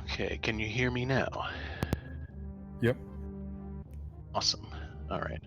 Okay, can you hear me now? Yep. Awesome. All right.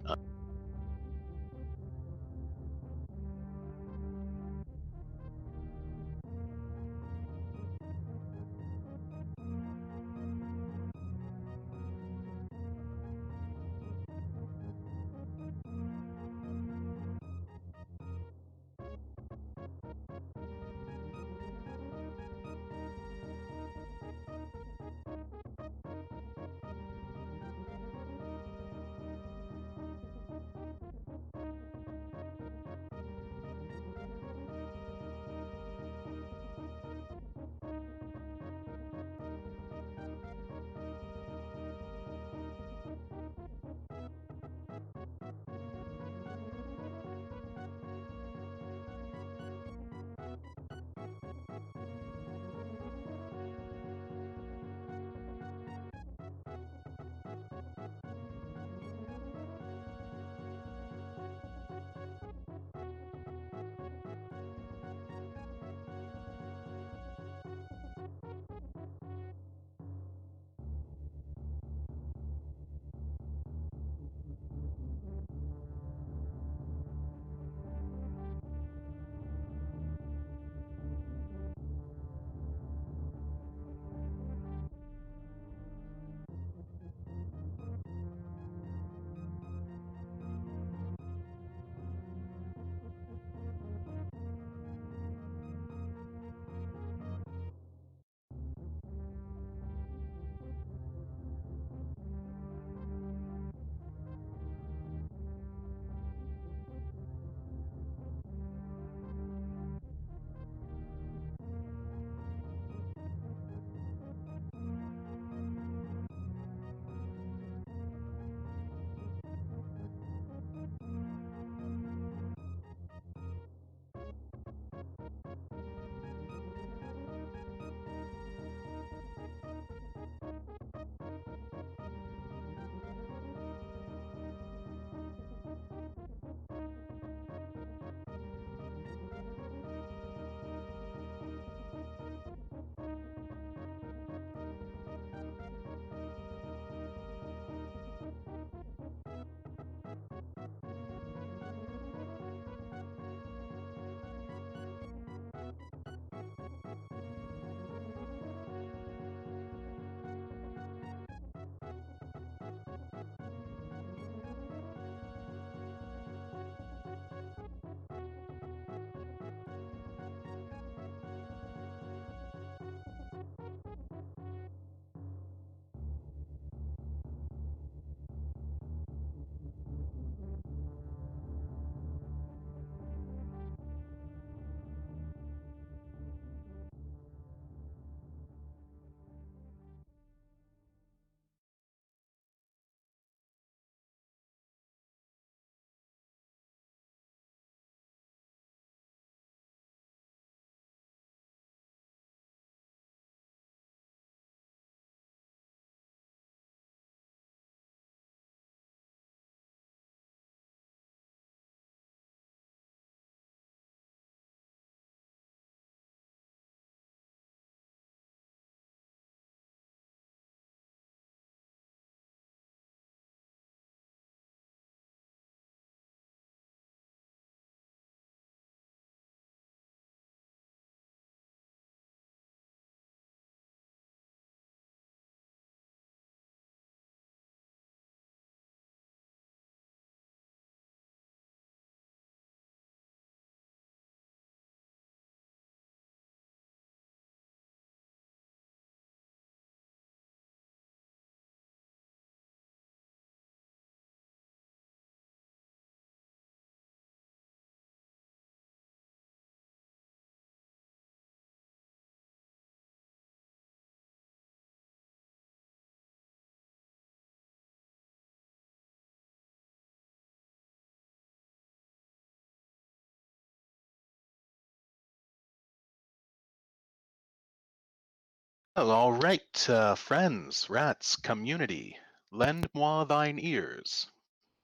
Well, all right, friends, rats, community, lend moi thine ears,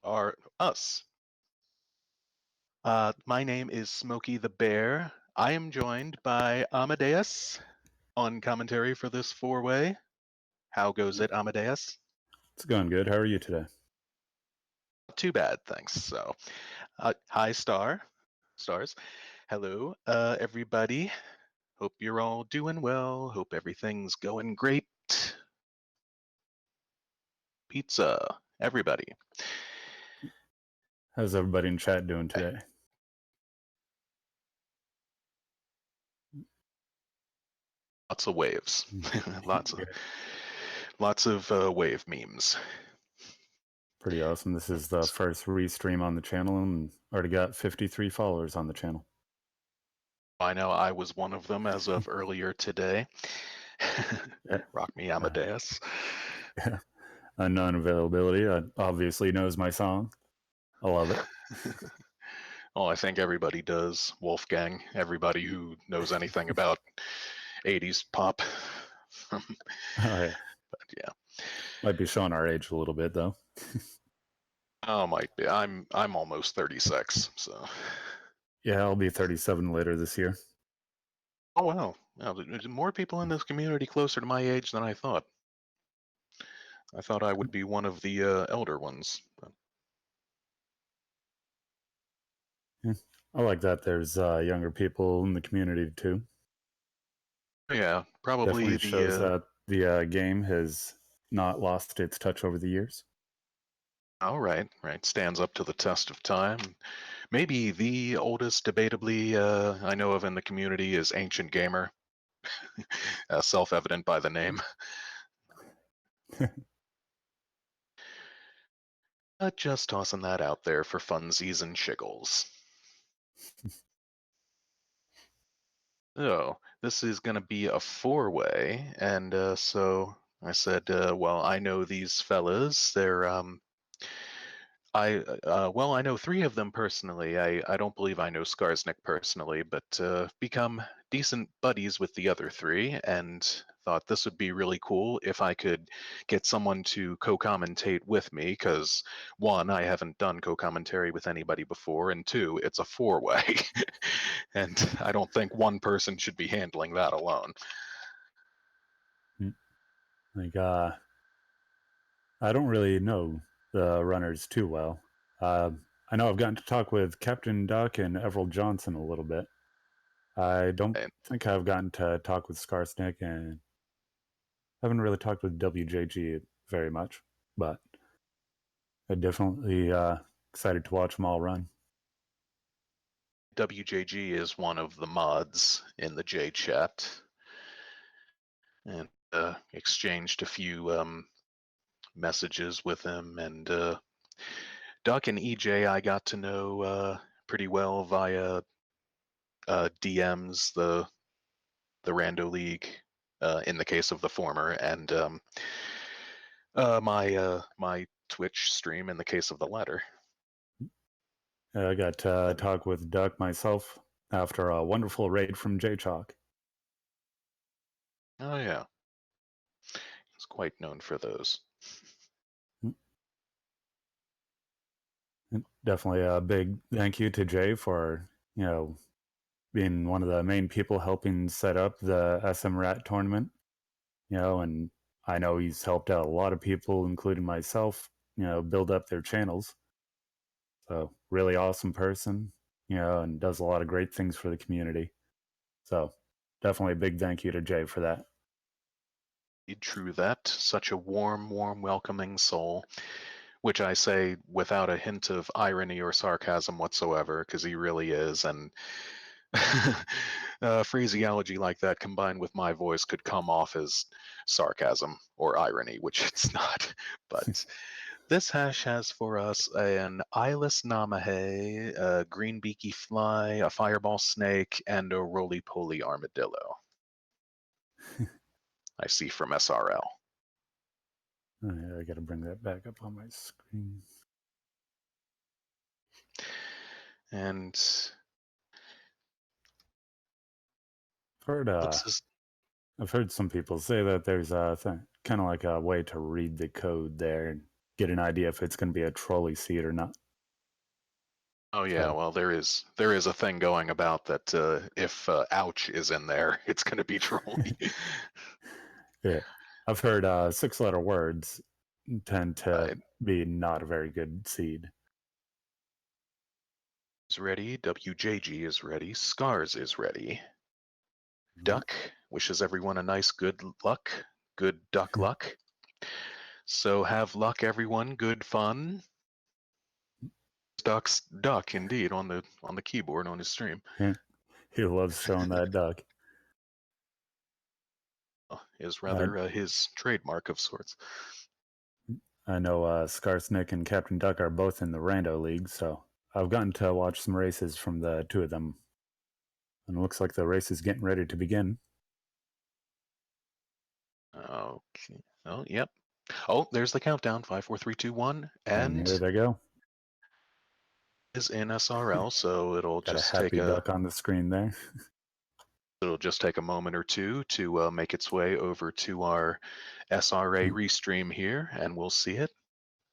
or us. My name is Smokey the Bear. I am joined by Amadeus on commentary for this four-way. How goes it, Amadeus? It's going good. How are you today? Not too bad, thanks. So, hi, stars. Hello, everybody. Hope you're all doing well. Hope everything's going great. Pizza, everybody. How's everybody in chat doing today? Lots of waves. lots of Good. lots of wave memes. Pretty awesome. This is the first restream on the channel and already got 53 followers on the channel. I know I was one of them as of earlier today. Yeah. Rock me, Amadeus. Yeah. Unknown availability obviously knows my song. I love it. Well, I think everybody does. Wolfgang, everybody who knows anything about 80s pop. Oh, yeah. But yeah. Might be showing our age a little bit though. Oh, might be. I'm almost 36, so. Yeah, I'll be 37 later this year. Oh wow. Wow, there's more people in this community closer to my age than I thought. I thought I would be one of the elder ones. But Yeah. I like that there's younger people in the community too. yeah, probably Definitely shows the. that the game has not lost its touch over the years. Oh, right. Stands up to the test of time. Maybe the oldest, debatably, I know of in the community is Ancient Gamer. Self-evident by the name. Just tossing that out there for funsies and shiggles. So this is going to be a four-way, and so I said, well, I know these fellas. I know three of them personally. I don't believe I know Skarsnik personally, but become decent buddies with the other three, and thought this would be really cool if I could get someone to co-commentate with me, because one, I haven't done co-commentary with anybody before, and two, it's a four-way, and I don't think one person should be handling that alone. Like, I don't really know the runners too well. I know I've gotten to talk with Captain Duck and EveraldJohnson a little bit. I don't And think I've gotten to talk with Skarsnik, and haven't really talked with WJG very much, but I'm definitely excited to watch them all run. WJG is one of the mods in the J chat, and exchanged a few messages with him, and Duck and EJ I got to know pretty well via DMs, the Rando League, in the case of the former, and my Twitch stream in the case of the latter. I got to And talk with Duck myself after a wonderful raid from J-Chalk. oh yeah, he's quite known for those. Definitely a big thank you to Jay for, being one of the main people helping set up the SMRAT tournament, and I know he's helped out a lot of people, including myself, build up their channels. So really awesome person, and does a lot of great things for the community. So definitely a big thank you to Jay for that. True that. Such a warm, welcoming soul, which I say without a hint of irony or sarcasm whatsoever, because he really is. And phraseology like that combined with my voice could come off as sarcasm or irony, which it's not. But this hash has for us an eyeless namahe, a green beaky fly, a fireball snake, and a roly-poly armadillo. I see from SRL. I got to bring that back up on my screen. And I've heard some people say that there's a kind of like a way to read the code there and get an idea if it's going to be a trolley seat or not. oh yeah, So, well there is a thing going about that if ouch is in there, it's going to be trolly. yeah, I've heard 6-letter words tend to Right. be not a very good seed. Is ready. WJG is ready. Scars is ready. Mhm. Duck wishes everyone a nice good luck. Good duck luck. So have luck, everyone. Good fun. Duck's duck indeed on the keyboard on his stream. He loves showing that duck. Is I, rather his trademark of sorts. I know Skarsnik and Captain Duck are both in the Rando League, so I've gotten to watch some races from the two of them. And it looks like the race is getting ready to begin. Okay. Oh, yep. Oh, there's the countdown. 5, 4, 3, 2, 1, And here and they go. is in SRL. So it'll Got a just happy duck on the screen there. it'll just take a moment or two to make its way over to our SRA restream here, and we'll see it.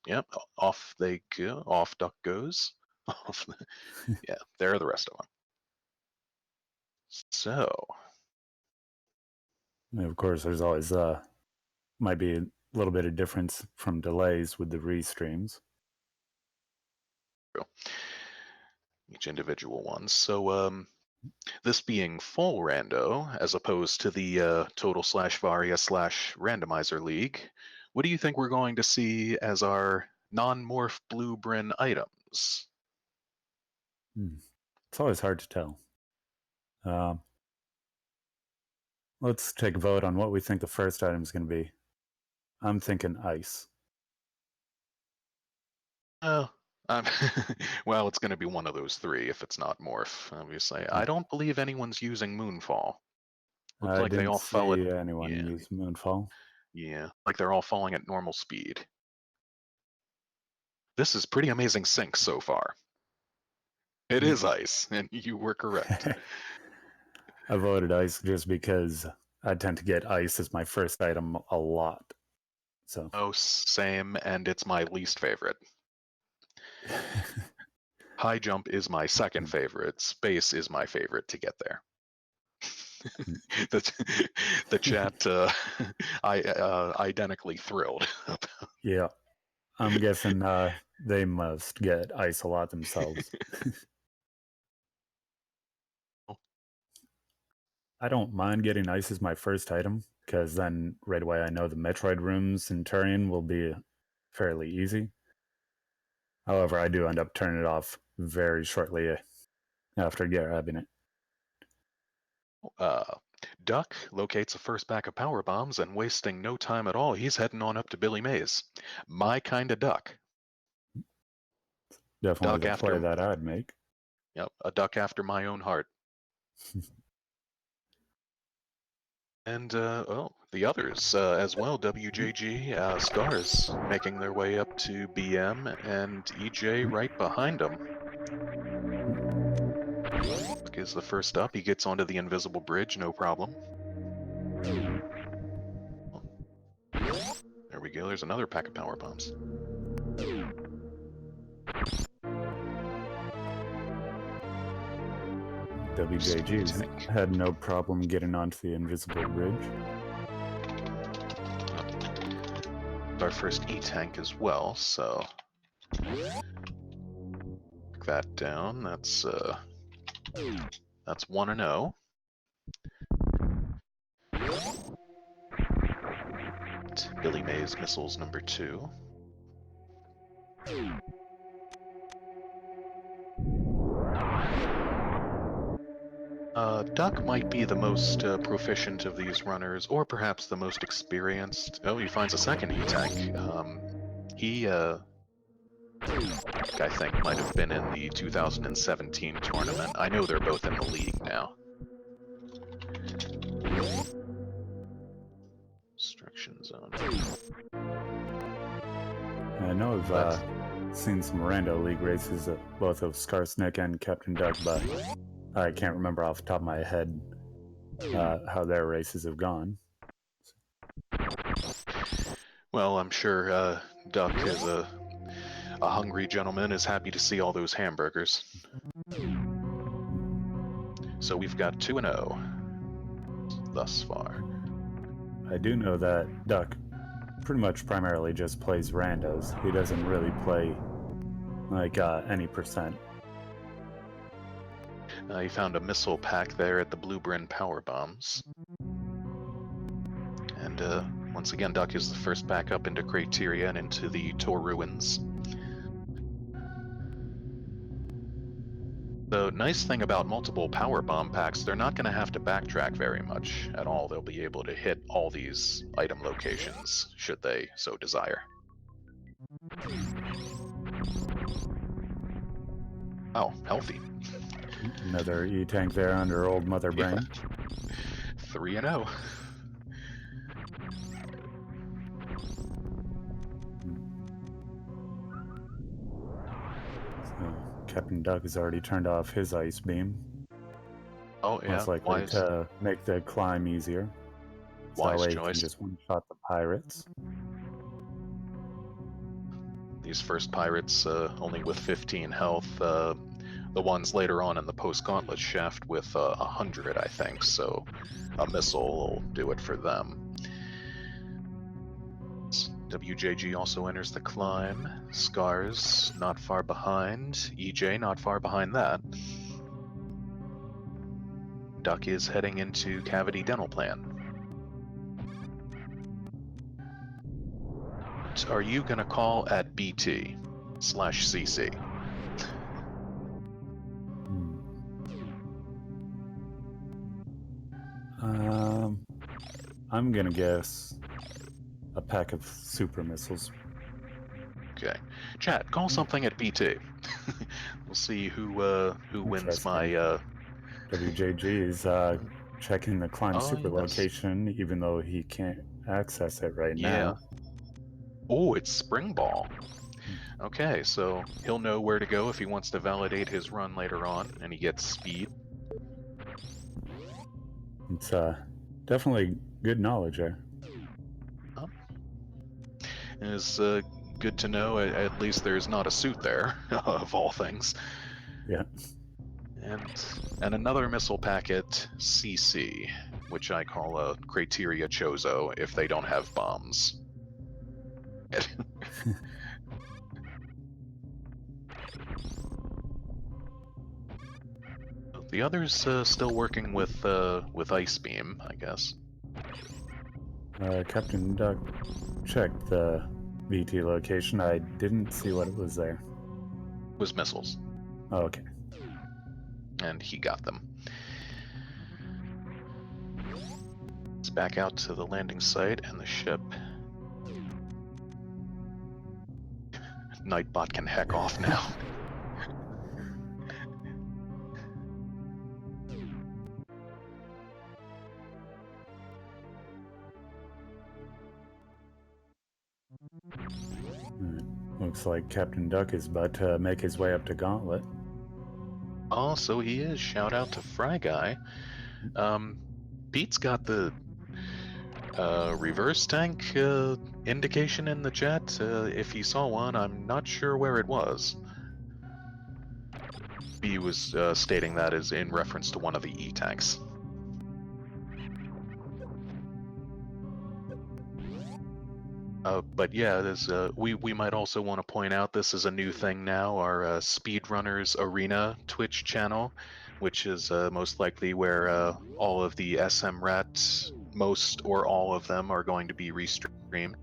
Yep. Off they go. Off duck goes. Yeah. There are the rest of them. So. And of course, there's always might be a little bit of difference from delays with the restreams. Each individual one. So this being full rando as opposed to the total/varia/randomizer league, what do you think we're going to see as our non-morph blue Bryn items? It's always hard to tell. Let's take a vote on what we think the first item is going to be. I'm thinking ice. Oh, well, it's going to be one of those three if it's not morph, obviously. I don't believe anyone's using Moonfall. Looks I like they didn't all fell at, see anyone yeah, use Moonfall. yeah, like they're all falling at normal speed. This is pretty amazing sync so far. It is ice, and you were correct. I voted ice just because I tend to get ice as my first item a lot. So. Oh, same, and it's my least favorite. High jump is my second favorite. Space is my favorite to get there. the chat, identically thrilled. Yeah, I'm guessing they must get ice a lot themselves. I don't mind getting ice as my first item, because then right away I know the Metroid rooms in Turian will be fairly easy. However, I do end up turning it off very shortly after grabbing it. Duck locates a first pack of power bombs, and wasting no time at all, he's heading on up to Billy Mays. My kind of duck. Definitely Duck the play after, that I'd make. yep, a duck after my own heart. And the others as well. WJG, Scars making their way up to BM, and EJ right behind them. Duck is the first up. He gets onto the invisible bridge, no problem. There we go. There's another pack of power bombs. WJG's had no problem getting onto the invisible bridge. Our first E-tank as well, so mark that down. That's 1-0. Billy Mays missiles number 2. Duck might be the most proficient of these runners, or perhaps the most experienced. Oh, he finds a second E-tank. He, I think, might have been in the 2017 tournament. I know they're both in the league now. Destruction zone. I know I've seen some Rando League races, both of Skarsnik and Captain Duck, but I can't remember off the top of my head how their races have gone. Well, I'm sure Duck, as a hungry gentleman, is happy to see all those hamburgers. So we've got 2-0 thus far. I do know that Duck pretty much primarily just plays randos. He doesn't really play like any percent. You found a missile pack there at the Blue Bryn power bombs. And once again, Duck is the first back up into Crateria and into the Tor ruins. The nice thing about multiple power bomb packs, they're not going to have to backtrack very much at all. They'll be able to hit all these item locations, should they so desire. Oh, healthy. Another E-tank there under old Mother Brain. 3-0. So Captain Duck has already turned off his ice beam. Oh yeah, Most likely to make the climb easier. So that way he can just one-shot the pirates. These first pirates only with 15 health. The ones later on in the post-gauntlet shaft with 100, I think. So a missile will do it for them. WJG also enters the climb. Scars not far behind. EJ not far behind that. Duck is heading into Cavity Dental Plan. What are you going to call at BT/CC? I'm going to guess a pack of super missiles. Okay. Chat, call something at BT. We'll see who wins my... WJG is checking the climb super yes. location, even though he can't access it right now. Oh, it's Spring Ball. Okay, so he'll know where to go if he wants to validate his run later on, and he gets speed. It's definitely good knowledge there. It's good to know at least there's not a suit there, of all things. Yeah. And another missile packet, CC, which I call a Crateria Chozo if they don't have bombs. The others still working with Ice Beam, I guess. Captain Duck checked the BT location. I didn't see what it was there. It was missiles. Oh, okay. And he got them. Let's back out to the landing site and the ship. Nightbot can heck off now. Looks like Captain Duck is about to make his way up to Gauntlet. Oh, so he is. Shout out to Fry Guy. Pete's got the reverse tank indication in the chat. If he saw one, I'm not sure where it was. He was stating that as in reference to one of the E-tanks. But yeah, there's, we might also want to point out this is a new thing now, our Speedrunners Arena Twitch channel, which is most likely where all of the SMRAT, most or all of them, are going to be restreamed.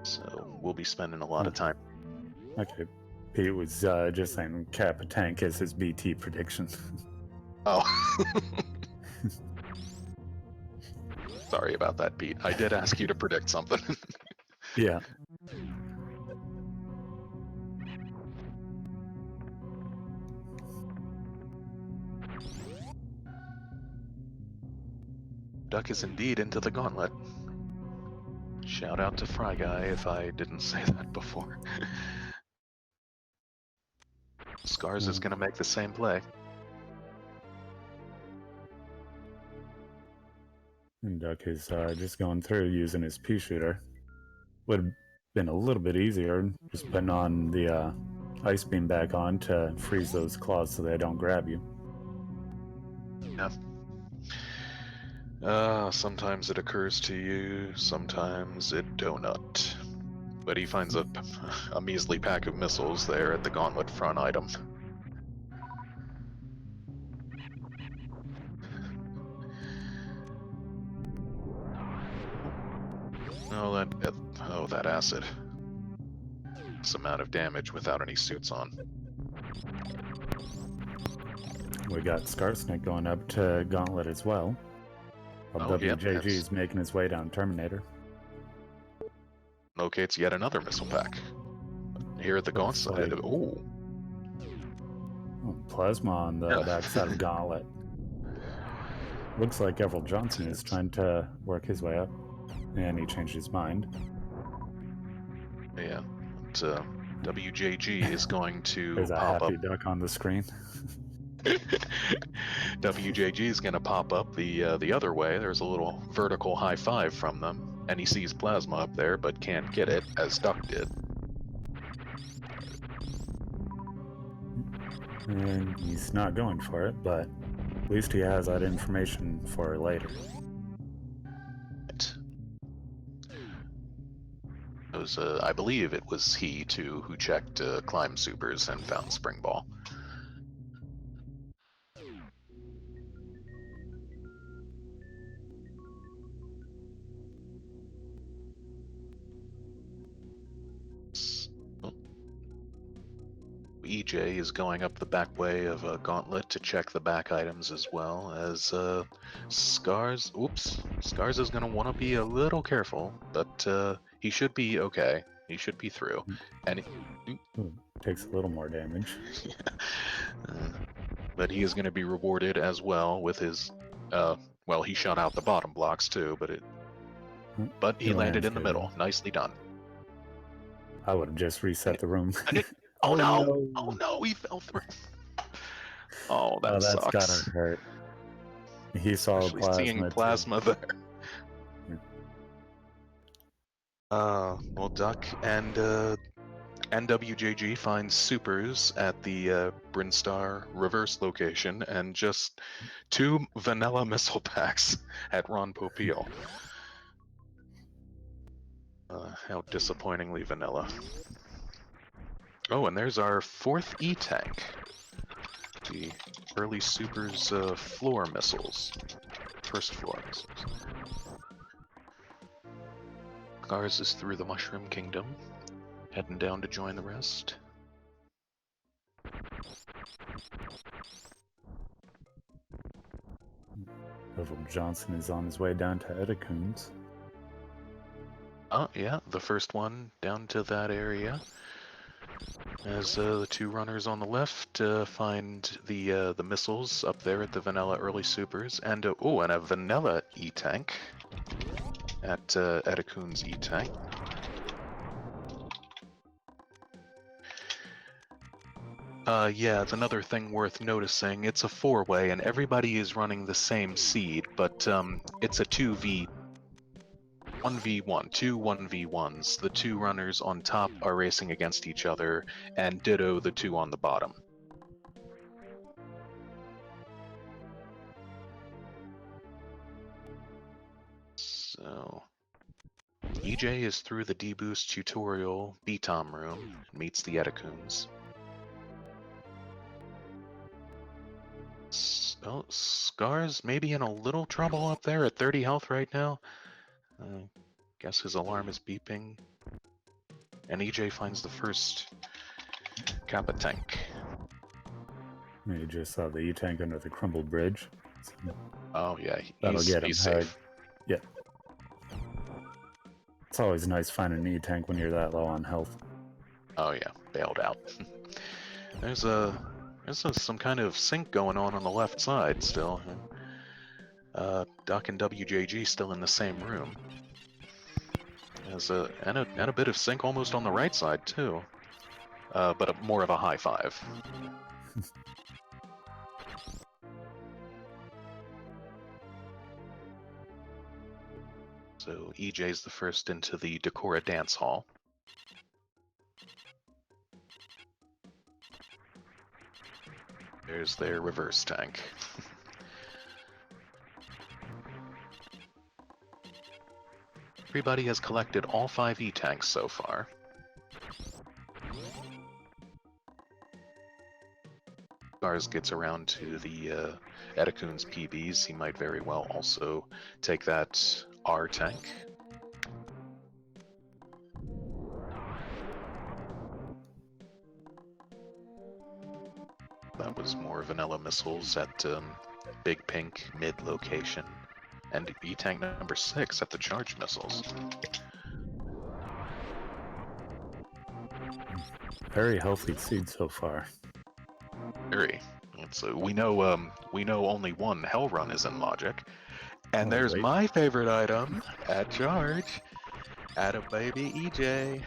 So we'll be spending a lot of time. Okay. Pete was just saying Cap a tank as his BT prediction. Oh. Sorry about that, Pete. I did ask you to predict something. Yeah. Duck is indeed into the gauntlet. Shout out to Fry Guy if I didn't say that before. Scars is going to make the same play. And Duck is just going through using his pea shooter. Would have been a little bit easier just putting on the ice beam back on to freeze those claws so they don't grab you. Yeah. Sometimes it occurs to you, sometimes it do not. But he finds a measly pack of missiles there at the gauntlet front item. Oh, that acid. This amount of damage without any suits on. We got Skarsnik going up to Gauntlet as well. While Oh, yep, WJG is making his way down Terminator. Locates yet another missile pack. Here at the gauntlet. Oh. Plasma on the backside of Gauntlet. Looks like EveraldJohnson is trying to work his way up. And he changed his mind. Yeah. But, WJG is going to There's a pop happy up. duck on the screen. WJG is going to pop up the other way. There's a little vertical high five from them, and he sees plasma up there, but can't get it, as Duck did. And he's not going for it, but at least he has that information for later. It was, I believe it was he, too, who checked climb supers and found Spring Ball. EJ is going up the back way of a gauntlet to check the back items as well as Scars. Oops, Scars is going to want to be a little careful, but he should be okay. He should be through. And takes a little more damage. But he is going to be rewarded as well with his. Well, he shot out the bottom blocks too, but he landed in the middle. Nicely done. I would have just reset the room. Oh no! Oh no! He fell through. Oh, that's sucks. Gotta hurt. He saw Especially plasma. Seeing plasma there. Well, Duck and WJG finds supers at the Brinstar reverse location and just 2 vanilla missile packs at Ron Popeil. How disappointingly vanilla. Oh, and there's our 4th E-Tank. The early supers floor missiles. First floor missiles. Scars is through the Mushroom Kingdom, heading down to join the rest. EveraldJohnson is on his way down to Edecoons. Oh, yeah, the first one down to that area. As the 2 runners on the left find the missiles up there at the vanilla early supers, and and a vanilla E-Tank at Edecoon's E-Tank. Yeah, it's another thing worth noticing. It's a 4-way, and everybody is running the same seed, but it's a 1v1, 2 1v1s. The 2 runners on top are racing against each other, and ditto the 2 on the bottom. So, EJ is through the D-Boost tutorial BTOM room and meets the Edecoons. Oh, Scars maybe in a little trouble up there at 30 health right now. Guess his alarm is beeping. And EJ finds the first Kappa tank. You just saw the E-Tank under the crumbled bridge. So oh yeah, he's safe. Yeah. It's always nice finding an E-Tank when you're that low on health. Oh yeah, bailed out. There's some kind of sync going on the left side still. Duck and WJG still in the same room. And a bit of sync almost on the right side too, but more of a high five. So EJ's the first into the Decora dance hall. There's their reverse tank. everybody has collected all 5 E-tanks so far. Scars gets around to the Etakun's PBs, he might very well also take that R tank. That was more vanilla missiles at Big Pink mid location. And E-tank number 6 at the charge missiles. Very healthy seed so far. Very. We know only one Hell Run is in logic. And Oh, there's wait. my favorite item at charge. Atta baby EJ.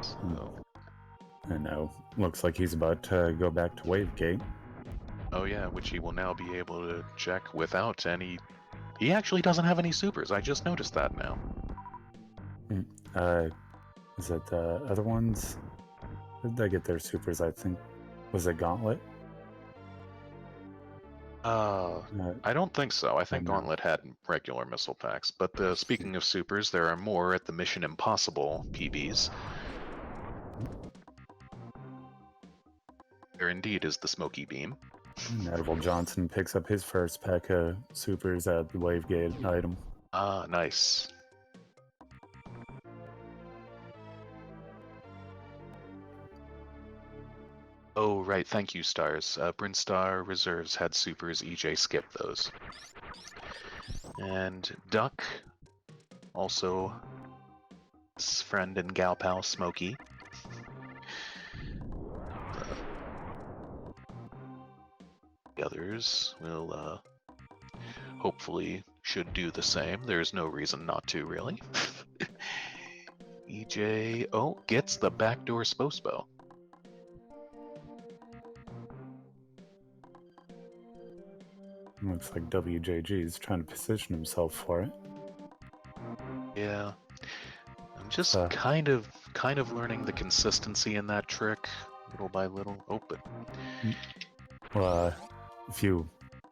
So, I know. Looks like he's about to go back to Wavegate. oh yeah, which he will now be able to check without any... He actually doesn't have any supers, I just noticed that now. Is it the other ones? Did they get their supers, I think? Was it Gauntlet? I don't think so. I think no. Gauntlet had regular missile packs. But speaking of supers, there are more at the Mission Impossible PBs. There indeed is the Smoky Beam. EveraldJohnson picks up his first pack of supers at the Wavegate item. Ah, nice. Oh, right, thank you, Stars. Brinstar Reserves had supers, EJ skipped those. And Duck, also his friend and gal pal, Smokey. The others will, hopefully should do the same. There's no reason not to, really. EJ, oh, gets the backdoor Spospo. Looks like WJG is trying to position himself for it. Yeah. I'm just kind of learning the consistency in that trick, little by little. Oh, but... Well, if you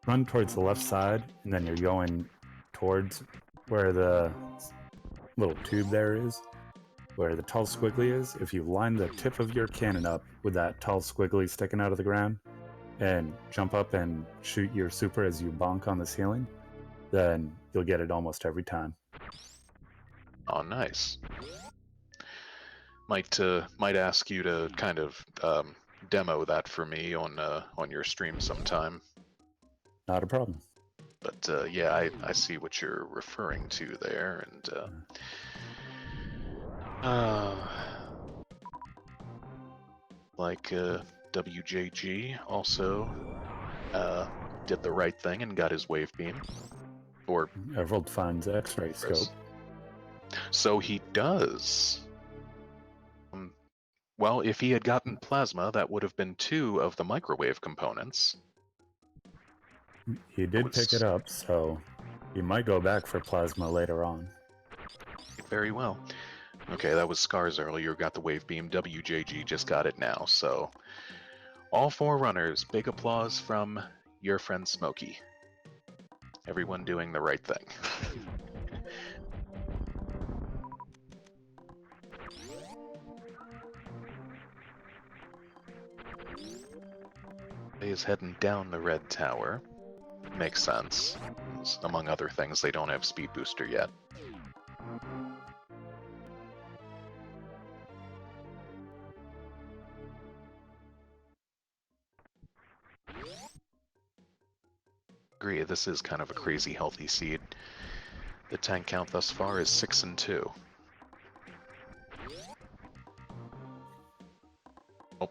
run towards the left side, and then you're going towards where the little tube there is, where the tall squiggly is, if you line the tip of your cannon up with that tall squiggly sticking out of the ground, and jump up and shoot your super as you bonk on the ceiling, then you'll get it almost every time. Oh, nice. Might ask you to kind of demo that for me on your stream sometime. Not a problem. But yeah, I see what you're referring to there, and like WJG also did the right thing and got his wave beam. Or Everald finds X-ray scope. So he does. Well, if he had gotten plasma, that would have been 2 of the microwave components. He did pick it up, so he might go back for plasma later on. Very well. Okay, that was Scars earlier, got the wave beam. WJG just got it now, so... All 4 runners, big applause from your friend Smokey. Everyone doing the right thing. He is heading down the red tower. Makes sense. Among other things, they don't have speed booster yet. Agree, this is kind of a crazy healthy seed. The tank count thus far is 6 and 2. Oh.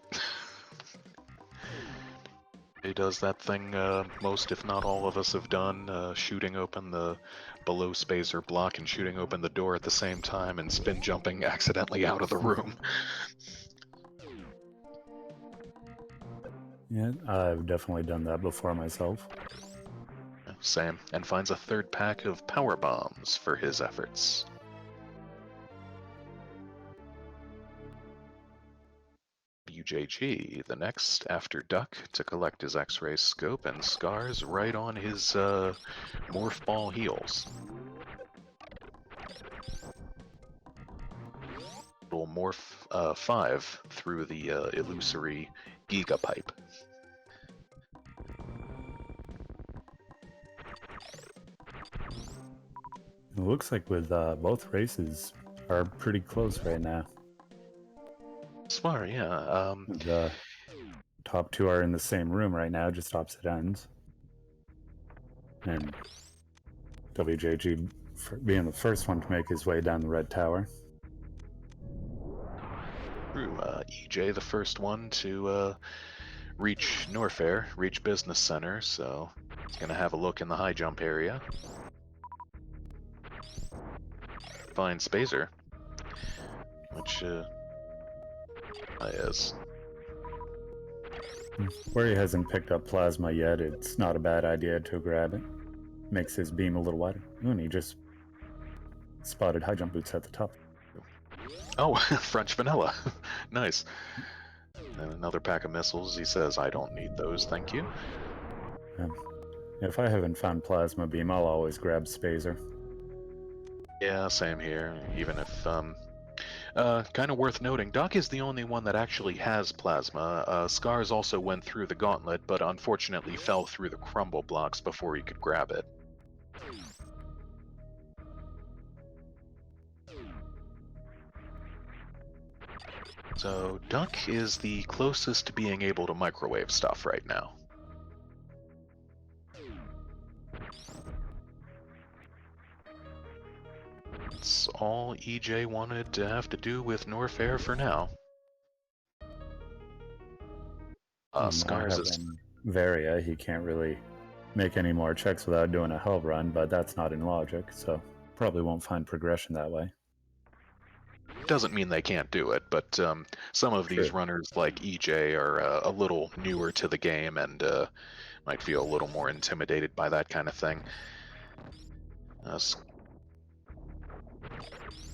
He does that thing most, if not all of us have done, shooting open the below spacer block and shooting open the door at the same time and spin jumping accidentally out of the room. Yeah, I've definitely done that before myself. Same, and finds a 3rd pack of power bombs for his efforts. wjg, the next after Duck to collect his X-ray scope, and Scars right on his morph ball heels. Little morph 5 through the illusory Giga pipe. It looks like with both races are pretty close right now. Smart, yeah. The top two are in the same room right now, just opposite ends. And WJG being the first one to make his way down the red tower. True. EJ, the first one to reach Norfair, reach Business Center, so he's going to have a look in the high jump area. Find Spazer, which is. Where he hasn't picked up plasma yet, it's not a bad idea to grab it. Makes his beam a little wider. Ooh, and he just spotted high jump boots at the top. Oh, French vanilla. Nice. And another pack of missiles. He says, I don't need those, thank you. If I haven't found plasma beam, I'll always grab Spazer. Yeah, same here. Even if, kind of worth noting, Doc is the only one that actually has plasma. Scars also went through the gauntlet, but unfortunately fell through the crumble blocks before he could grab it. So Duck is the closest to being able to microwave stuff right now. That's all EJ wanted to have to do with Norfair for now. Scars is... Varia, he can't really make any more checks without doing a hell run, but that's not in logic, so probably won't find progression that way. Doesn't mean they can't do it, but some of these runners like EJ are a little newer to the game and might feel a little more intimidated by that kind of thing.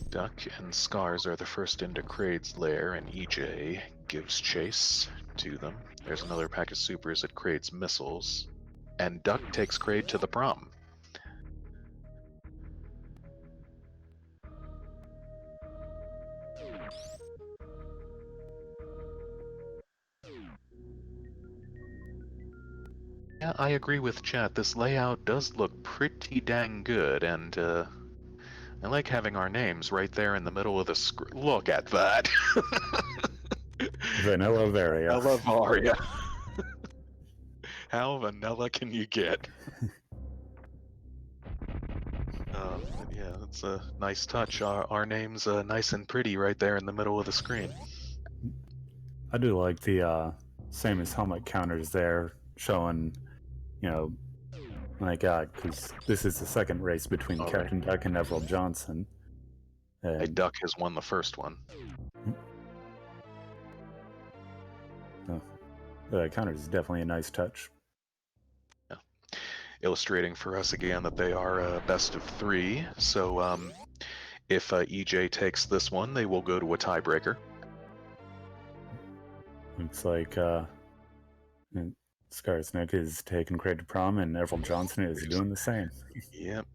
Duck and Scars are the first into Kraid's lair, and EJ gives chase to them. There's another pack of supers at Kraid's missiles, and Duck takes Kraid to the prom. Yeah, I agree with chat. This layout does look pretty dang good, and I like having our names right there in the middle of the screen. Look at that! Vanilla Varia. I love Varia. How vanilla can you get? Yeah, that's a nice touch. Our name's nice and pretty right there in the middle of the screen. I do like the same as helmet counters there, showing, you know, like, because this is the second race between Captain Duck and EveraldJohnson. Hey, Duck has won the first one. The counter is definitely a nice touch. Yeah. Illustrating for us again that they are best of 3. So if EJ takes this one, they will go to a tiebreaker. Looks like Skarsnik is taking Kraid to prom, and EveraldJohnson is doing the same. Yep.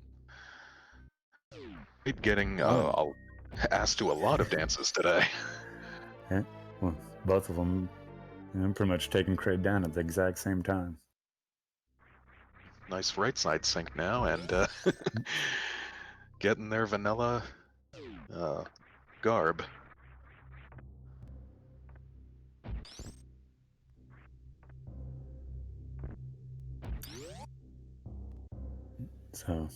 Getting asked to a lot of dances today. Yeah. Well, both of them pretty much taking Kraid down at the exact same time. Nice right side sync now, and getting their vanilla garb. So,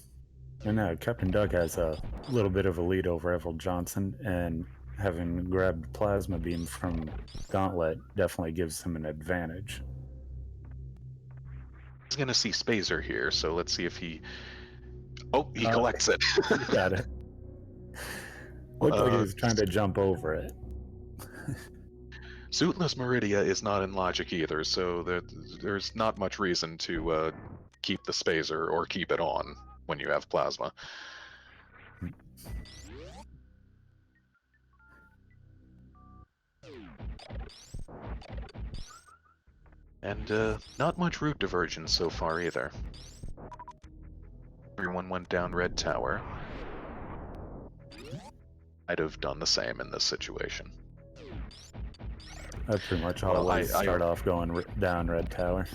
and now Captain Duck has a little bit of a lead over EveraldJohnson, and having grabbed Plasma Beam from Gauntlet definitely gives him an advantage. He's going to see Spazer here, so let's see if he... Oh, he collects it. Got it. Looked like he was trying to jump over it. Suitless Meridia is not in logic either, so there's not much reason to keep the Spazer or keep it on when you have Plasma. And not much route divergence so far either. Everyone went down Red Tower. I'd have done the same in this situation. I pretty much Well, always start off going down Red Tower.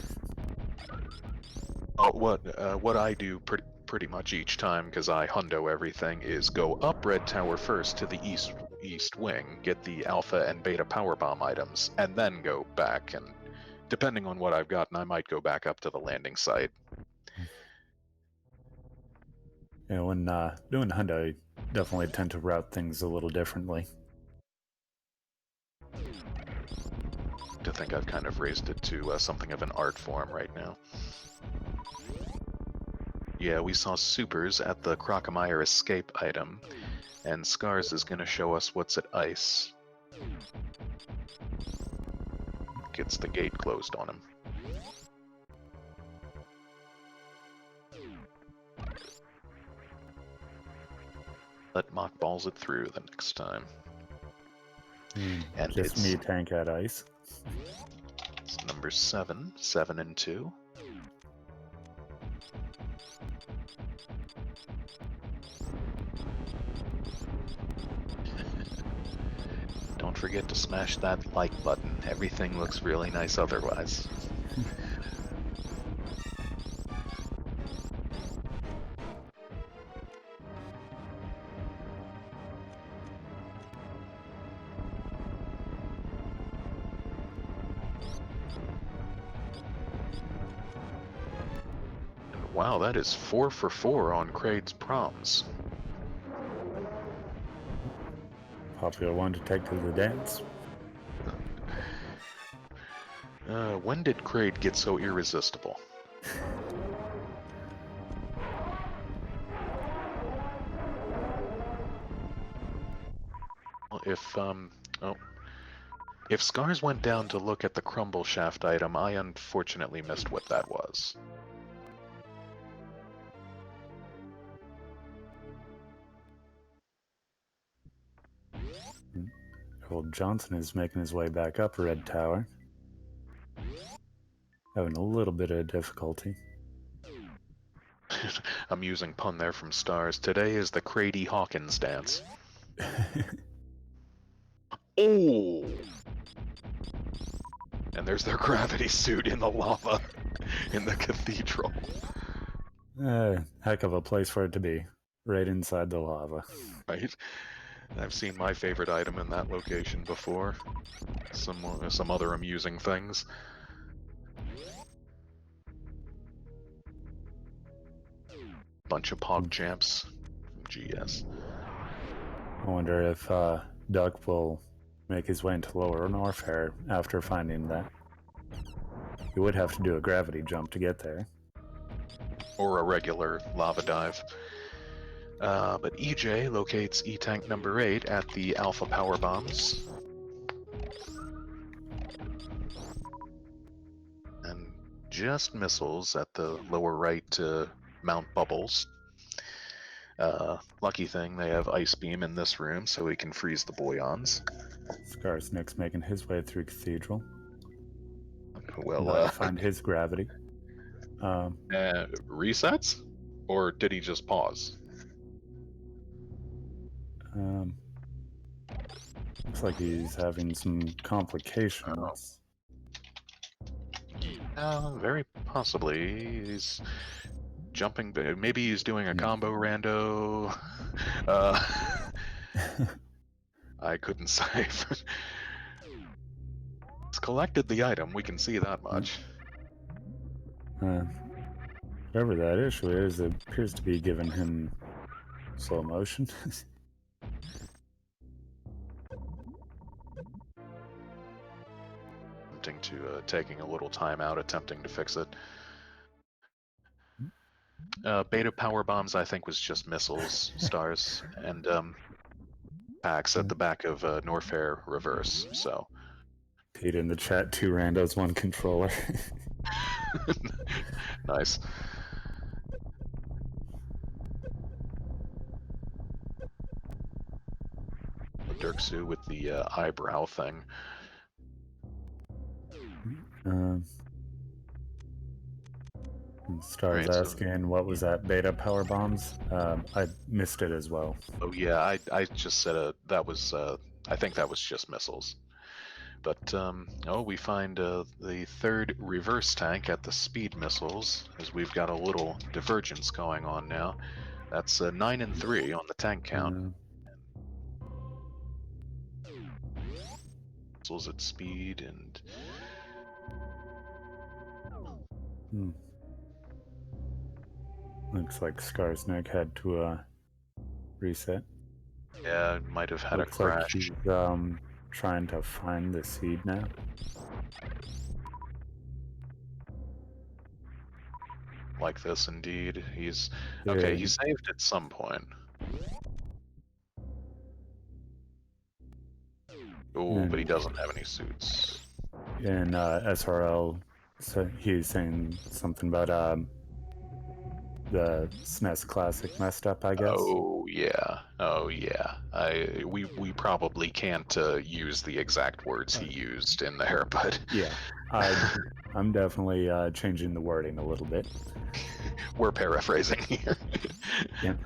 What I do pretty much each time, because I hundo everything, is go up Red Tower first to the east wing, get the Alpha and Beta powerbomb items, and then go back. And depending on what I've gotten, I might go back up to the landing site. You know, when doing hundo, I definitely tend to route things a little differently. To think I've kind of raised it to something of an art form right now. Yeah, we saw supers at the Crocomire escape item, and Scars is going to show us what's at ice. Gets the gate closed on him. Let Mock balls it through the next time. And just me tank at ice. It's number 7, 7 and 2. Don't forget to smash that like button. Everything looks really nice otherwise. Wow, that is 4 for 4 on Kraid's proms. Popular one to take to the dance. When did Kraid get so irresistible? Well, if Scars went down to look at the crumble shaft item, I unfortunately missed what that was. EveraldJohnson is making his way back up Red Tower. Having a little bit of difficulty. Amusing pun there from Stars. Today is the Craidy Hawkins dance. Oh! And there's their gravity suit in the lava in the cathedral. Heck of a place for it to be. Right inside the lava. Right? I've seen my favorite item in that location before. Some other amusing things. Bunch of pog champs from GS. I wonder if Duck will make his way into Lower Norfair after finding that. He would have to do a gravity jump to get there. Or a regular lava dive. But EJ locates E-Tank number 8 at the Alpha Power Bombs. And just missiles at the lower right to mount bubbles. Lucky thing they have Ice Beam in this room so he can freeze the Boyons. Skarsnik's making his way through Cathedral. Well, find his gravity. Resets? Or did he just pause? Looks like he's having some complications. Very possibly. He's jumping. Maybe he's doing a combo rando. I couldn't say. He's collected the item. We can see that much. Whatever that issue is, it appears to be giving him slow motion. Taking a little time out, attempting to fix it. Beta power bombs, I think, was just missiles, Stars, and packs at the back of Norfair reverse. So. Pete in the chat, 2 randos, 1 controller. Nice. Dirksu with the eyebrow thing. Um, Star's Alright, so asking, what was that? Beta power bombs? I missed it as well. oh yeah, I just said that was I think that was just missiles. But oh, we find the third reverse tank at the speed missiles, as we've got a little divergence going on now. That's 9 and 3 on the tank count. Missiles at speed and Looks like Skarsnik had to reset. yeah, might have had Looks a like crash. he's trying to find the seed now. Like this, indeed. He's okay. He saved at some point. Oh, but he doesn't have any suits. In SRL, so he's saying something about the SNES Classic messed up, I guess. Oh yeah, oh yeah. We probably can't use the exact words he used in there, but yeah, I'm definitely changing the wording a little bit. We're paraphrasing here. Yep.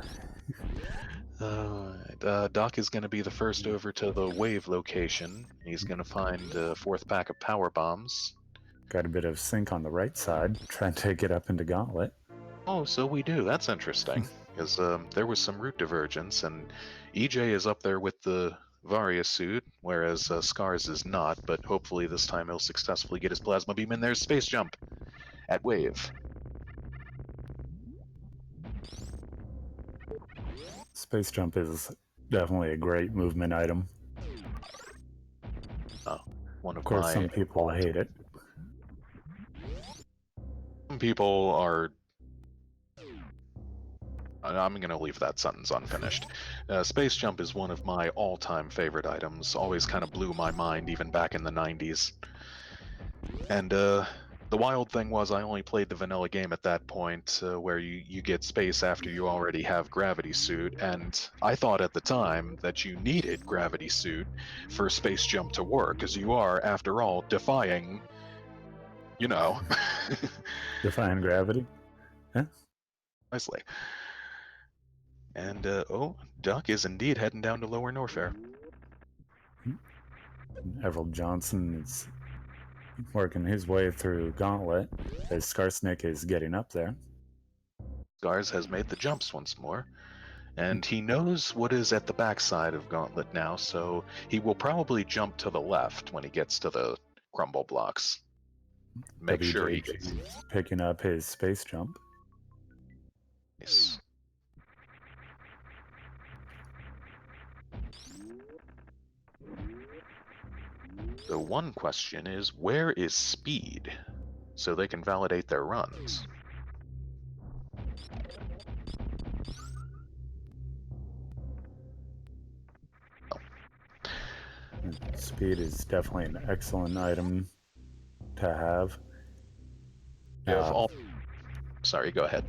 Doc is going to be the first over to the wave location. He's going to find a fourth pack of power bombs. Got a bit of sync on the right side, trying to get up into Gauntlet. Oh, so we do. That's interesting, because there was some route divergence, and EJ is up there with the Varia suit, whereas Scars is not, but hopefully this time he'll successfully get his plasma beam, and there's Space Jump at wave. Space Jump is definitely a great movement item. Oh, one of course, my some people hate it. Some people are. I'm going to leave that sentence unfinished. Space Jump is one of my all-time favorite items. Always kind of blew my mind, even back in the 90s. And the wild thing was I only played the vanilla game at that point, where you get space after you already have Gravity Suit, and I thought at the time that you needed Gravity Suit for Space Jump to work, because you are, after all, defying, you know. Defying gravity? Huh? Nicely. And, oh, Duck is indeed heading down to Lower Norfair. EveraldJohnson is working his way through Gauntlet as Skarsnik is getting up there. Scars has made the jumps once more, and he knows what is at the backside of Gauntlet now, so he will probably jump to the left when he gets to the crumble blocks. Make sure he gets picking up his space jump. Nice. The one question is, where is Speed? So they can validate their runs. Speed is definitely an excellent item to have. Sorry, go ahead.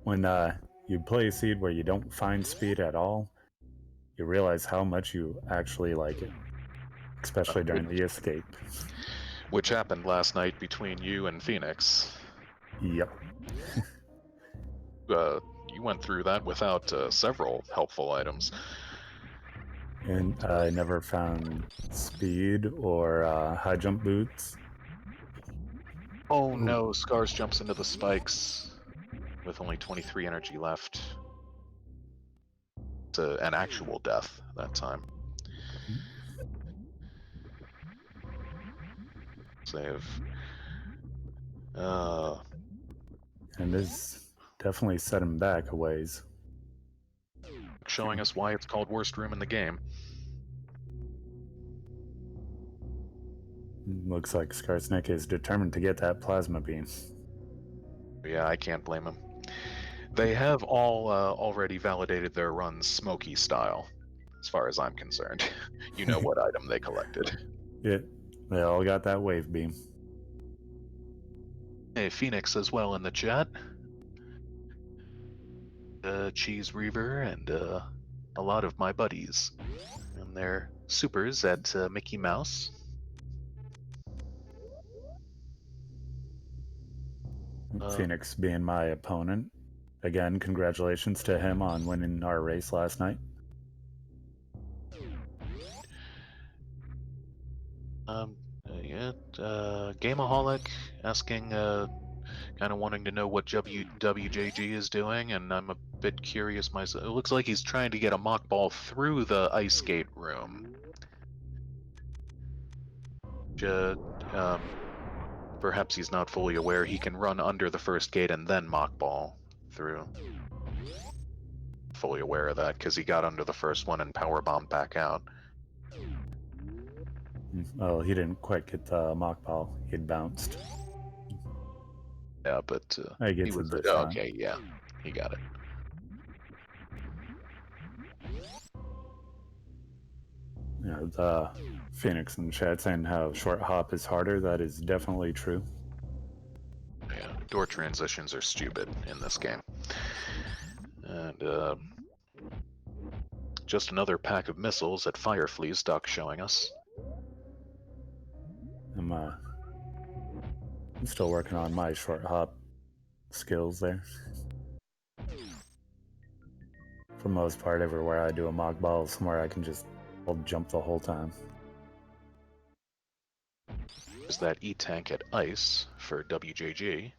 When you play a seed where you don't find Speed at all, you realize how much you actually like it, especially during the escape. Which happened last night between you and Phoenix. Yep. You went through that without several helpful items. And I never found Speed or high jump boots. Oh no, Scars jumps into the spikes with only 23 energy left. It's an actual death that time. Save. And this definitely set him back a ways. Showing us why it's called worst room in the game. Looks like Skarsnik is determined to get that plasma beam. Yeah, I can't blame him. They have all already validated their runs Smoky style, as far as I'm concerned. You know what item they collected. They all got that wave beam. Hey, Phoenix as well in the chat. Cheese Reaver and a lot of my buddies. And their supers at Mickey Mouse. Phoenix being my opponent. Again, congratulations to him on winning our race last night. Gameaholic asking, kind of wanting to know what wjg is doing, and I'm a bit curious myself. It looks like he's trying to get a mock ball through the ice skate room. Perhaps he's not fully aware he can run under the first gate and then mock ball through. Fully aware of that because he got under the first one and power bombed back out. Well, he didn't quite get the mock ball. He'd bounced. Yeah, but he gets it this time. Okay, yeah, he got it. Yeah, the Phoenix in the chat saying how short hop is harder. That is definitely true. Yeah, door transitions are stupid in this game. And just another pack of missiles at Fireflea's duck showing us. I'm still working on my short hop skills there. For the most part, everywhere I do a mock ball is somewhere I can just jump the whole time. There's that E-tank at ice for WJG.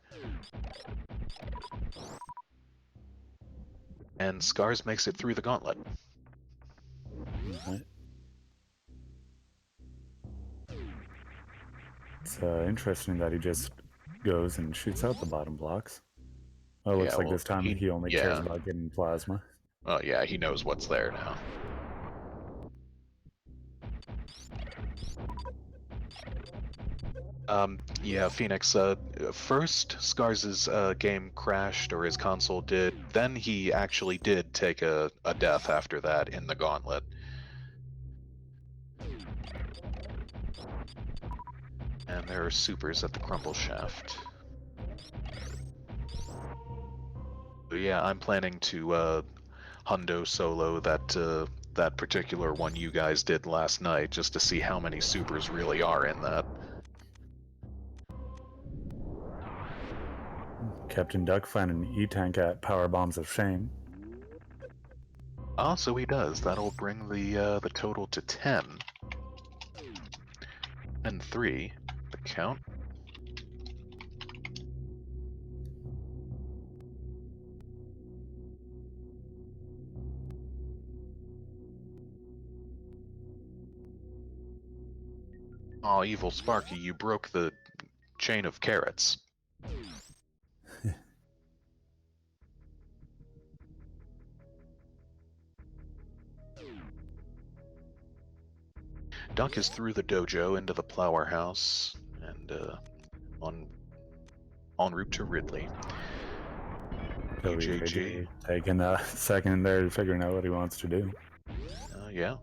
And Scars makes it through the gauntlet. Right. It's interesting that he just goes and shoots out the bottom blocks. Well, it looks like this time he only cares about getting plasma. Oh yeah, he knows what's there now. Yeah, Phoenix, first Scars' game crashed, or his console did, then he actually did take a death after that in the gauntlet. And there are supers at the crumble shaft. But yeah, I'm planning to hundo solo that particular one you guys did last night, just to see how many supers really are in that. Captain Duck finding an E-tank at Power Bombs of Shame. Ah, so he does. That'll bring the total to 10. And 3, the count. Oh, evil Sparky, you broke the chain of carrots. Duck is through the dojo into the Plower House, and en route to Ridley. WJG taking a second there, figuring out what he wants to do. Yeah,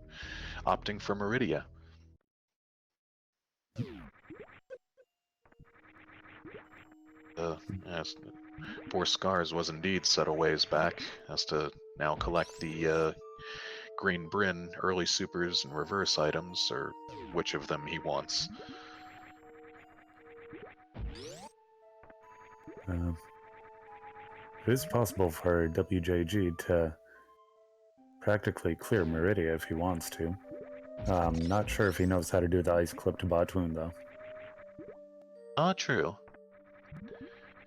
opting for Meridia. Yes, poor Scars was indeed set a ways back, has to now collect the Green Bryn early supers and reverse items, or which of them he wants. It is possible for WJG to practically clear Meridia if he wants to. I'm not sure if he knows how to do the ice clip to Batoon, though. True.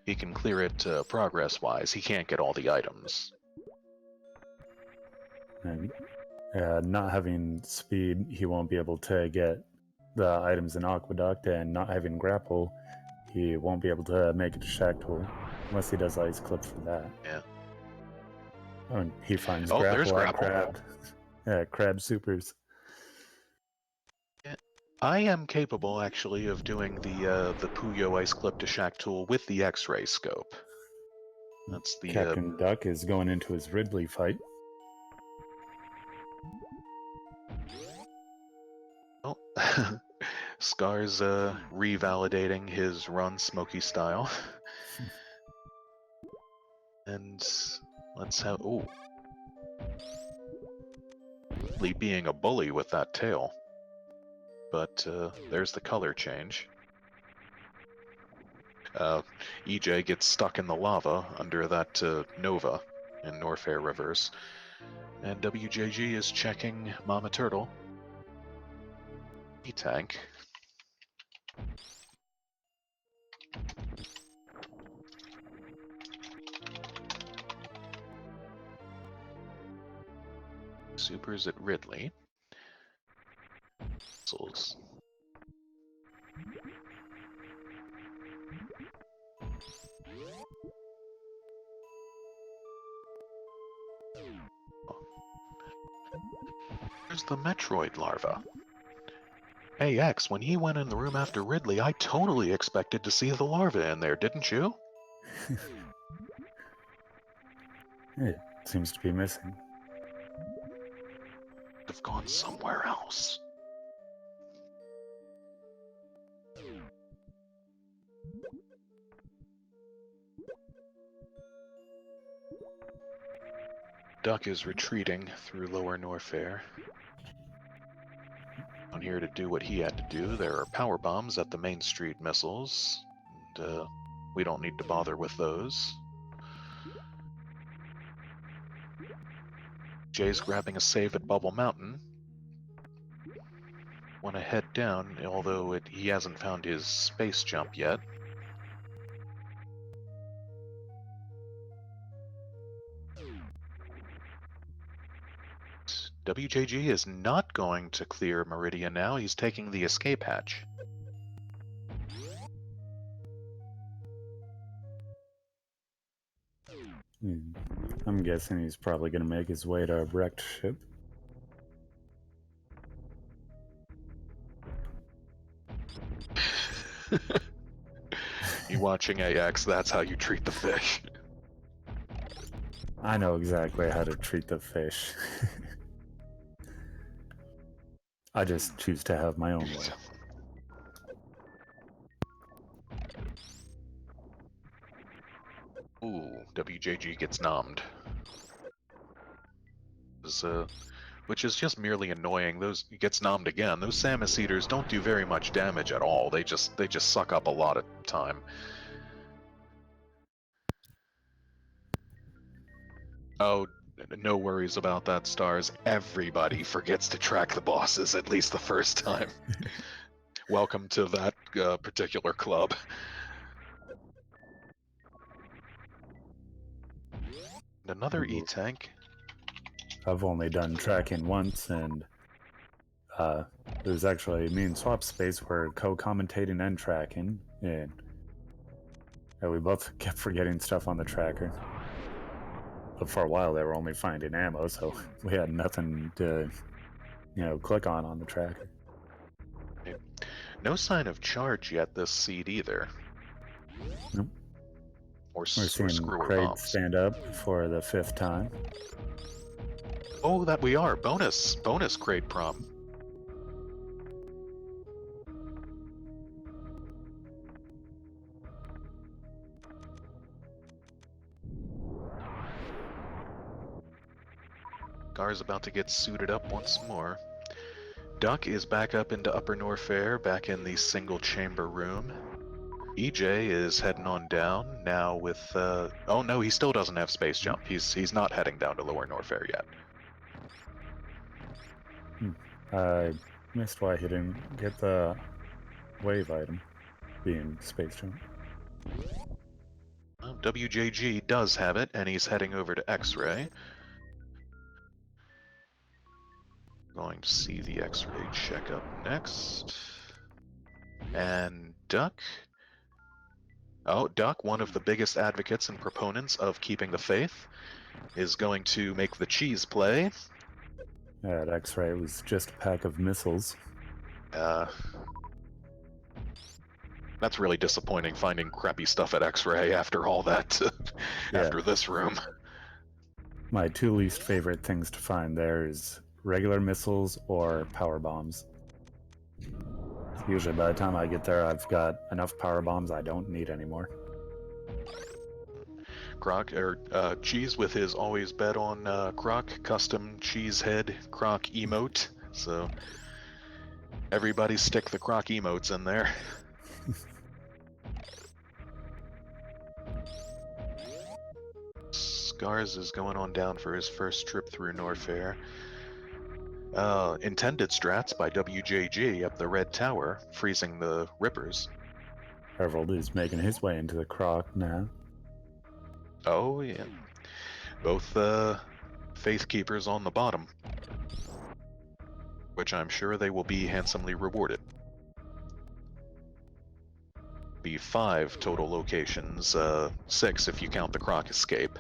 He can clear it progress-wise. He can't get all the items. And not having speed, he won't be able to get the items in Aqueduct, and not having grapple, he won't be able to make it to Shack Tool unless he does ice clip for that. Yeah. Oh, and he finds grapple at Crab. Crab supers. Yeah. I am capable, actually, of doing the Puyo ice clip to Shack Tool with the X-ray scope. That's the Captain Duck is going into his Ridley fight. Oh, Scars revalidating his run Smoky style. And let's have Lee being a bully with that tail. But there's the color change. EJ gets stuck in the lava under that Nova in Norfair Rivers. And WJG is checking Mama Turtle. E-Tank. Supers at Ridley. Missiles. There's the Metroid larva. Hey X, when he went in the room after Ridley, I totally expected to see the larva in there, didn't you? It seems to be missing. Have gone somewhere else. Duck is retreating through Lower Norfair. On here to do what he had to do. There are power bombs at the Main Street missiles, and we don't need to bother with those. Jay's grabbing a save at Bubble Mountain. Want to head down, although he hasn't found his space jump yet. WJG is not going to clear Meridian now. He's taking the escape hatch. I'm guessing he's probably going to make his way to a wrecked ship. You watching AX, that's how you treat the fish. I know exactly how to treat the fish. I just choose to have my own way. Ooh, WJG gets nommed. Which is just merely annoying. He gets nommed again. Those Samus Eaters don't do very much damage at all. They just suck up a lot of time. Oh, no worries about that, Stars. Everybody forgets to track the bosses at least the first time. Welcome to that particular club. And another E-Tank. I've only done tracking once, and it was actually me and Swap Space were co-commentating and tracking, and we both kept forgetting stuff on the tracker. But for a while, they were only finding ammo, so we had nothing to, click on the tracker. No sign of charge yet this seed either. Nope. We're seeing Craig stand up for the 5th time. Oh, that we are. Bonus Crate Prom. Gar's about to get suited up once more. Duck is back up into Upper Norfair, back in the single chamber room. EJ is heading on down now with oh no, he still doesn't have space jump. He's not heading down to Lower Norfair yet. I missed why he didn't get the wave item, being space jump. Well, WJG does have it, and he's heading over to X-Ray. Going to see the X-Ray checkup next. And Duck. Oh, Duck, one of the biggest advocates and proponents of keeping the faith, is going to make the cheese play. That X-Ray was just a pack of missiles. That's really disappointing, finding crappy stuff at X-Ray after all that, after this room. My 2 least favorite things to find there is regular missiles or power bombs. Usually by the time I get there, I've got enough power bombs I don't need anymore. Croc, Cheese with his always bet on Croc custom cheese head Croc emote. So everybody stick the Croc emotes in there. Scars is going on down for his first trip through Norfair. Intended strats by WJG up the Red Tower, freezing the Rippers. Everald is making his way into the croc now. Oh, yeah. Both Faith Keepers on the bottom, which I'm sure they will be handsomely rewarded. Be 5 total locations, 6 if you count the croc escape,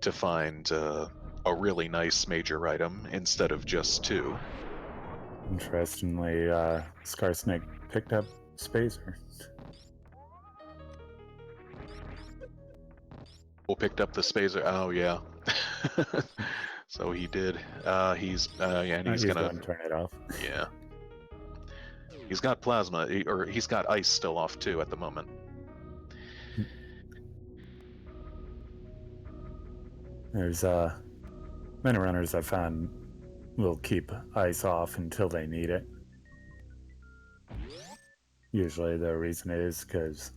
to find a really nice major item instead of just 2. Interestingly, Skarsnik picked up Spacer. Well, picked up the Spacer. Oh, yeah. So he did. He's and he's gonna going to turn it off. Yeah. He's got plasma, or he's got ice still off too at the moment. There's many runners I found will keep ice off until they need it. Usually the reason is because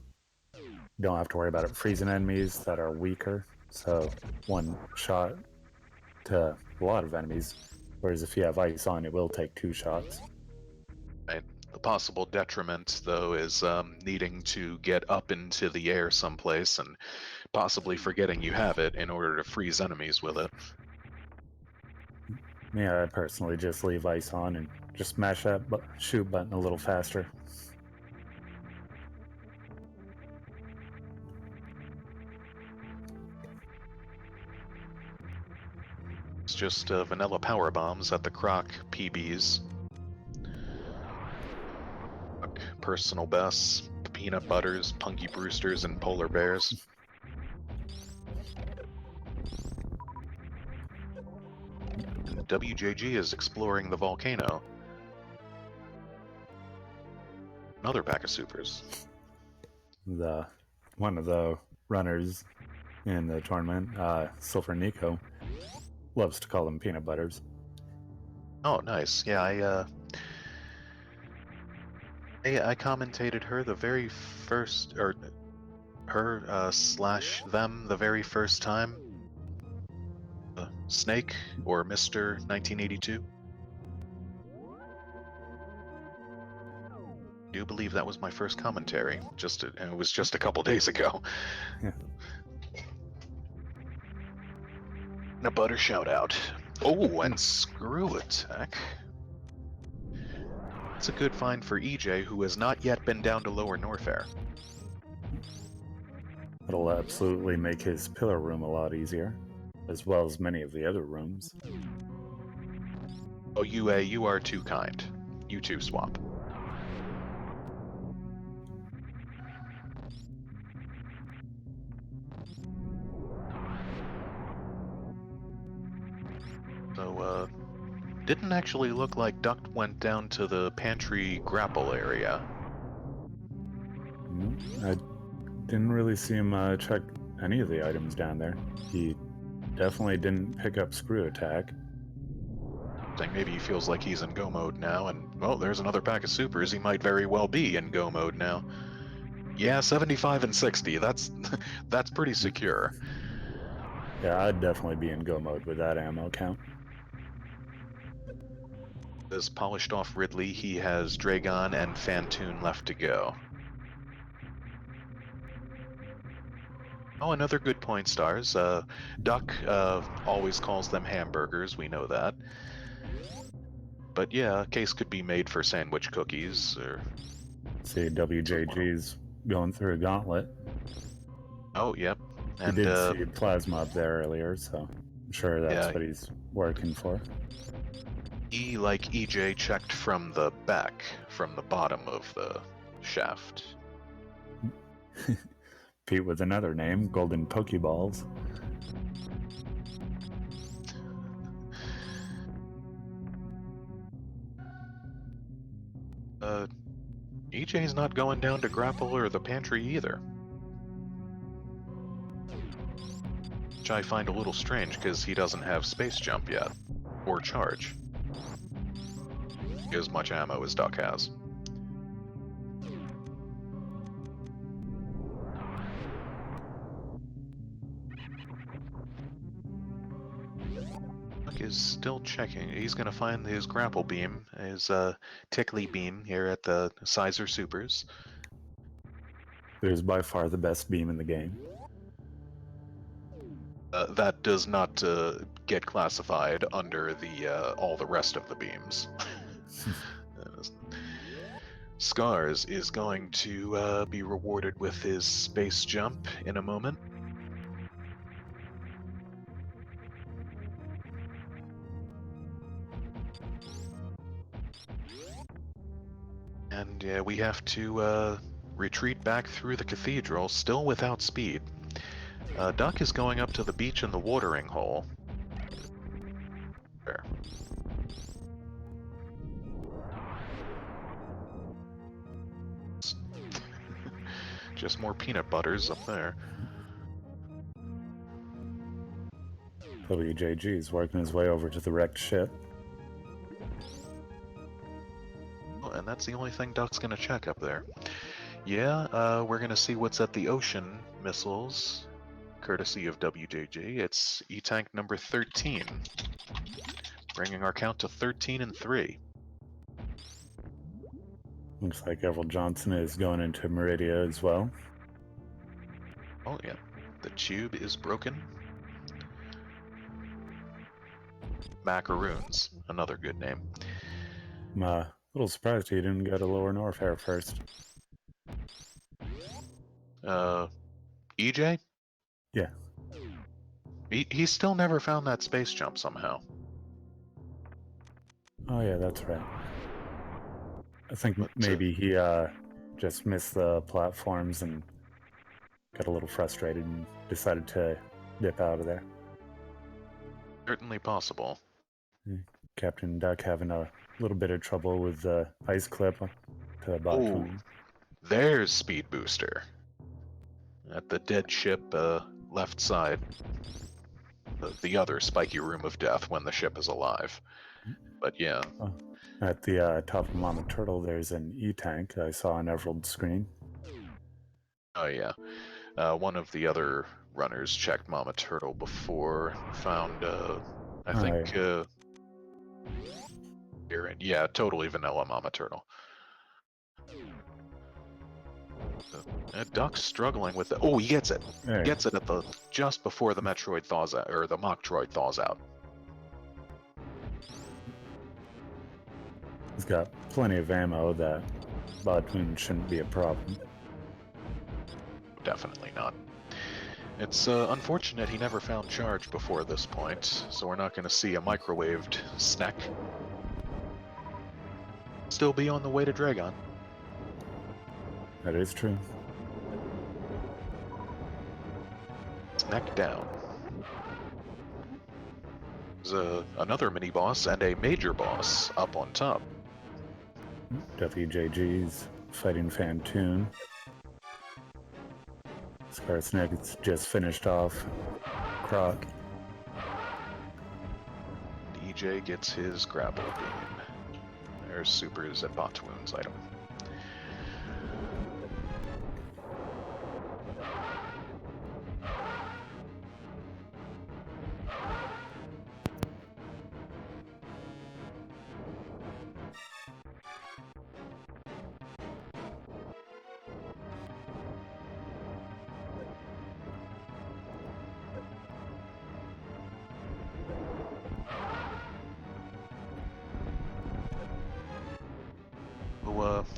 you don't have to worry about it freezing enemies that are weaker. So one shot to a lot of enemies, whereas if you have ice on, it will take 2 shots. Right. The possible detriment, though, is needing to get up into the air someplace and possibly forgetting you have it in order to freeze enemies with it. Yeah, I personally just leave ice on and just mash that shoot button a little faster. It's just vanilla power bombs at the croc PBs. Personal bests, peanut butters, punky Brewsters, and polar bears. And WJG is exploring the volcano. Another pack of supers. One of the runners in the tournament, Silver Nico, loves to call them peanut butters. Oh, nice. Yeah, I commentated her the very first, or her slash them the very first time. Snake or Mr. 1982. I do believe that was my first commentary. It was just a couple days ago. Yeah. And a butter shout out. Oh, and screw attack. It's a good find for EJ, who has not yet been down to Lower Norfair. It'll absolutely make his pillar room a lot easier, as well as many of the other rooms. Oh, UA, you are too kind. You too, swap. So, didn't actually look like Duck went down to the pantry grapple area. I didn't really see him check any of the items down there. He definitely didn't pick up screw attack. Saying maybe he feels like he's in go mode now, and well, there's another pack of supers. He might very well be in go mode now. Yeah, 75 and 60. That's pretty secure. Yeah, I'd definitely be in go mode with that ammo count. As polished off Ridley, he has Dragon and Fantoon left to go. Oh, another good point, Stars. Duck always calls them hamburgers, we know that. But yeah, a case could be made for sandwich cookies, or... See, WJG's going through a gauntlet. Oh, yep. And, he did see plasma up there earlier, so I'm sure that's what he's working for. He, like EJ, checked from the back, from the bottom of the shaft. Pete with another name, Golden Pokeballs. EJ's not going down to grapple or the pantry either. Which I find a little strange, because he doesn't have space jump yet. Or charge. As much ammo as Duck has. is still checking. He's going to find his grapple beam, his tickly beam here at the Sizer Supers. It is by far the best beam in the game. That does not get classified under the all the rest of the beams. Scars is going to be rewarded with his space jump in a moment. And we have to retreat back through the cathedral, still without speed. Duck is going up to the beach in the watering hole. There. Just more peanut butters up there. WJG is working his way over to the wrecked ship. Oh, and that's the only thing Duck's gonna check up there. Yeah, we're gonna see what's at the ocean missiles, courtesy of WJG. It's E-Tank number 13, bringing our count to 13 and 3. Looks like EveraldJohnson is going into Meridia as well. Oh yeah, the tube is broken. Macaroons, another good name. I'm a little surprised he didn't go to Lower Norfair first. EJ? Yeah. He still never found that space jump somehow. Oh yeah, that's right. I think But, maybe he just missed the platforms and got a little frustrated and decided to dip out of there. Certainly possible. Captain Duck having a little bit of trouble with the ice clip to Bottoon. There's Speed Booster. At the dead ship left side. The other spiky room of death when the ship is alive. But yeah. Oh. At the top of Mama Turtle, there's an E-Tank I saw on Everald's screen. Oh yeah. One of the other runners checked Mama Turtle before, found, I think, yeah, totally vanilla Mama Turtle. Duck's struggling with it. Oh, he gets it. Gets it at the just before the Metroid thaws out, or the Mocktroid thaws out. He's got plenty of ammo. That Bottoon shouldn't be a problem. Definitely not. It's unfortunate he never found charge before this point, so we're not going to see a microwaved snack. Still be on the way to Dragon. That is true. Snack down. There's another mini-boss and a major boss up on top. WJG's fighting Fantoon. Skarsnik just finished off Croc. DJ gets his grapple beam. There's Supers at Botwoon's item.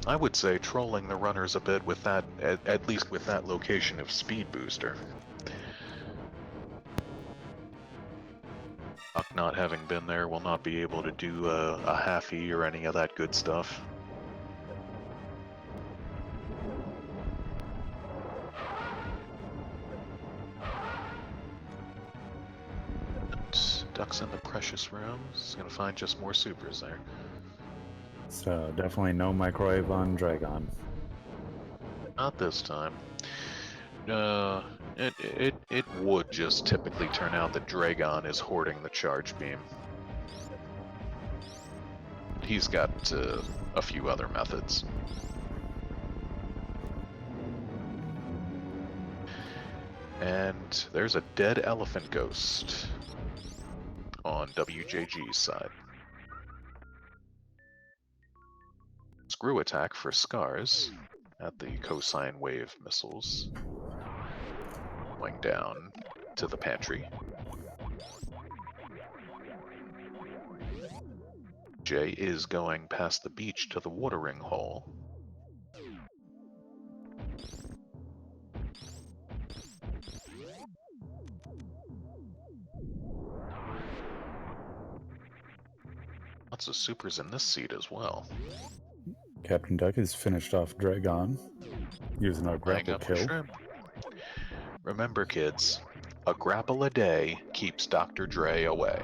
I would say trolling the runners a bit with that, at least with that location of Speed Booster. Buck not having been there will not be able to do a half-E or any of that good stuff. Duck's in the precious room. He's gonna find just more supers there. So definitely no microwave on Dragon. Not this time. It would just typically turn out that Dragon is hoarding the charge beam. He's got a few other methods. And there's a dead elephant ghost. on WJG's side. Screw attack for Scars at the cosine wave missiles. Going down to the pantry. Jay is going past the beach to the watering hole. Lots of supers in this seat as well. Captain Duck has finished off Dragon using a Flying grapple up the kill. shrimp. Remember, kids, a grapple a day keeps Dr. Dre away.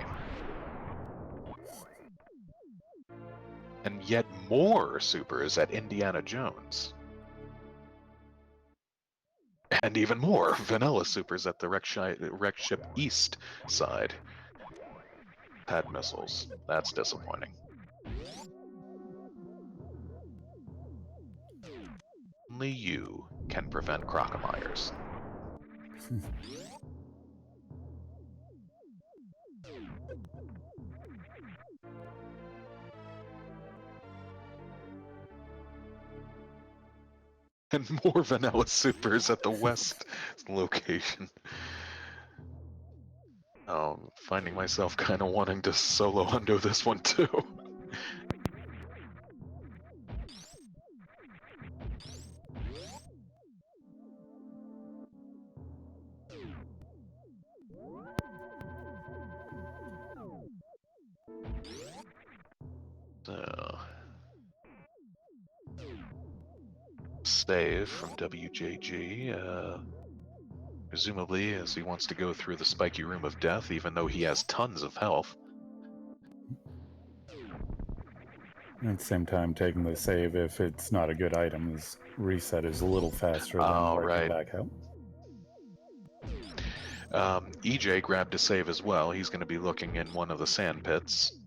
And yet more supers at Indiana Jones. And even more vanilla supers at the wreck ship east side. Pad missiles. That's disappointing. Only you can prevent Crocomires. And more vanilla supers at the west location. Finding myself kind of wanting to solo hundo this one too. So, save from WJG, presumably as he wants to go through the spiky room of death, even though he has tons of health. At the same time, taking the save if it's not a good item, his reset is a little faster than working back out. EJ grabbed a save as well. He's going to be looking in one of the sand pits.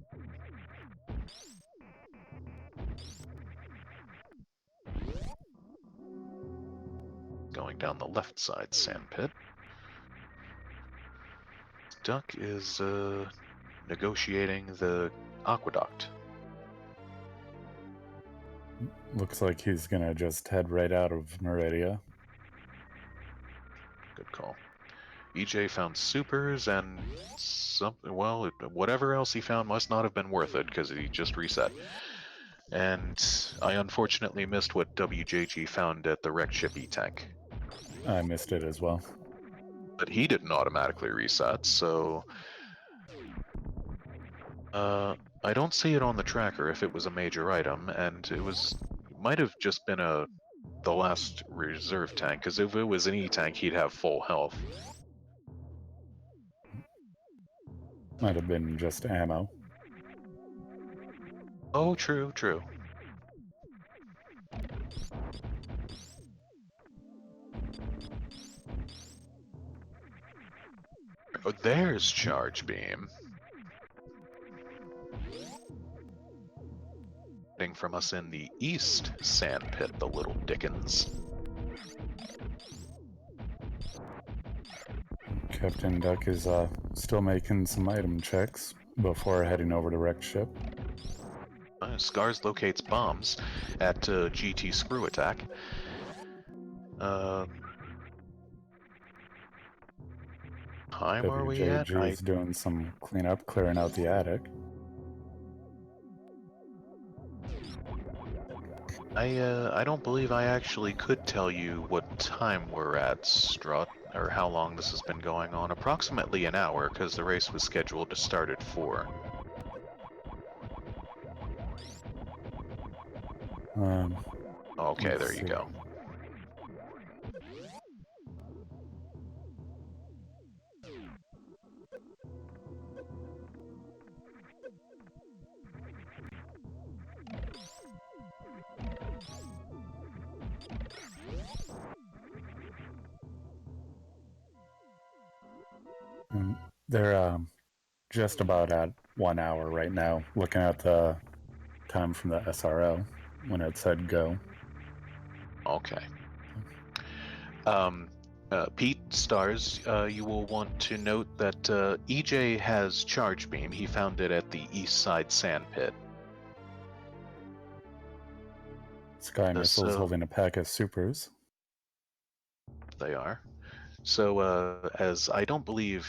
Going down the left side sand pit. Duck is negotiating the aqueduct. Looks like he's gonna just head right out of Meridia. Good call. EJ found supers and something. Well, whatever else he found must not have been worth it because he just reset. And I unfortunately missed what WJG found at the wrecked ship E-Tank. I missed it as well. But he didn't automatically reset, so I don't see it on the tracker if it was a major item, and it might have just been the last reserve tank, because if it was an E-Tank, he'd have full health. Might have been just ammo. Oh, true, true. Oh, there's Charge Beam. Hitting from us in the east sand pit, the little Dickens. Captain Duck is still making some item checks before heading over to wrecked ship. Scars locates bombs at GT Screw Attack. Time are we at? WJG is doing some cleanup, clearing out the attic. I don't believe I actually could tell you what time we're at, Strut, or how long this has been going on. Approximately an hour, because the race was scheduled to start at 4. Okay, there you go. They're just about at 1 hour right now, looking at the time from the SRO when it said go. Okay. Pete Stars, you will want to note that EJ has charge beam. He found it at the east side sand pit. Sky Missile's So holding a pack of supers. they are. So as I don't believe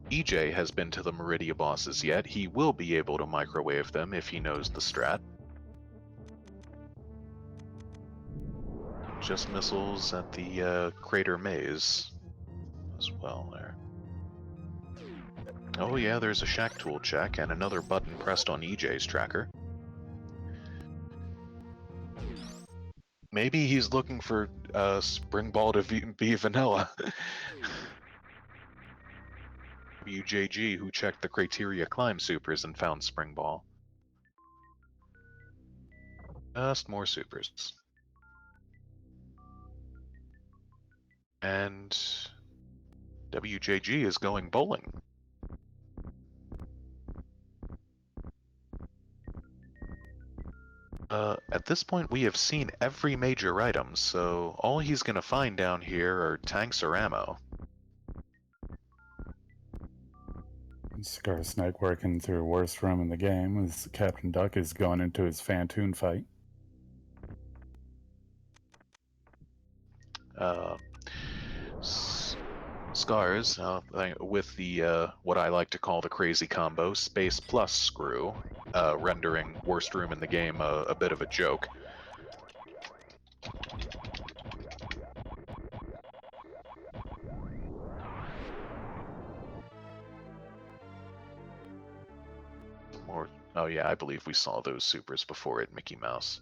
EJ has been to the Meridia bosses yet, he will be able to microwave them if he knows the strat. Just missiles at the crater maze as well there. Oh yeah, there's a shack tool check and another button pressed on EJ's tracker. Maybe he's looking for Spring Ball to be vanilla. wjg, who checked the criteria climb supers and found Spring Ball. Just more supers. And wjg is going bowling. At this point, we have seen every major item, so all he's gonna find down here are tanks or ammo. Skarsnik working through worst room in the game as Captain Duck is going into his Fantoon fight. Scars, with the what I like to call the crazy combo, space plus screw, rendering worst room in the game a bit of a joke. More, oh yeah, I believe we saw those supers before at Mickey Mouse.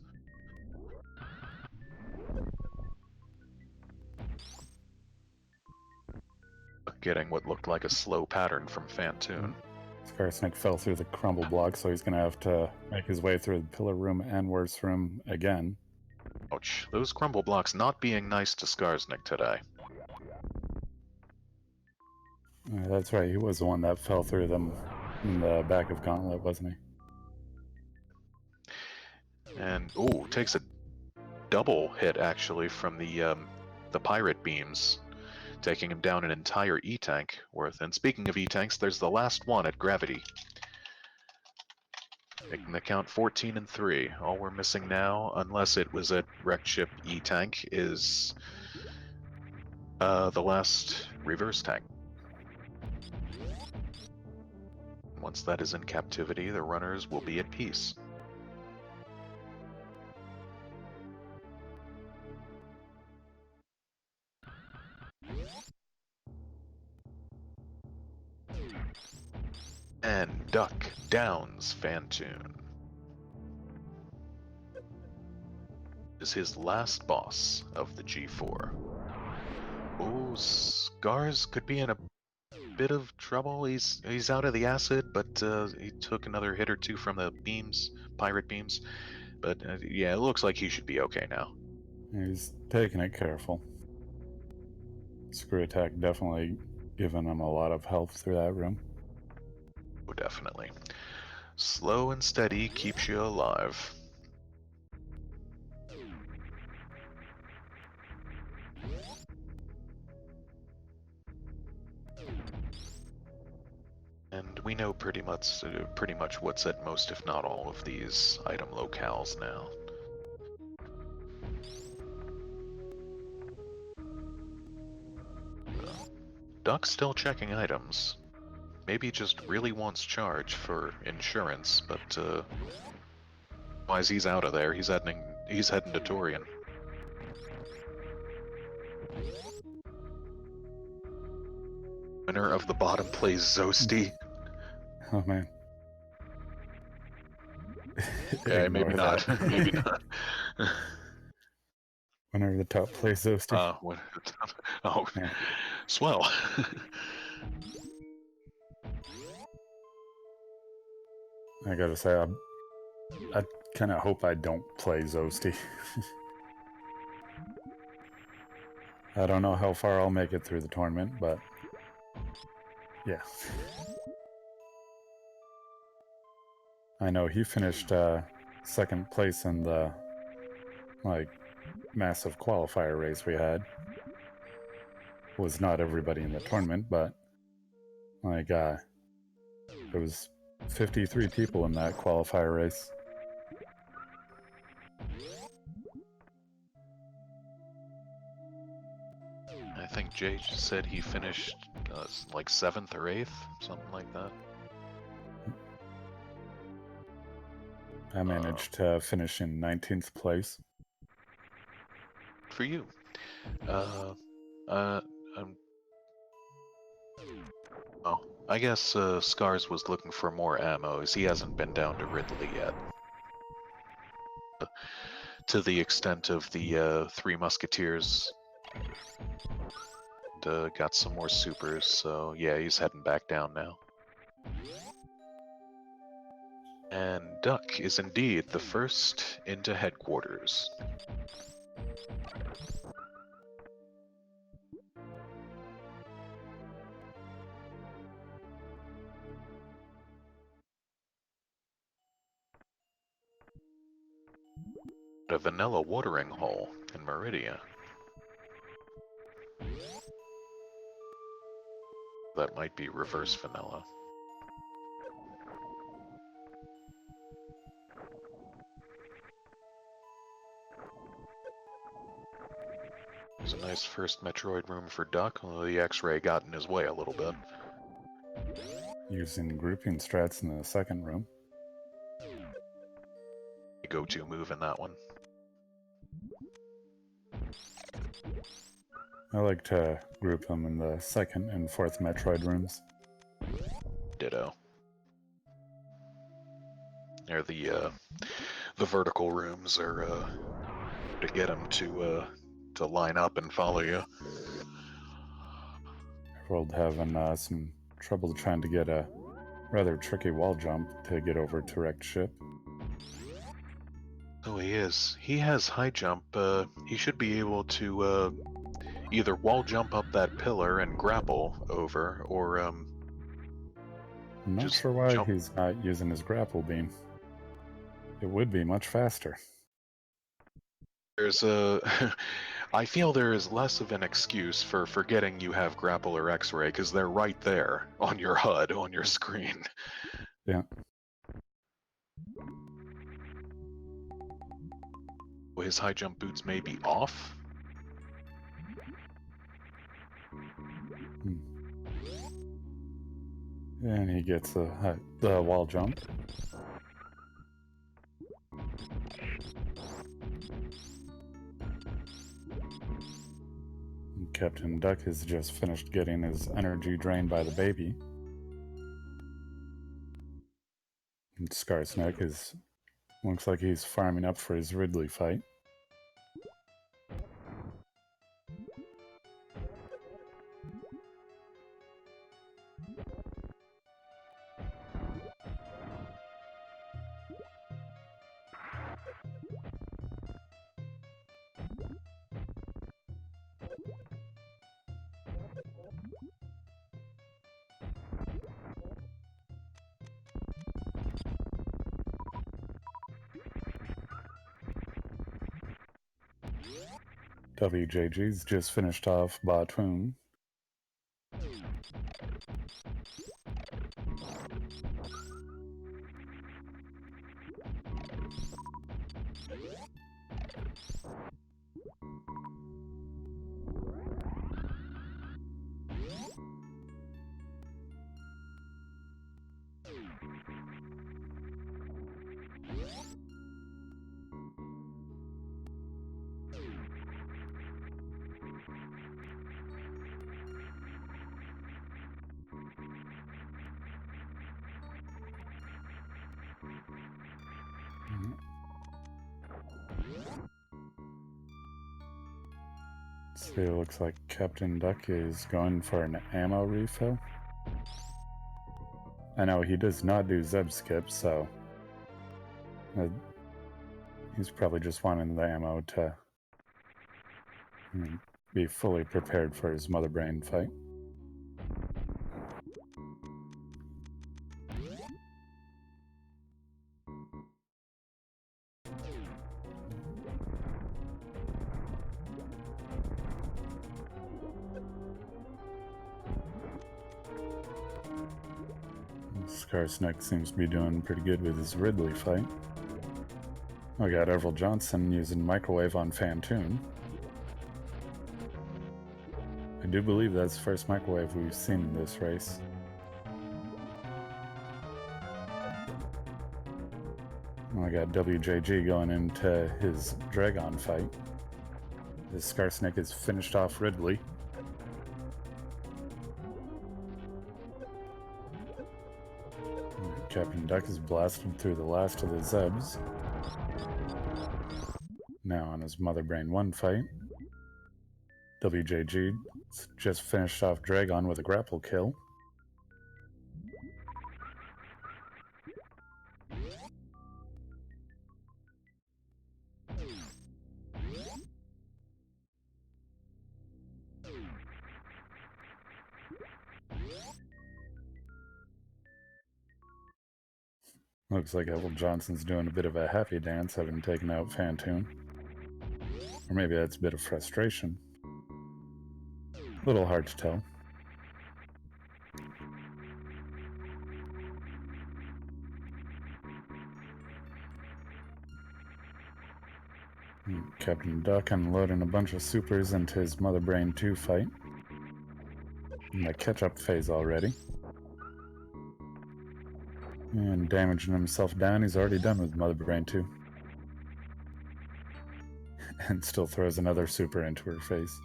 Getting what looked like a slow pattern from Fantoon. Skarsnik fell through the crumble block, so he's going to have to make his way through the pillar room and worst room again. Ouch, those crumble blocks not being nice to Skarsnik today. That's right, he was the one that fell through them in the back of Gauntlet, wasn't he? And ooh, takes a double hit actually from the pirate beams, taking him down an entire E-tank worth. And speaking of E-tanks, there's the last one at Gravity, making the count 14 and 3. All we're missing now, unless it was a wrecked ship E-tank, is the last reverse tank. Once that is in captivity, the runners will be at peace. And Duck downs Fantoon. Is his last boss of the G4. Oh, Scars could be in a bit of trouble. He's out of the acid, but he took another hit or two from the beams, pirate beams. But yeah, it looks like he should be okay now. He's taking it careful. Screw attack definitely giving him a lot of health through that room. Oh, definitely. Slow and steady keeps you alive. And we know pretty much what's at most, if not all, of these item locales now. Duck's still checking items. Maybe just really wants charge for insurance, but otherwise he's out of there. He's heading to Torian. Winner of the bottom plays Zosti. Oh man. Okay, maybe not. Maybe not. Whenever the top plays Zosti. Oh, yeah. Swell. I gotta say, I kind of hope I don't play Zosti. I don't know how far I'll make it through the tournament, but yeah. I know he finished second place in the massive qualifier race we had. was not everybody in the tournament, but like there was 53 people in that qualifier race. I think Jay just said he finished like 7th or 8th, something like that. I managed to finish in 19th place. For you. Oh, I guess Scars was looking for more ammo, as he hasn't been down to Ridley yet. To the extent of the Three Musketeers. And, got some more supers, so yeah, he's heading back down now. And Duck is indeed the first into headquarters. A vanilla watering hole in Meridia. That might be reverse vanilla. There's a nice first Metroid room for Duck, although the X-ray got in his way a little bit. Using grouping strats in the second room. Go-to move in that one. I like to group them in the second and fourth Metroid rooms. Ditto. They're the vertical rooms are to get them to line up and follow you. Everald having some trouble trying to get a rather tricky wall jump to get over to wrecked ship. Oh, he is. He has high jump. He should be able to either wall jump up that pillar and grapple over, or I'm not just sure why jump. he's not using his grapple beam. It would be much faster. There's a. I feel there is less of an excuse for forgetting you have grapple or X-ray, because they're right there on your HUD, on your screen. Yeah. His high jump boots may be off. And he gets the wall jump. Captain Duck has just finished getting his energy drained by the baby. And Skarsnik looks like he's farming up for his Ridley fight. WJG's just finished off Batoon. So it looks like Captain Duck is going for an ammo refill. I know he does not do Zeb skip, so he's probably just wanting the ammo to be fully prepared for his Mother Brain fight. Skarsnik seems to be doing pretty good with his Ridley fight. I got EveraldJohnson using microwave on Fantoon. I do believe that's the first microwave we've seen in this race. I got wjg going into his Dragon fight. His Skarsnik has finished off Ridley. Captain Duck is blasted through the last of the Zebs. Now on his Mother Brain 1 fight. wjg just finished off Dragon with a grapple kill. Looks like EveraldJohnson's doing a bit of a happy dance having taken out Fantoon. Or maybe that's a bit of frustration. A little hard to tell. Captain Duck unloading a bunch of supers into his Mother Brain 2 fight. In the catch-up phase already. And damaging himself down, he's already done with Mother Brain 2. And still throws another super into her face.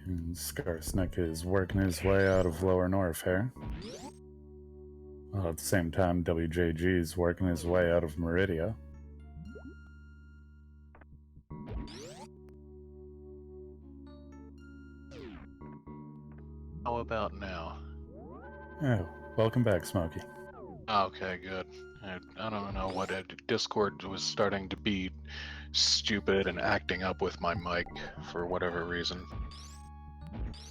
And Skarsnik is working his way out of Lower Norfair. While at the same time, wjg is working his way out of Meridia. How about now? Oh, welcome back, Smokey. Okay, good. I don't know what Discord was starting to be stupid and acting up with my mic for whatever reason.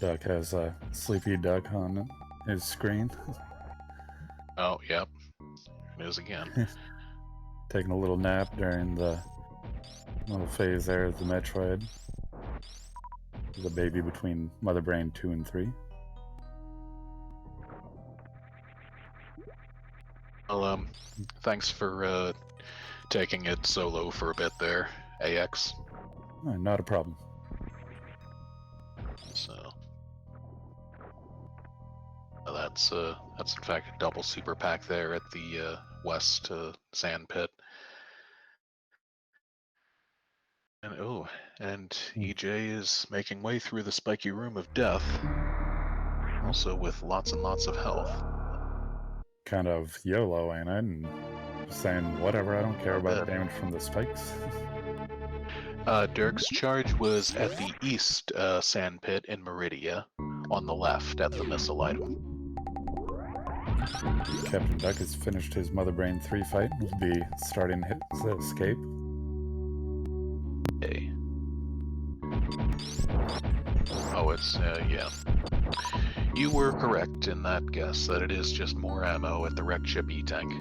Duck has a sleepy duck on his screen. Oh, yep. It is again. Taking a little nap during the little phase there of the Metroid. The baby between Mother Brain 2 and 3. Well, thanks for taking it solo for a bit there, AX. Not a problem. So that's in fact a double super pack there at the west sand pit. And EJ is making way through the spiky room of death, also with lots and lots of health. Kind of YOLO, ain't it? And just saying, whatever, I don't care about damage from the spikes. Dirk's charge was at the east sand pit in Meridia, on the left at the missile item. Captain Duck has finished his Mother Brain 3 fight and will be starting his escape. Okay. Oh, it's, yeah. You were correct in that guess, that it is just more ammo at the wrecked ship E-tank.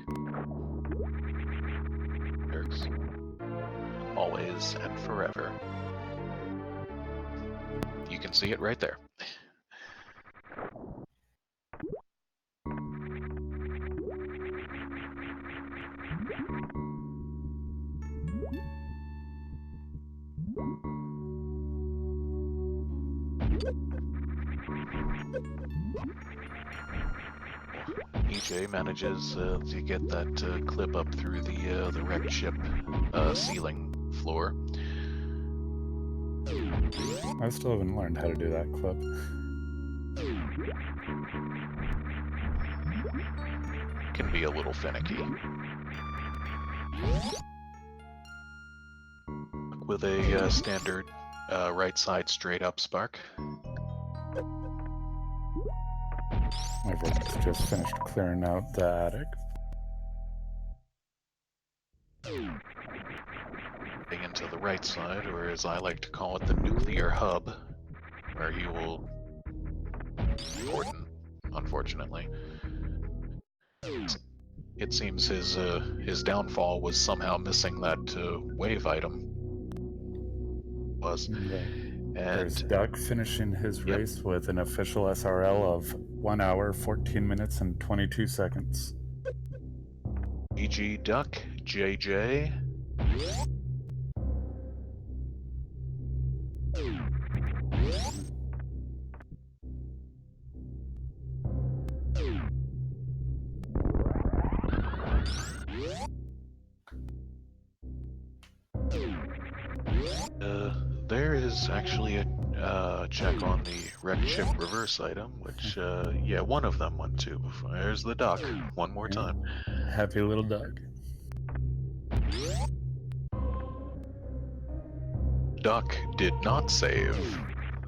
Dirks. Always and forever. You can see it right there. EJ manages to get that clip up through the wrecked ship ceiling floor. I still haven't learned how to do that clip. Can be a little finicky. With a standard right side straight up spark. Everyone's just finished clearing out the attic. Heading into the right side, or as I like to call it, the nuclear hub, where he will important, unfortunately. It seems his downfall was somehow missing that wave item. There's And Duck finishing his yep, race with an official SRL of 1 hour, 14 minutes, and 22 seconds. EG Duck, JJ. There is actually a check on the wrecked ship reverse item, which, yeah, one of them went to. There's the Duck, one more time. Happy little Duck. Duck did not save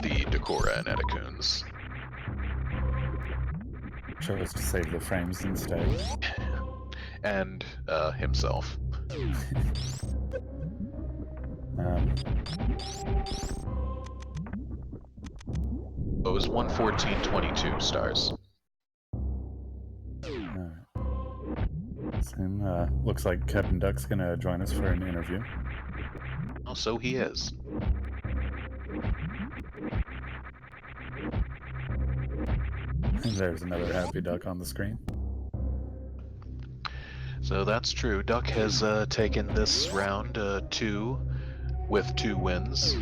the Decora and Eticoons. Chose to save the frames instead. And himself. It was 114.22 stars. Looks like Captain Duck's gonna join us for an interview. Oh, so he is. And there's another happy Duck on the screen. So that's true. Duck has taken this round 2 with 2 wins.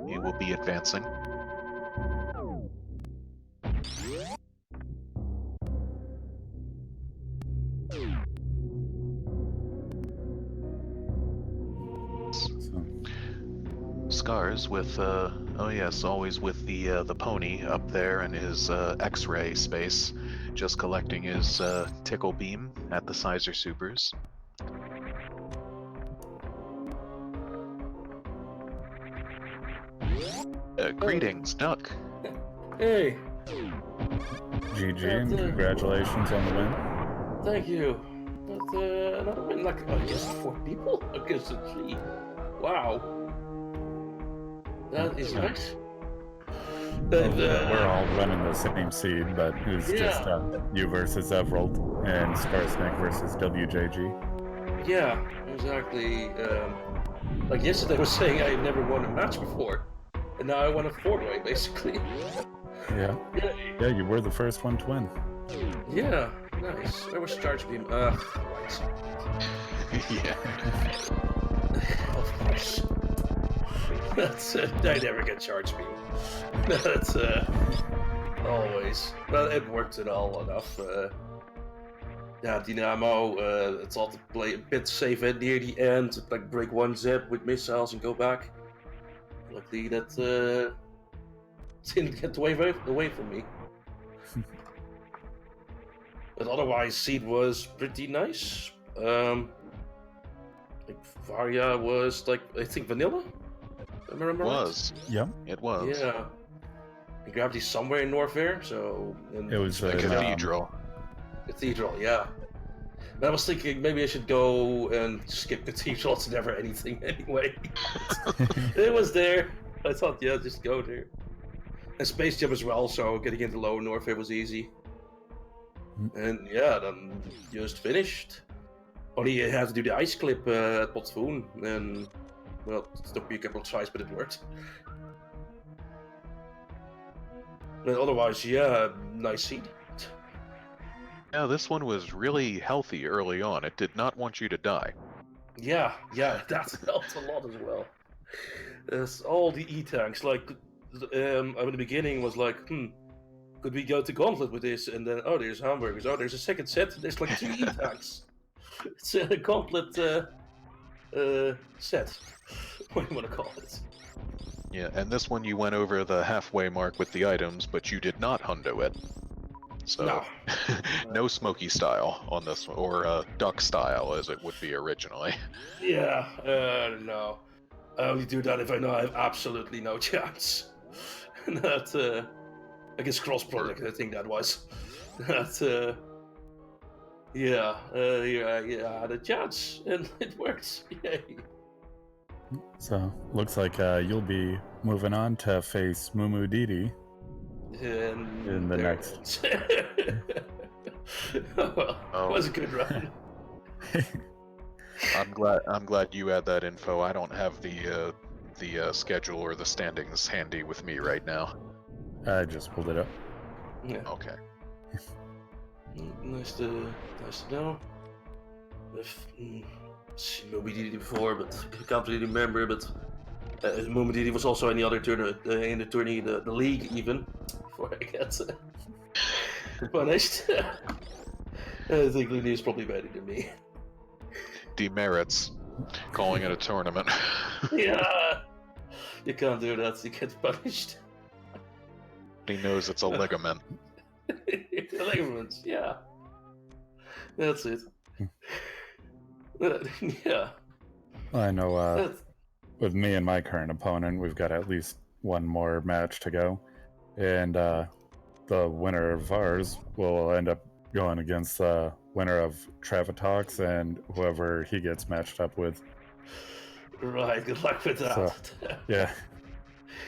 He will be advancing. Scars with oh yes, always with the pony up there in his X-ray space, just collecting his tickle beam at the Sizer Supers. Greetings, Duck. Hey. GG, and congratulations on the win. Thank you. But another win, like, I guess 4 people against a 3. Wow. That is nice. We're all running the same seed, but it was just you versus Everald and Skarsnik versus WJG. Yeah, exactly. Like yesterday I was saying I had never won a match before, and now I won a 4-way, basically. Yeah. Yeah, you were the first one to win. Yeah, nice. Where was Charge Beam? Right. Yeah. Of course. That's I never get Charge Beam. That's always. Well, it worked it all enough. Yeah, Dynamo, it's all to play a bit safe at near the end, like break 1 zip with missiles and go back. Luckily that didn't get away from me. But otherwise, Seed was pretty nice. Like Varia was like, I think vanilla? Am I remember Was. right? Yeah. It was. Yeah. And Gravity somewhere in Norfair, so... It was the Cathedral. Cathedral, yeah. And I was thinking maybe I should go and skip Cathedral. It's never anything anyway. It was there. I thought, yeah, just go there. And Space Jam as well, so getting into Lower Norfair was easy. And yeah, then just finished. Only you had to do the ice clip at Potfoon, and well, it took me a couple of tries, but it worked. But otherwise, yeah, nice seed. Yeah, this one was really healthy early on. It did not want you to die. Yeah, that helped a lot as well. There's all the E-tanks, like, in the beginning was like, could we go to Gauntlet with this? And then, oh, there's hamburgers. Oh, there's a second set. There's like 3 E-tanks. It's a Gauntlet set. What do you want to call it? Yeah, and this one you went over the halfway mark with the items, but you did not hundo it. So, No. no smoky style on this one, or duck style as it would be originally. Yeah, no. I only do that if I know I have absolutely no chance. That, I guess cross-product, I think that was. That, Yeah, I had a chance, and it worked. Yay. So, looks like you'll be moving on to face Mumu Didi And in the there next. it is. Well, Oh. it was a good run. I'm glad you had that info. I don't have the schedule or the standings handy with me right now. I just pulled it up. Yeah, Okay. nice to know. Moby Didi before, but I can't really remember. But Moby Didi was also in the other tournament, in the tourney, the league even. Before I get punished. I think Looney is probably better than me. Demerits calling it a tournament. Yeah, you can't do that. You get punished. He knows it's a ligament. Ligaments, yeah. That's it. Yeah. I know That's... with me and my current opponent, we've got at least one more match to go. And the winner of ours will end up going against the winner of Travatox and whoever he gets matched up with. Right, good luck with that. So, yeah.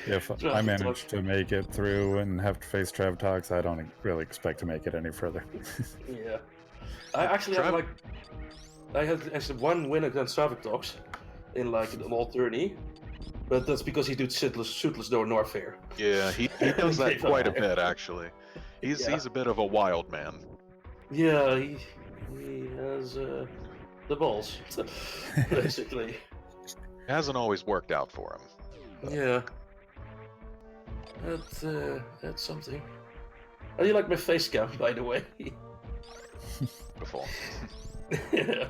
If I Travatox. manage to make it through and have to face Travatox, I don't really expect to make it any further. Yeah. I actually had actually one win against Travatox in like an all tourney. But that's because he did suitless door Norfair. Yeah, he does that quite a bit actually. He's a bit of a wild man. Yeah, he has the balls, basically. It hasn't always worked out for him. Yeah. That's something. How do you like my face cam, by the way? Beautiful. Yeah.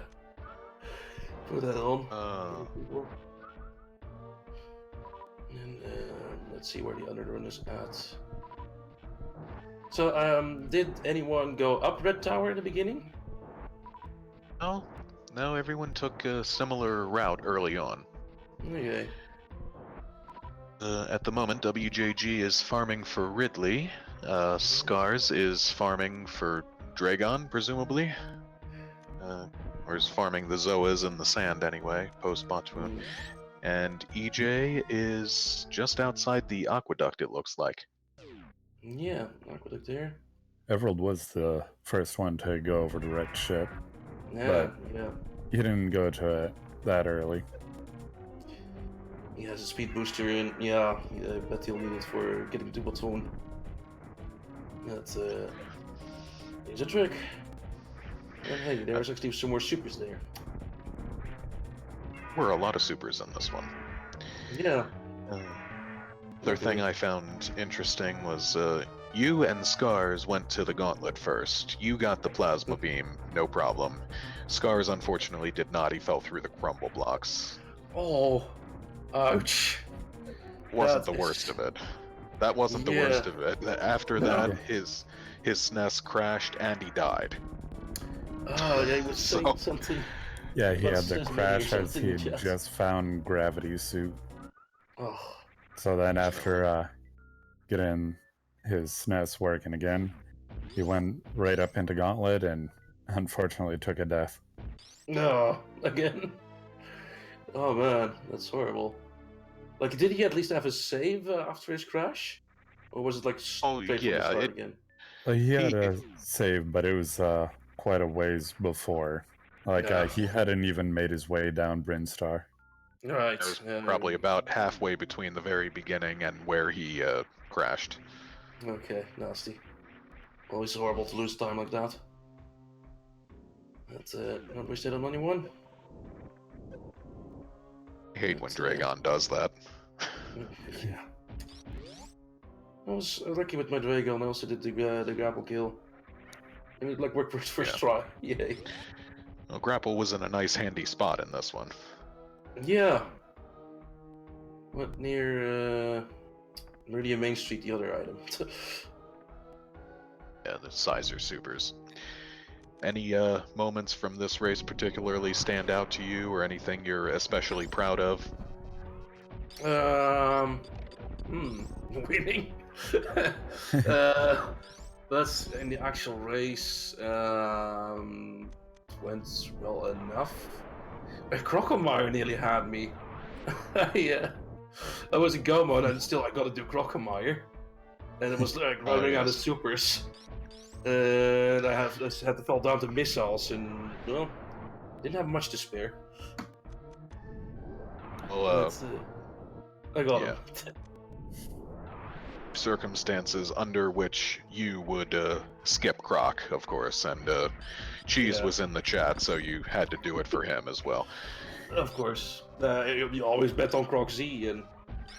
Put that on. And let's see where the other one is at. So, did anyone go up Red Tower in the beginning? No, everyone took a similar route early on. Okay. At the moment, WJG is farming for Ridley. Scars is farming for Dragon, presumably. Or is farming the Zoas in the sand anyway, post Botmoon. And EJ is just outside the aqueduct, it looks like. Yeah, aqueduct there. Everald was the first one to go over to wrecked ship. Yeah, But yeah. he didn't go to it that early. He has a speed booster, and yeah, I bet he'll need it for getting to Baton. That's here's a trick. And hey, there's actually some more supers there. There were a lot of supers in this one. Yeah. Other thing I found interesting was you and Scars went to the gauntlet first. You got the plasma beam, no problem. Scars unfortunately did not. He fell through the crumble blocks. Oh, ouch. Wasn't the worst of it. That wasn't the worst of it. After that, his SNES crashed and he died. Oh, yeah, he was saying something. Yeah, he had the crash as he had just found gravity suit. Oh. So then after getting his SNES working again, he went right up into Gauntlet and unfortunately took a death. No, again. Oh man, that's horrible. Like, did he at least have a save after his crash? Or was it like straight from the start again? He had a save, but it was quite a ways before. Like, he hadn't even made his way down Brinstar. Right. It was probably about halfway between the very beginning and where he crashed. Okay, nasty. Always horrible to lose time like that. That's don't wish that on anyone. I hate when Dragon does that. Yeah. I was lucky with my Dragon. I also did the grapple kill. And it like worked for his first try. Yay. Well, grapple was in a nice handy spot in this one. Yeah. What near Meridian Main Street, the other item. Yeah, the Sizer supers. Any moments from this race particularly stand out to you, or anything you're especially proud of? Winning. But in the actual race, went well enough. Crocomire nearly had me. Yeah, I was in Go mode and still I got to do Crocomire, and it was like running out of supers. And I had to fall down to missiles, and well, didn't have much to spare. Well, I got yeah. him. Circumstances under which you would skip Croc, of course, and Cheese was in the chat, so you had to do it for him as well. Of course. You always bet on Croc Z, and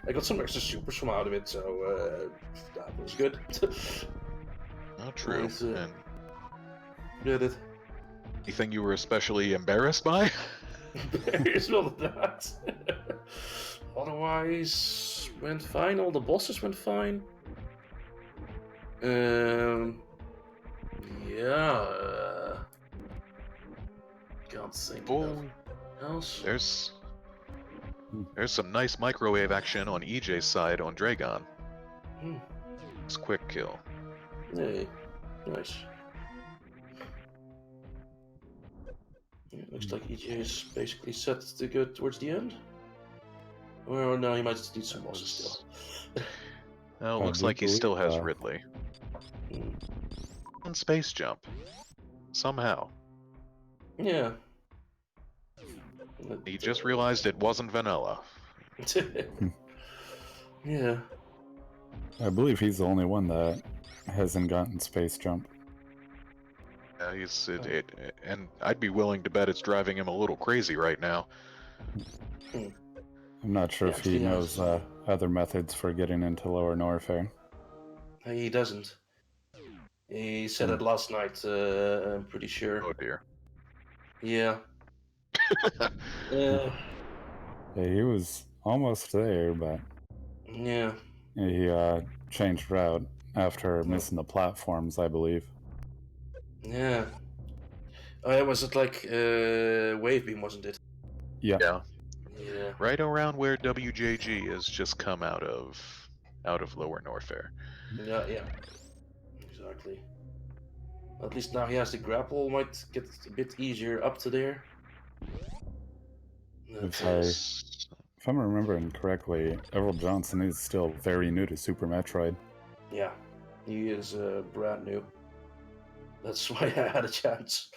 I got some extra supers from out of it, so that was good. Oh, true. Nice, And did it. anything you were especially embarrassed by? Embarrassed about that. Otherwise, went fine. All the bosses went fine. Yeah. Can't think of else. There's some nice microwave action on EJ's side on Dragon. It's quick kill. Hey, nice. Yeah, looks like EJ is basically set to go towards the end. Or no, he might need some bosses still. Well, looks like he still has Ridley. And space jump. Somehow. Yeah. He just realized it wasn't vanilla. Yeah. I believe he's the only one that hasn't gotten space jump. And I'd be willing to bet it's driving him a little crazy right now. I'm not sure if he knows other methods for getting into Lower Norfair. He doesn't. He said it last night, I'm pretty sure. Oh dear. Yeah. Yeah, he was almost there, but yeah, he changed route after missing the platforms, I believe. Yeah. Oh, was it like Wave Beam, wasn't it? Yeah. Yeah. Right around where WJG has just come out of Lower Norfair. Yeah. Exactly. At least now he has the grapple, might get a bit easier up to there. If I'm remembering correctly, EveraldJohnson is still very new to Super Metroid. Yeah, he is brand new. That's why I had a chance.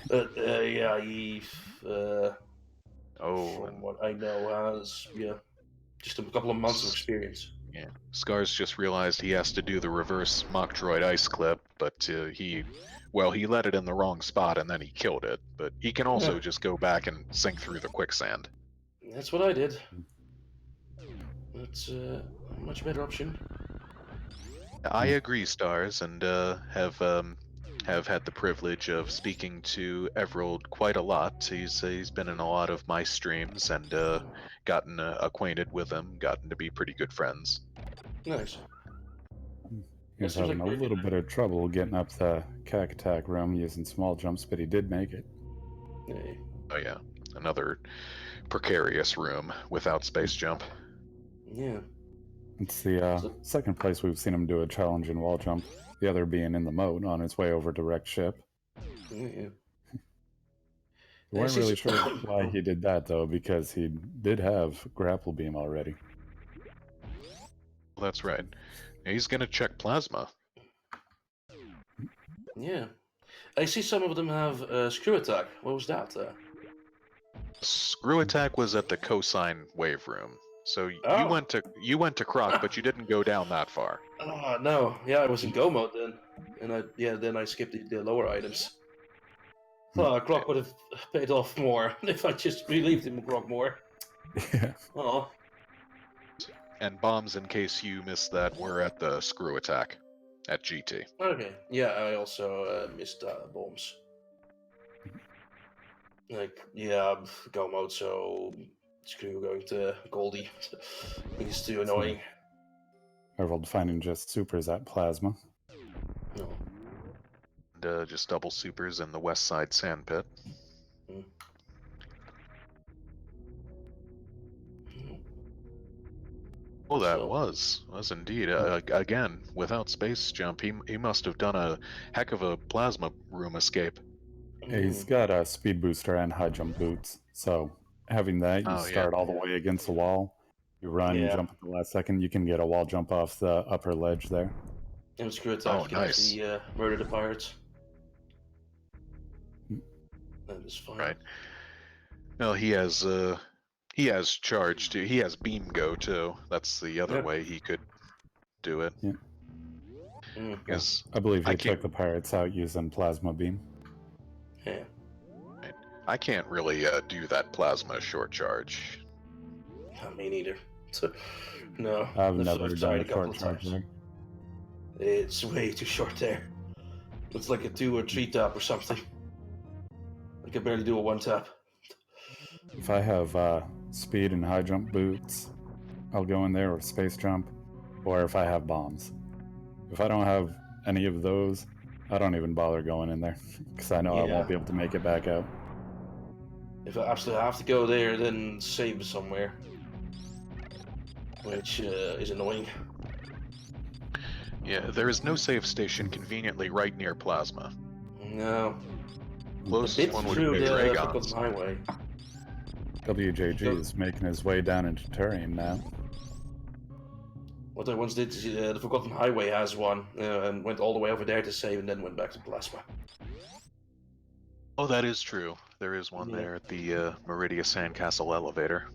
But yeah, he, from what I know, has just a couple of months of experience. Yeah, Scars just realized he has to do the reverse Mockdroid ice clip, but he let it in the wrong spot and then he killed it. But he can also just go back and sink through the quicksand. That's what I did. That's a much better option. I agree, Stars, and have had the privilege of speaking to Everald quite a lot. He's been in a lot of my streams and gotten acquainted with him, gotten to be pretty good friends. Nice. He was having a little bit of trouble getting up the Cack room using small jumps, but he did make it. Hey. Oh yeah, another precarious room without space jump. Yeah. It's the second place we've seen him do a challenge in wall jump, the other being in the moat on his way over to wreck ship. Yeah. We weren't really sure why he did that, though, because he did have grapple beam already. Well, that's right. He's gonna check plasma. Yeah. I see some of them have screw attack. What was that? Screw attack was at the cosine wave room. So you went to Croc, but you didn't go down that far. No. Yeah, I was in go mode then, and then I skipped the lower items. Croc would have paid off more if I just relieved him Croc more. Yeah. Oh. And bombs, in case you missed that, were at the screw attack at GT. Okay. Yeah, I also missed bombs. Like, yeah, go mode, so screw going to Goldie. He's too annoying. Everald finding just supers at plasma. No. And just double supers in the west side sand pit. Oh, that So, was indeed. Again, without space jump, he must have done a heck of a plasma room escape. He's got a speed booster and high jump boots, so having that, you Oh yeah. start all the way against the wall. You run, yeah. jump at the last second. You can get a wall jump off the upper ledge there. And with screw attack, Oh, you can nice. actually murder the pirates. That is fine. Right. Well, he has charge too. He has beam go too. That's the other Yep. way he could do it. Yeah. Because I believe I he can't. took the pirates out using plasma beam. Yeah. I can't really do that plasma short charge. Not me neither. No. I've never done tried a couple short of charge times. there. It's way too short there. It's like a 2 or 3 tap or something. I can barely do a 1 tap. If I have speed and high jump boots, I'll go in there, or space jump, or if I have bombs. If I don't have any of those, I don't even bother going in there, because I know I won't be able to make it back out. If I absolutely have to go there, then save somewhere. Which is annoying. Yeah, there is no save station conveniently right near plasma. No. Closest Bit one would through be the Dragon's. Forgotten Highway. WJG is making his way down into Turian now. What I once did is the Forgotten Highway has one, and went all the way over there to save, and then went back to Plasma. Oh, that is true. There is one Yeah. there at the Meridia Sandcastle elevator.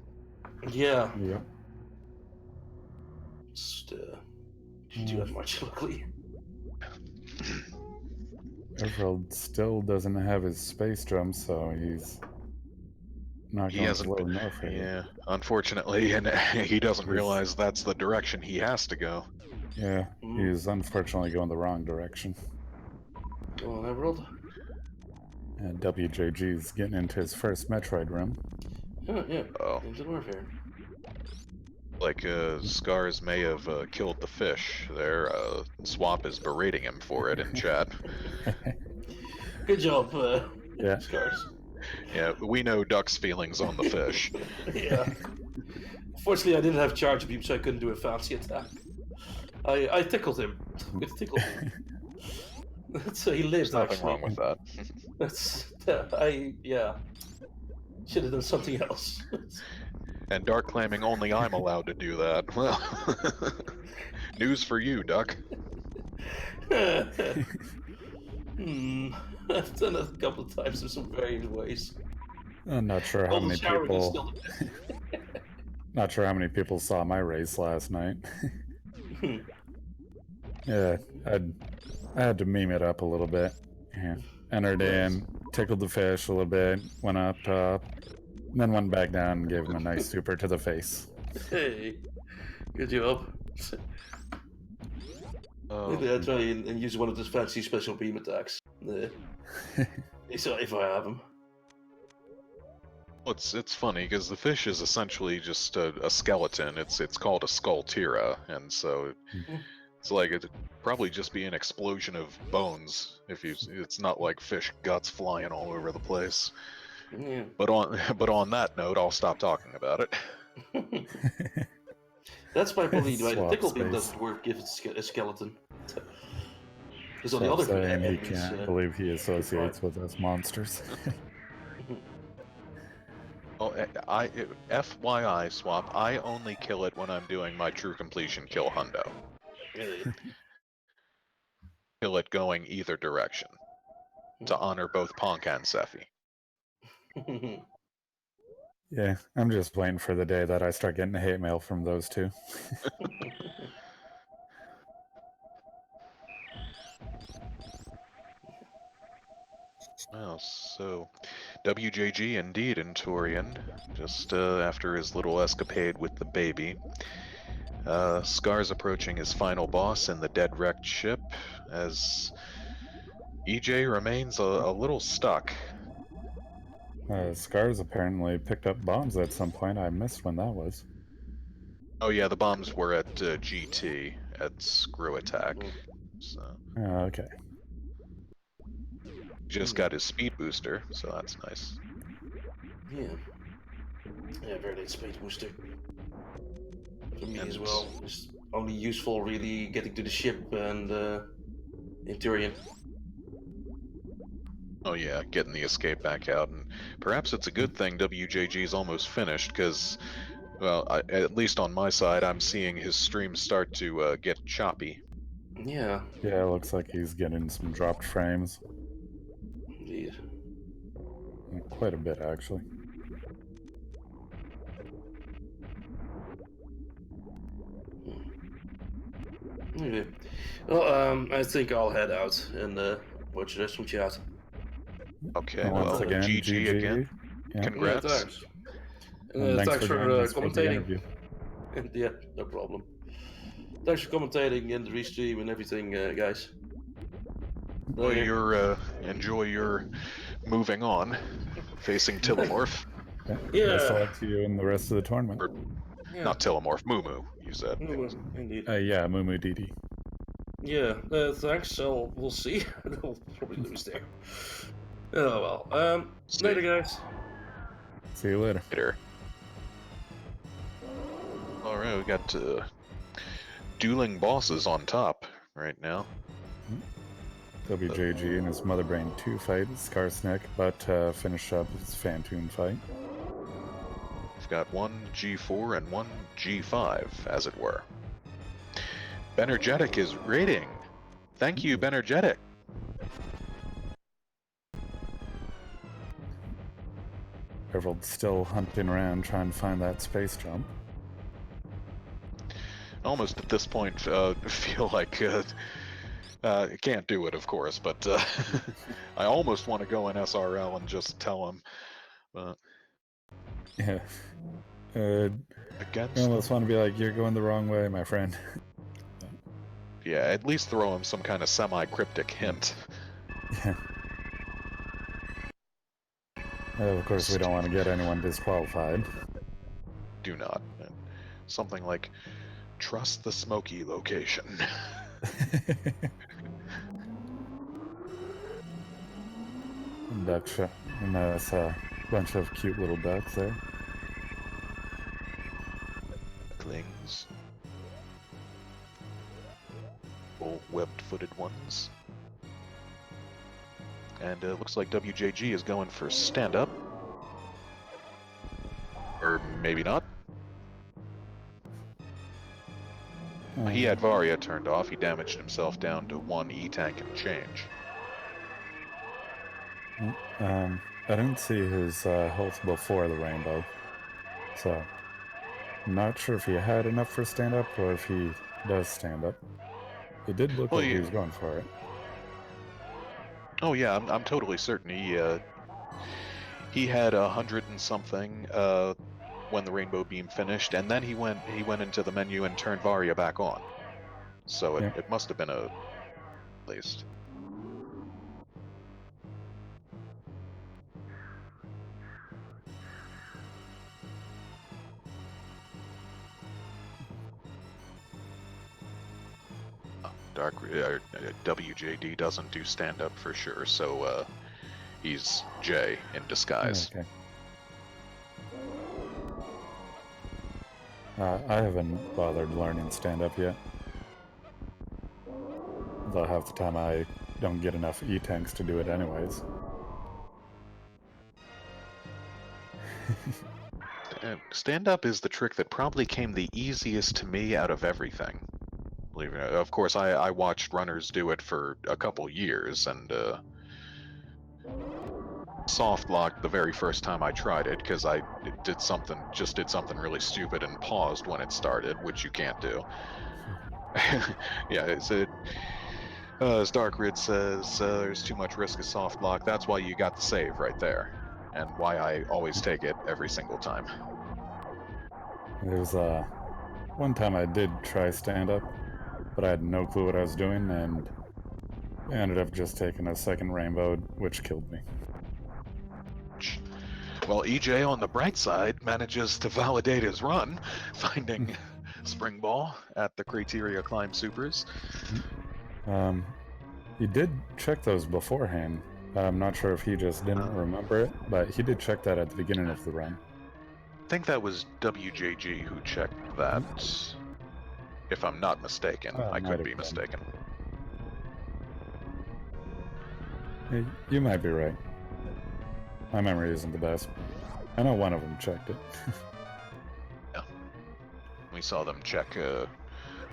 Yeah. Yep. Just didn't do that much, luckily. Everald still doesn't have his space jump, so he's not He going hasn't. slow enough here. Yeah, unfortunately, and he doesn't realize that's the direction he has to go. Yeah, he's unfortunately going the wrong direction. Go on, Everald. And WJG's getting into his first Metroid room. Yeah. Oh. Into Warfare. Like, Scars may have killed the fish there. Swap is berating him for it in chat. Good job, Yeah. Scars. Yeah, we know Duck's feelings on the fish. Yeah. Fortunately, I didn't have charge beam, so I couldn't do a fancy attack. I tickled him. It tickled him. So he lived. There's nothing actually. wrong with that. That's should have done something else. And Dark claiming only I'm allowed to do that. Well, news for you, Duck. I've done it a couple of times in some various ways. I'm not sure how many Showering is people. still Not sure how many people saw my race last night. Yeah, I had to meme it up a little bit. Yeah. Entered in, tickled the fish a little bit, went up top, then went back down and gave him a nice super to the face. Hey, good job. Maybe I'll try and use one of those fancy special beam attacks. If I have them. Well, it's funny because the fish is essentially just a skeleton. It's called a Skulltira, and so it's like it'd probably just be an explosion of bones. It's not like fish guts flying all over the place. Yeah. But on that note, I'll stop talking about it. That's my belief. Right? The Swap tickle beam space. doesn't work if it's a skeleton. Because on the So other saying he enemies, can't believe he associates with us monsters. Oh, FYI, Swap, I only kill it when I'm doing my true completion kill hundo. really. Kill it going either direction to honor both Ponk and Sephi. Yeah, I'm just waiting for the day that I start getting hate mail from those two. Well, so WJG indeed in Turian, just after his little escapade with the baby. Scar's approaching his final boss in the dead wrecked ship, as EJ remains a little stuck. Scars apparently picked up bombs at some point. I missed when that was. Oh yeah, the bombs were at GT, at Screw Attack. So Okay. just got his speed booster, so that's nice. Yeah, very late speed booster. For me as And- well. It's only useful really getting to the ship and in Tyrion. Oh yeah, getting the escape back out, and perhaps it's a good thing WJG is almost finished, because, well, at least on my side, I'm seeing his stream start to get choppy. Yeah, Yeah, it looks like he's getting some dropped frames. indeed. Quite a bit, actually. Okay. Well, I think I'll head out and watch the rest from chat. Okay, And once well, again, GG again. Yeah. Congrats. Yeah, thanks. And thanks Thanks for for joining us for the commentating. interview. Yeah, no problem. Thanks for commentating and the restream and everything, guys. Well, Later. enjoy your moving on, facing Tillamorph. Yeah. Best of luck to you in the rest of the tournament. Yeah. Not Tillamorph, Moo, you said. Indeed. Yeah, Mumu Didi. Yeah, thanks. So we'll see. We'll probably lose there. Oh well. See. Later, guys. See you later. Later. Alright, we got dueling bosses on top right now. WJG and his Mother Brain 2 fight, Skarsnik, but finish up his Phantom fight. We've got one G4 and one G5, as it were. Benergetic is raiding. Thank you, Benergetic. Everald's still hunting around trying to find that space jump. Almost at this point, feel like can't do it, of course, but I almost want to go in SRL and just tell him. Yeah. Against. I almost want to be like, you're going the wrong way, my friend. Yeah, at least throw him some kind of semi-cryptic hint. Yeah. Of course, we don't want to get anyone disqualified. Do not. Something like, trust the smoky location. Duck shot. And that's a bunch of cute little ducks there. Clings. Full webbed-footed ones. And it looks like WJG is going for stand-up. Or maybe not. He had Varia turned off. He damaged himself down to 1 E-tank and change. I didn't see his health before the rainbow. So, I'm not sure if he had enough for stand-up or if he does stand-up. It did look like he was going for it. Oh yeah, I'm totally certain he had 100 and something when the rainbow beam finished, and then he went into the menu and turned Varia back on. So it must have been at least. WJD doesn't do stand-up for sure, so he's J in disguise. Okay. I haven't bothered learning stand-up yet. Though half the time I don't get enough E-tanks to do it anyways. Stand-up is the trick that probably came the easiest to me out of everything. Believe it or not. Of course, I watched runners do it for a couple years, and soft locked the very first time I tried it because I did something really stupid and paused when it started, which you can't do. Yeah, as Darkrid says, there's too much risk of soft lock. That's why you got the save right there, and why I always take it every single time. There was one time I did try stand-up, but I had no clue what I was doing, and I ended up just taking a second rainbow, which killed me. Well, EJ on the bright side manages to validate his run, finding Spring Ball at the Criteria Climb Supers. He did check those beforehand. I'm not sure if he just didn't remember it, but he did check that at the beginning of the run. think that was WJG who checked that. If I'm not mistaken. I might could have be been. mistaken. You might be right. My memory isn't the best. I know one of them checked it. Yeah. We saw them check,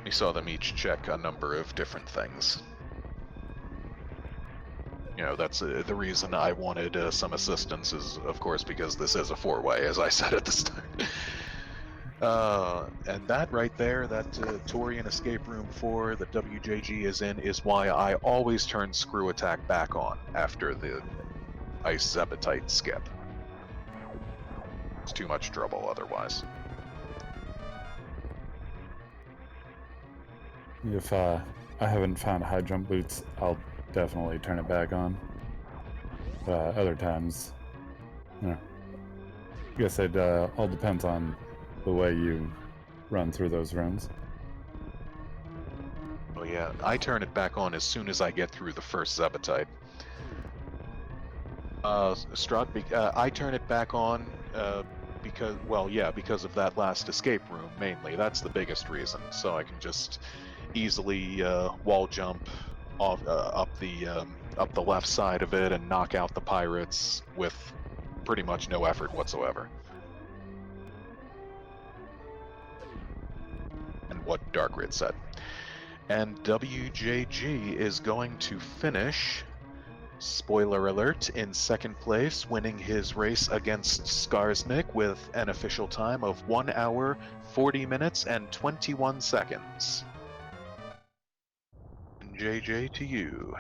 we saw them each check a number of different things. You know, that's the reason I wanted some assistance is, of course, because this is a four-way, as I said at the start. And that right there, that Torian Escape Room 4 that WJG is in, is why I always turn Screw Attack back on after the Ice Zebetite skip. It's too much trouble otherwise. If I haven't found high jump boots, I'll definitely turn it back on. Other times, you know, I guess it all depends on the way you run through those rooms. Oh yeah, I turn it back on as soon as I get through the first Zebetite. Strahd, I turn it back on because, well, yeah, because of that last escape room mainly. That's the biggest reason. So I can just easily wall jump off up the left side of it and knock out the pirates with pretty much no effort whatsoever. And what Darkrid said. And WJG is going to finish, spoiler alert, in second place, winning his race against Skarsnik with an official time of 1 hour, 40 minutes, and 21 seconds. And JJ, to you.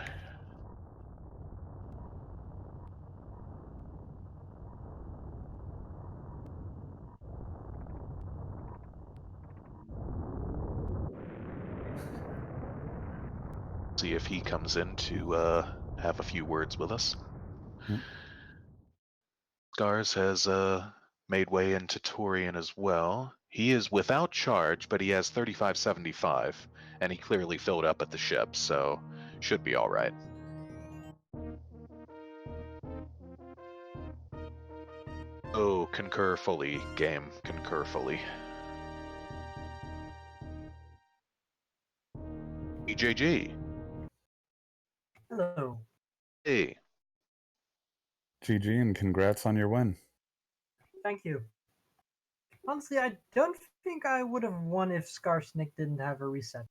See if he comes in to have a few words with us. Mm. Scars has made way into Torian as well. He is without charge, but he has 3575, and he clearly filled up at the ship, so should be all right. Oh, concur fully, game. Concur fully. EJG. Hello. Hey. GG and congrats on your win. Thank you. Honestly, I don't think I would have won if Skarsnik didn't have a reset.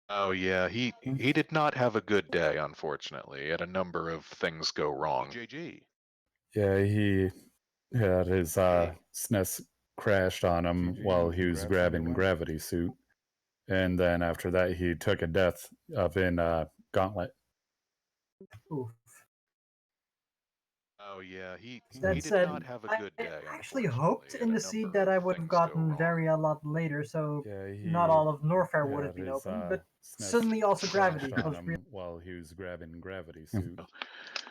Oh yeah, he did not have a good day, unfortunately. He had a number of things go wrong. EJG. Yeah, he had his Hey. SNES crashed on him GG, while he was congrats on your grabbing win. Gravity Suit. And then after that, he took a death up in Gauntlet. Oof. Oh yeah, he That did said, not have a I good day. actually unfortunately. hoped He in had the a seed number that I of would have things go gotten wrong. very a lot later, so Yeah, he not all of Norfair would have had been his, open, but SNES suddenly also Gravity crashed on was him real. while he was grabbing Gravity Suit.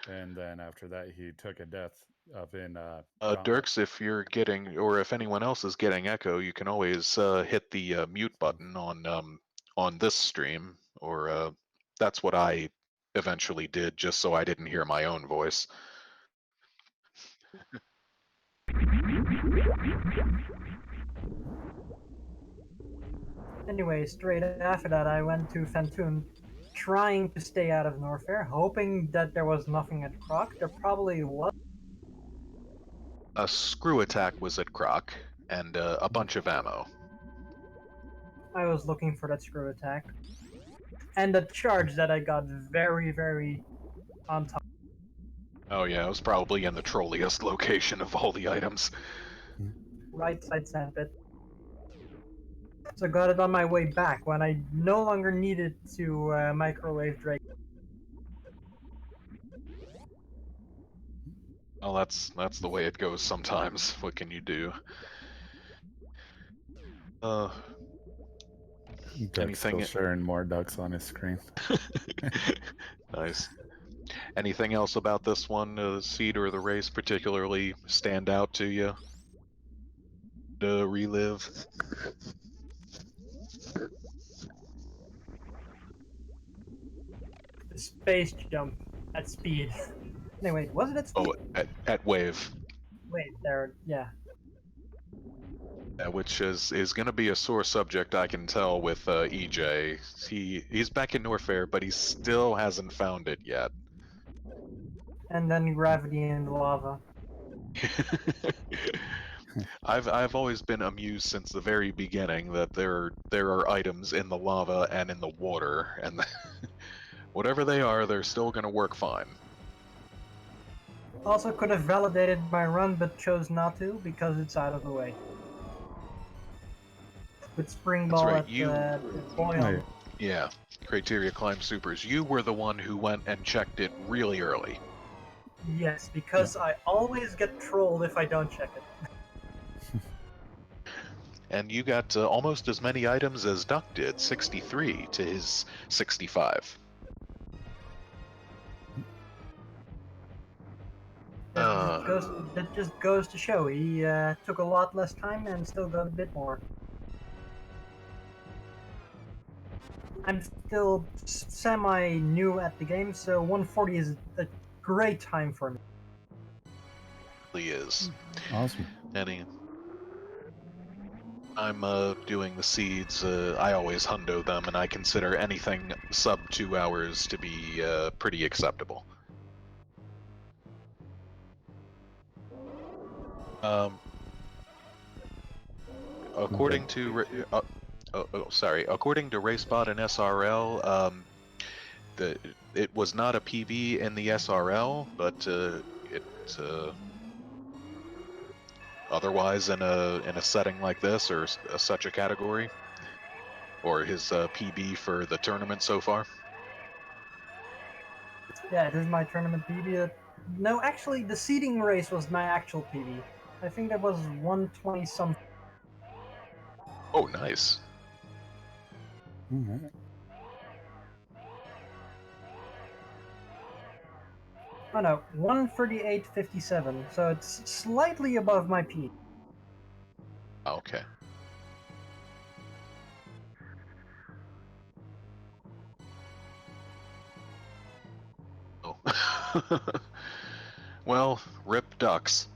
And then after that, he took a death up in Gauntlet. Dirks, if you're getting, or if anyone else is getting echo, you can always hit the mute button on this stream, or that's what I eventually did, just so I didn't hear my own voice. Anyway, straight after that, I went to Fantune, trying to stay out of Norfair, hoping that there was nothing at Croc. There probably was. A screw attack was at Croc, and a bunch of ammo. I was looking for that screw attack. And the charge that I got very, very on top. Oh yeah, it was probably in the trolliest location of all the items. Right side sandpit. So got it on my way back when I no longer needed to microwave Drake. Well, that's the way it goes sometimes. What can you do? Duck's still Anything? sharing more ducks on his screen. Nice. Anything else about this one, the seed or the race, particularly stand out to you? To relive? The space jump at speed. Anyway, was it at speed? Oh, at wave. Wait, there. Yeah. Which is going to be a sore subject, I can tell, with EJ. He's back in Norfair, but he still hasn't found it yet. And then gravity and lava. I've always been amused since the very beginning that there are items in the lava and in the water, and whatever they are, they're still going to work fine. Also could have validated my run, but chose not to because it's out of the way. With Spring That's Ball right, at Boyon. Yeah, Criteria Climb Supers. You were the one who went and checked it really early. Yes, because I always get trolled if I don't check it. And you got almost as many items as Duck did, 63 to his 65. That just goes to show he took a lot less time and still got a bit more. I'm still semi-new at the game, so 140 is a great time for me. Really is. Awesome. I'm doing the seeds. I always hundo them, and I consider anything sub 2 hours to be pretty acceptable. According to according to RaceBot and SRL, it was not a PB in the SRL, but otherwise in a setting like this or such a category, or his PB for the tournament so far. Yeah, it is my tournament PB. No, actually, the seeding race was my actual PB. I think that was 120 something. Oh, nice. All right. Oh no, 138.57. So it's slightly above my PB. Okay. Oh. Well, rip ducks.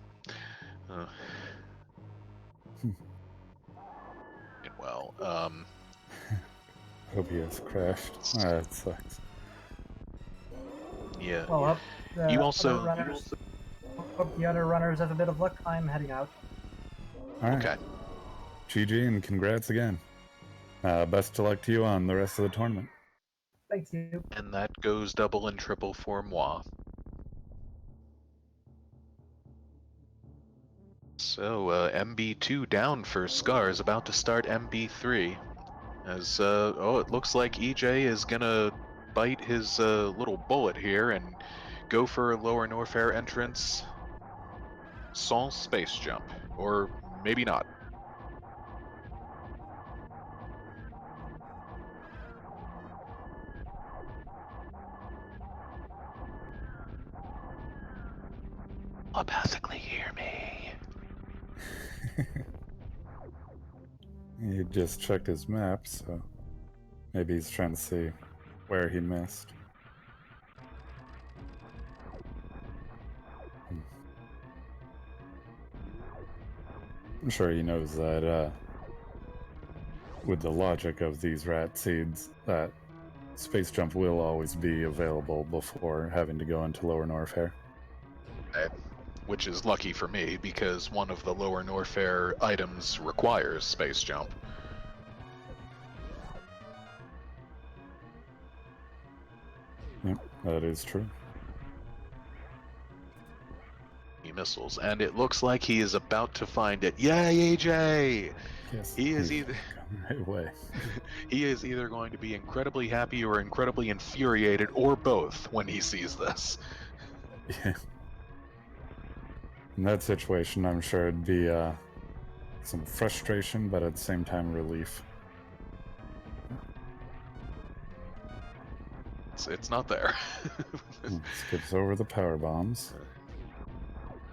Well, OBS crashed. That sucks. yeah. Well, hope the You also- other runners, hope the other runners have a bit of luck. I'm heading out. All right. Okay. GG and congrats again. Best of luck to you on the rest of the tournament. Thank you. And that goes double and triple for moi. So, MB2 down for Scars, about to start MB3. As, it looks like EJ is gonna bite his little bullet here and go for a lower Norfair entrance sans space jump. Or maybe not. Telepathically hear me. He just checked his map, so maybe he's trying to see where he missed. I'm sure he knows that with the logic of these rat seeds, that space jump will always be available before having to go into lower Norfair. Which is lucky for me, because one of the lower Norfair items requires space jump. Yep, that is true. Missiles, and it looks like he is about to find it. Yay, AJ! Yes, He is he's either going the right way. he is either going to be incredibly happy or incredibly infuriated, or both, when he sees this. Yeah. In that situation, I'm sure it'd be some frustration, but at the same time, relief. It's not there. Skips over the power bombs.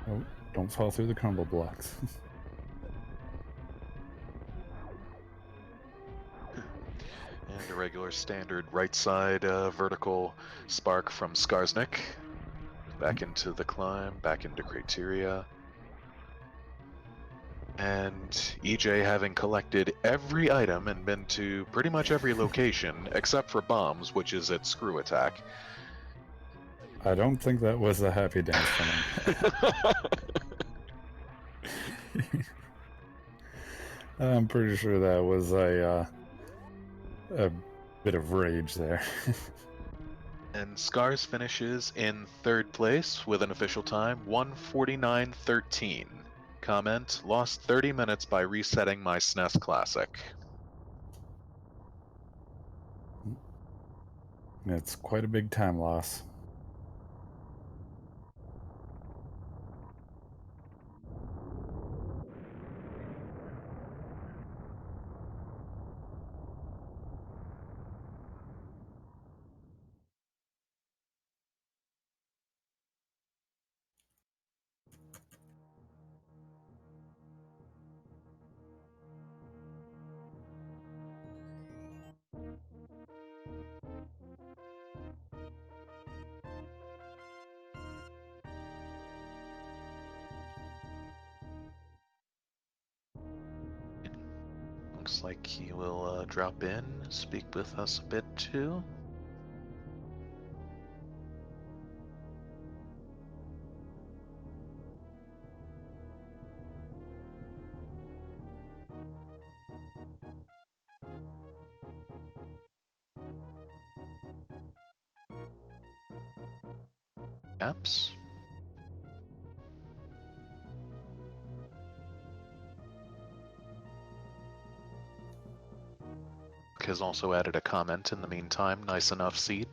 Oh, don't fall through the crumble blocks. And a regular standard right side vertical spark from Skarsnik. Back into the climb, back into Criteria. And EJ, having collected every item and been to pretty much every location except for bombs, which is at screw attack. I don't think that was a happy dance for me. I'm pretty sure that was a bit of rage there. And Scars finishes in 3rd place with an official time 1:49:13. Comment: lost 30 minutes by resetting my SNES Classic. It's quite a big time loss. Looks like he will drop in, speak with us a bit too. Apps. Has also added a comment in the meantime. Nice enough, Seed.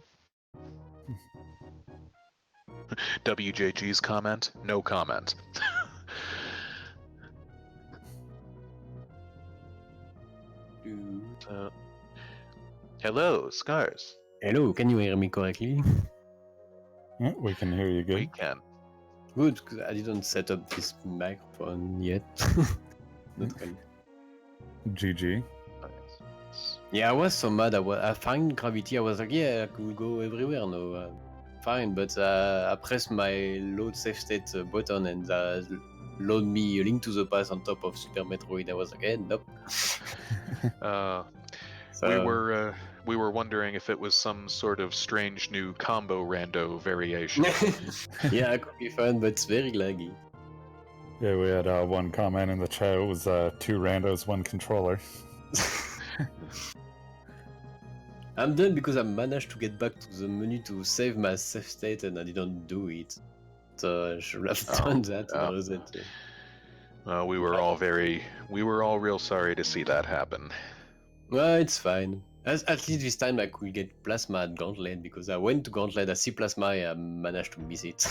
WJG's comment, no comment. Hello, Scars. Hello, can you hear me correctly? Yeah, we can hear you good. We can. Good, because I didn't set up this microphone yet. Not really. GG. Yeah, I was so mad. I find gravity. I was like, yeah, I could go everywhere now. Fine, but I pressed my load save state button and load me a Link to the Past on top of Super Metroid. I was like, nope. We were wondering if it was some sort of strange new combo rando variation. Yeah, it could be fun, but it's very laggy. Yeah, we had one comment in the chat. It was 2 randos, 1 controller. I'm done because I managed to get back to the menu to save my save state and I didn't do it. So I should have done that. We were all real sorry to see that happen. Well, it's fine. At least this time I could get Plasma at Gauntlet because I went to Gauntlet, I see Plasma, I managed to miss it.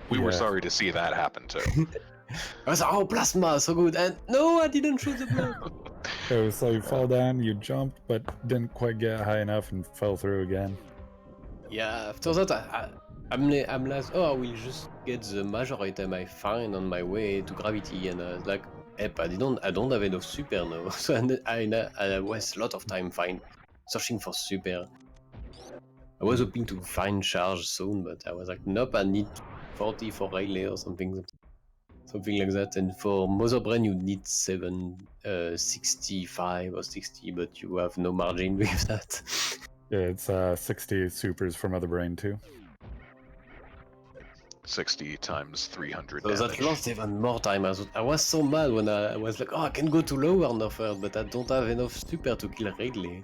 We were sorry to see that happen too. I was like, oh, Plasma, so good. And no, I didn't shoot the block. It was like you fall down, you jumped, but didn't quite get high enough and fell through again. Yeah, after that, I'm like, oh, I will just get the major item I find on my way to Gravity, and I was like, I don't have enough super now, so I waste a lot of time searching for super. I was hoping to find charge soon, but I was like, nope, I need 40 for Rayleigh or something like that. And for Mother Brain, you need 65 or 60, but you have no margin with that. Yeah, it's 60 supers for Mother Brain too. 60 times 300 So damage. that lost even more time. I was so mad when I was like, oh, I can go to lower now first, but I don't have enough super to kill Ridley.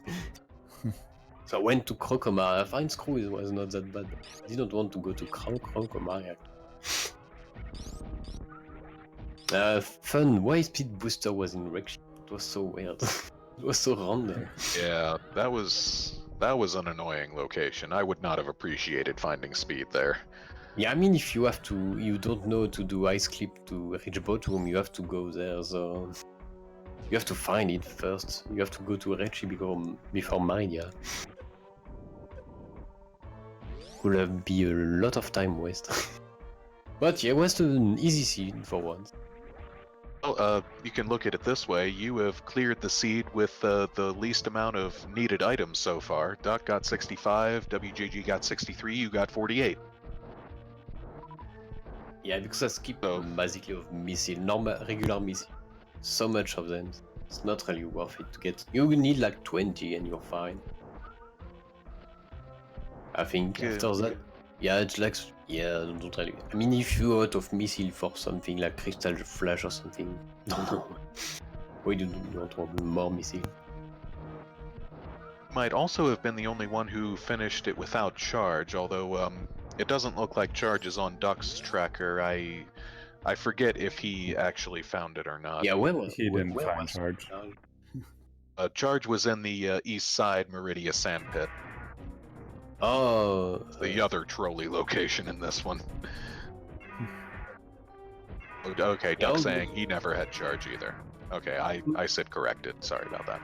So I went to Crocomar. I find Screw was not that bad. I didn't want to go to Crocomar. Fun. Why Speed Booster was in Wreck? It was so weird. It was so random. Yeah, that was an annoying location. I would not have appreciated finding speed there. Yeah, I mean, if you don't know to do ice clip to reach bottom, you have to go there. So you have to find it first. You have to go to Rechi before mine. Yeah, could have been a lot of time waste. But yeah, it was an easy scene for once. Well, you can look at it this way. You have cleared the seed with the least amount of needed items so far. Doc got 65, WJG got 63, you got 48. Yeah, because I skip So- basically of missile, regular missile. So much of them. It's not really worth it to get. You need like 20 and you're fine. I think Okay. after that, yeah, it's like, yeah, don't really. I mean, if you're out of missile for something like Crystal Flash or something, don't know. Why do you don't want more missile? Might also have been the only one who finished it without charge, although it doesn't look like charge is on Duck's tracker. I forget if he actually found it or not. Yeah, where was He didn't where find was charge. Charge was in the east side Meridia Sandpit, Oh, the other trolley location in this one. Okay, Duck okay. saying he never had charge either. Okay, I said corrected. Sorry about that.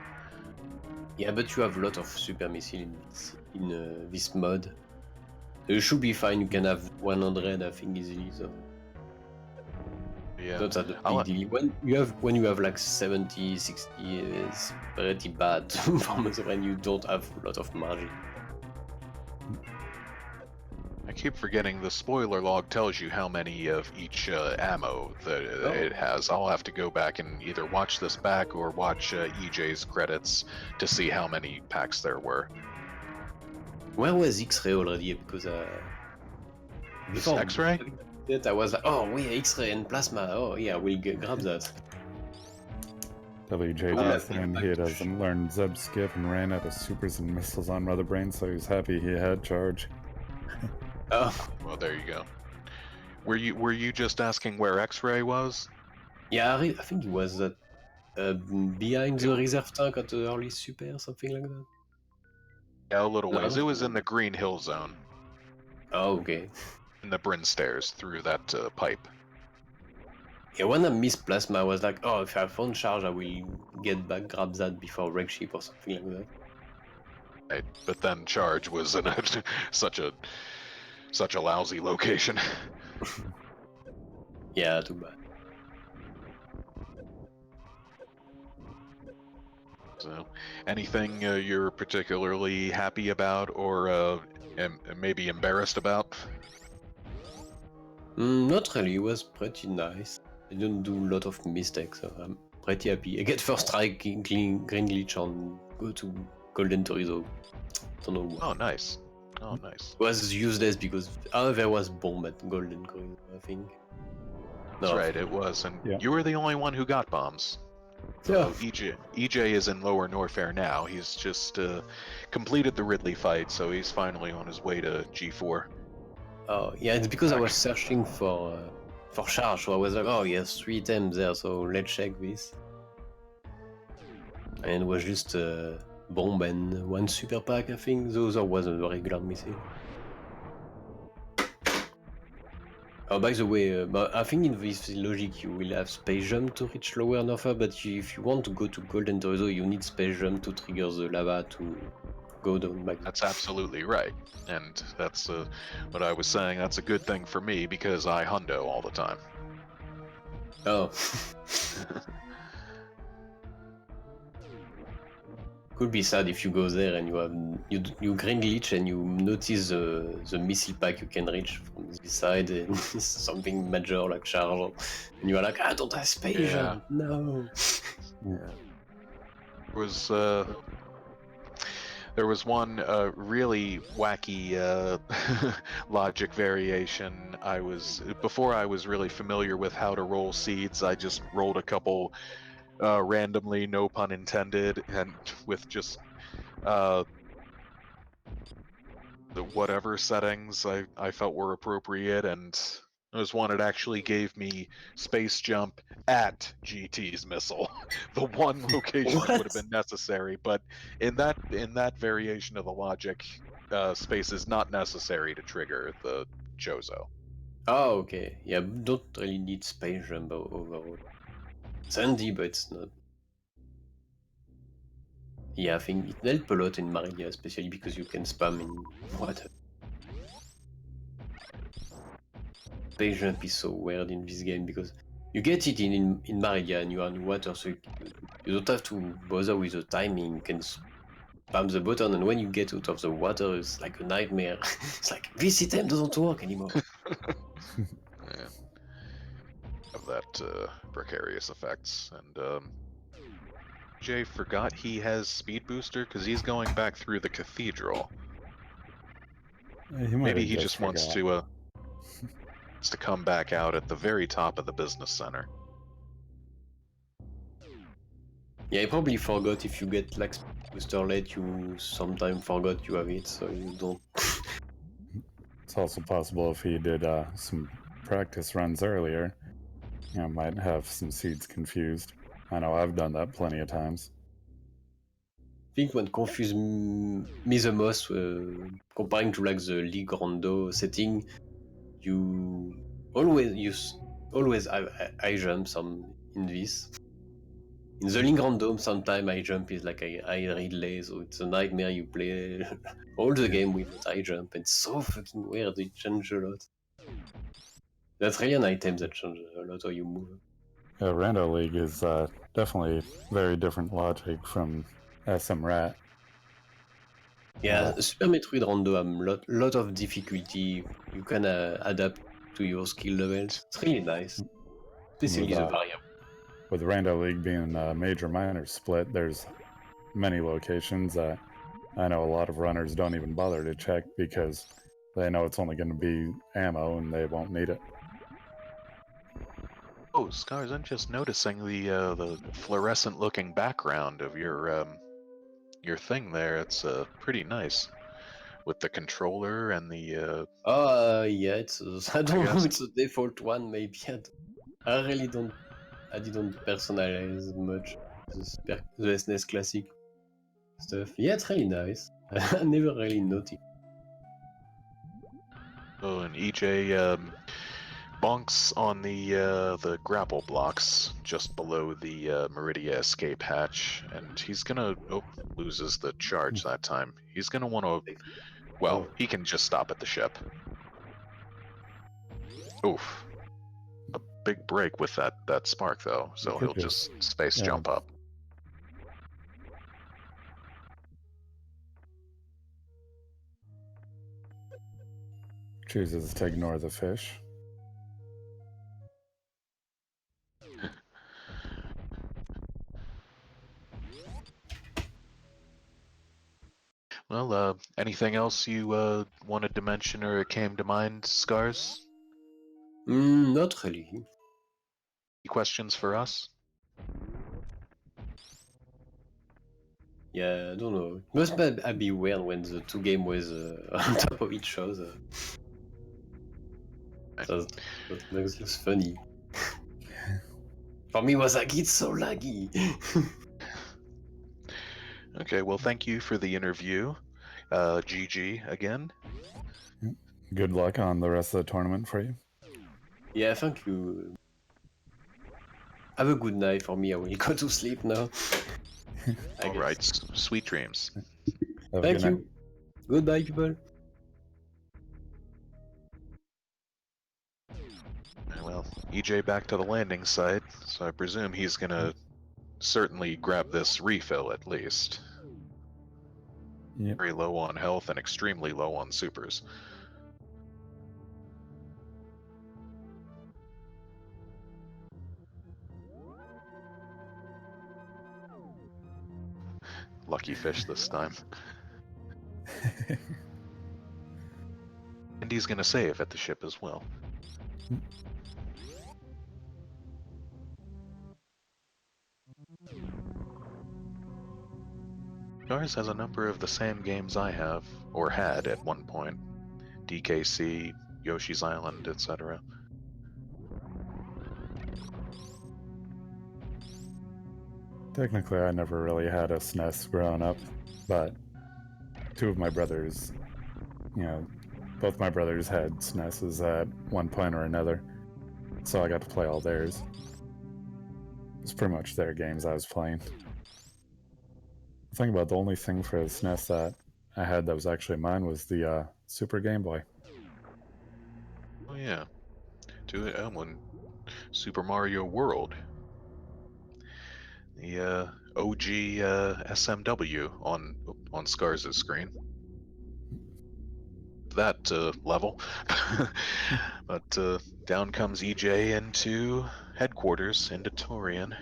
Yeah, but you have a lot of super missile in this mod. You should be fine. You can have 100, I think, easily. So Yeah. not that a I'll- big deal. When you have like 70, 60, it's pretty bad for most when you don't have a lot of margin. I keep forgetting the spoiler log tells you how many of each ammo that it has. I'll have to go back and either watch this back or watch EJ's credits to see how many packs there were. Where was X-ray already? Because before X-ray? that I was like, oh, yeah, X-ray and plasma. Oh, yeah, we'll grab that. WJG saying he doesn't learn Zeb Skip and ran out of supers and missiles on Mother Brain, so he's happy he had charge. Oh, Well, there you go. Were you just asking where X-ray was? yeah, I think it was that behind the reserve tank at the early super, something like that. Yeah, a little No. ways. It was in the Green Hill Zone, Oh, okay. in the Bryn Stairs, through that pipe. Yeah, when I missed plasma, I was like, oh, if I found charge, I will get back, grab that before wreck ship or something like that. Right, but then charge was in such a lousy location. Yeah, too bad. So, anything you're particularly happy about, or maybe embarrassed about? Not really, it was pretty nice. I didn't do a lot of mistakes, so I'm pretty happy. I get first try green glitch on go to Golden Torizo. Don't know why. Oh, nice. Oh, nice. It was useless because there was bomb at Golden Torizo, I think. That's right, it was, and Yeah. you were the only one who got bombs. Yeah. So EJ is in Lower Norfair now. He's just completed the Ridley fight, so he's finally on his way to G4. Oh, yeah, it's because I was searching for charge, so I was like, oh, yes, 3 items there, so let's check this. And it was just bomb and 1 super pack, I think. The other was a regular missile. Oh, by the way, but I think in this logic you will have space jump to reach Lower Norfair, but if you want to go to Golden Torizo, you need space jump to trigger the lava to go down back. That's absolutely right, and that's what I was saying. That's a good thing for me because I hundo all the time. Oh. Could be sad if you go there and you have you green glitch and you notice the missile pack you can reach from this side and it's something major like charge and you are like, I don't have space jump. No. There was one really wacky logic variation. Before I was really familiar with how to roll seeds. I just rolled a couple randomly, no pun intended, and with just the whatever settings I felt were appropriate, and there was one that actually gave me space jump at GT's missile, the one location that would have been necessary. But in that variation of the logic, space is not necessary to trigger the Chozo. Oh, okay. Yeah, don't really need space jump overall. It's handy, but it's not. Yeah, I think it helps a lot in Maridia, especially because you can spam in water. Space jump is so weird in this game because you get it in Maridia and you are in water, so you don't have to bother with the timing. You can spam the button, and when you get out of the water, it's like a nightmare. It's like, this item doesn't work anymore. Yeah. of that precarious effects. And Jay forgot he has speed booster because he's going back through the cathedral. He might Maybe have he just wants forgot. to come back out at the very top of the business center. Yeah, I probably forgot. If you get like booster late, you sometimes forgot you have it, so you don't. It's also possible if he did some practice runs earlier, might have some seeds confused. I know I've done that plenty of times. I think what confused me the most, comparing to like the League Rondo setting, you always have high jump some in this. In the League Random, sometimes high jump is like a high relay, so it's a nightmare. You play all the game with high jump, and it's so fucking weird. It changes a lot. That's really an item that changes a lot how you move. Yeah, Rando League is definitely very different logic from SMRAT. Yeah, Super Metroid Rondo have lot of difficulty. You can adapt to your skill levels. It's really nice, especially the variable. With Rando League being a major-minor split, there's many locations that I know a lot of runners don't even bother to check because they know it's only going to be ammo and they won't need it. Oh, Scars, I'm just noticing the fluorescent-looking background of your thing there. It's pretty nice with the controller and the. Yeah, it's I don't know. It's a default one, maybe. I really don't. I didn't personalize much the SNES Classic stuff. Yeah, it's really nice. I never really noticed. Oh, and EJ bonks on the grapple blocks just below the Meridia escape hatch, and he's gonna loses the charge that time. He's gonna want to. Well, he can just stop at the ship. Oof. A big break with that spark though, so he'll just space jump up. Chooses to ignore the fish. Well, anything else you wanted to mention or came to mind, Scars? Not really. Any questions for us? Yeah, I don't know. It must be weird when the two game was on top of each other. That makes it funny. For me, it was like, it's so laggy. Okay, well, thank you for the interview. GG again. Good luck on the rest of the tournament for you. Yeah, thank you. Have a good night for me. I will go to sleep now. All right, sweet dreams. Thank you. Goodbye, people. Well, EJ back to the landing site, so I presume he's gonna certainly grab this refill at least. Yep. Very low on health and extremely low on supers. Lucky fish this time. And he's gonna save at the ship as well. Scars has a number of the same games I have, or had at one point. DKC, Yoshi's Island, etc. Technically, I never really had a SNES growing up, but two of my brothers, both my brothers had SNESs at one point or another, so I got to play all theirs. It's pretty much their games I was playing. Think about the only thing for the SNES that I had that was actually mine was the Super Game Boy. Oh yeah, one Super Mario World. The OG SMW on Scars' screen. that level. But down comes EJ into headquarters, into Torian.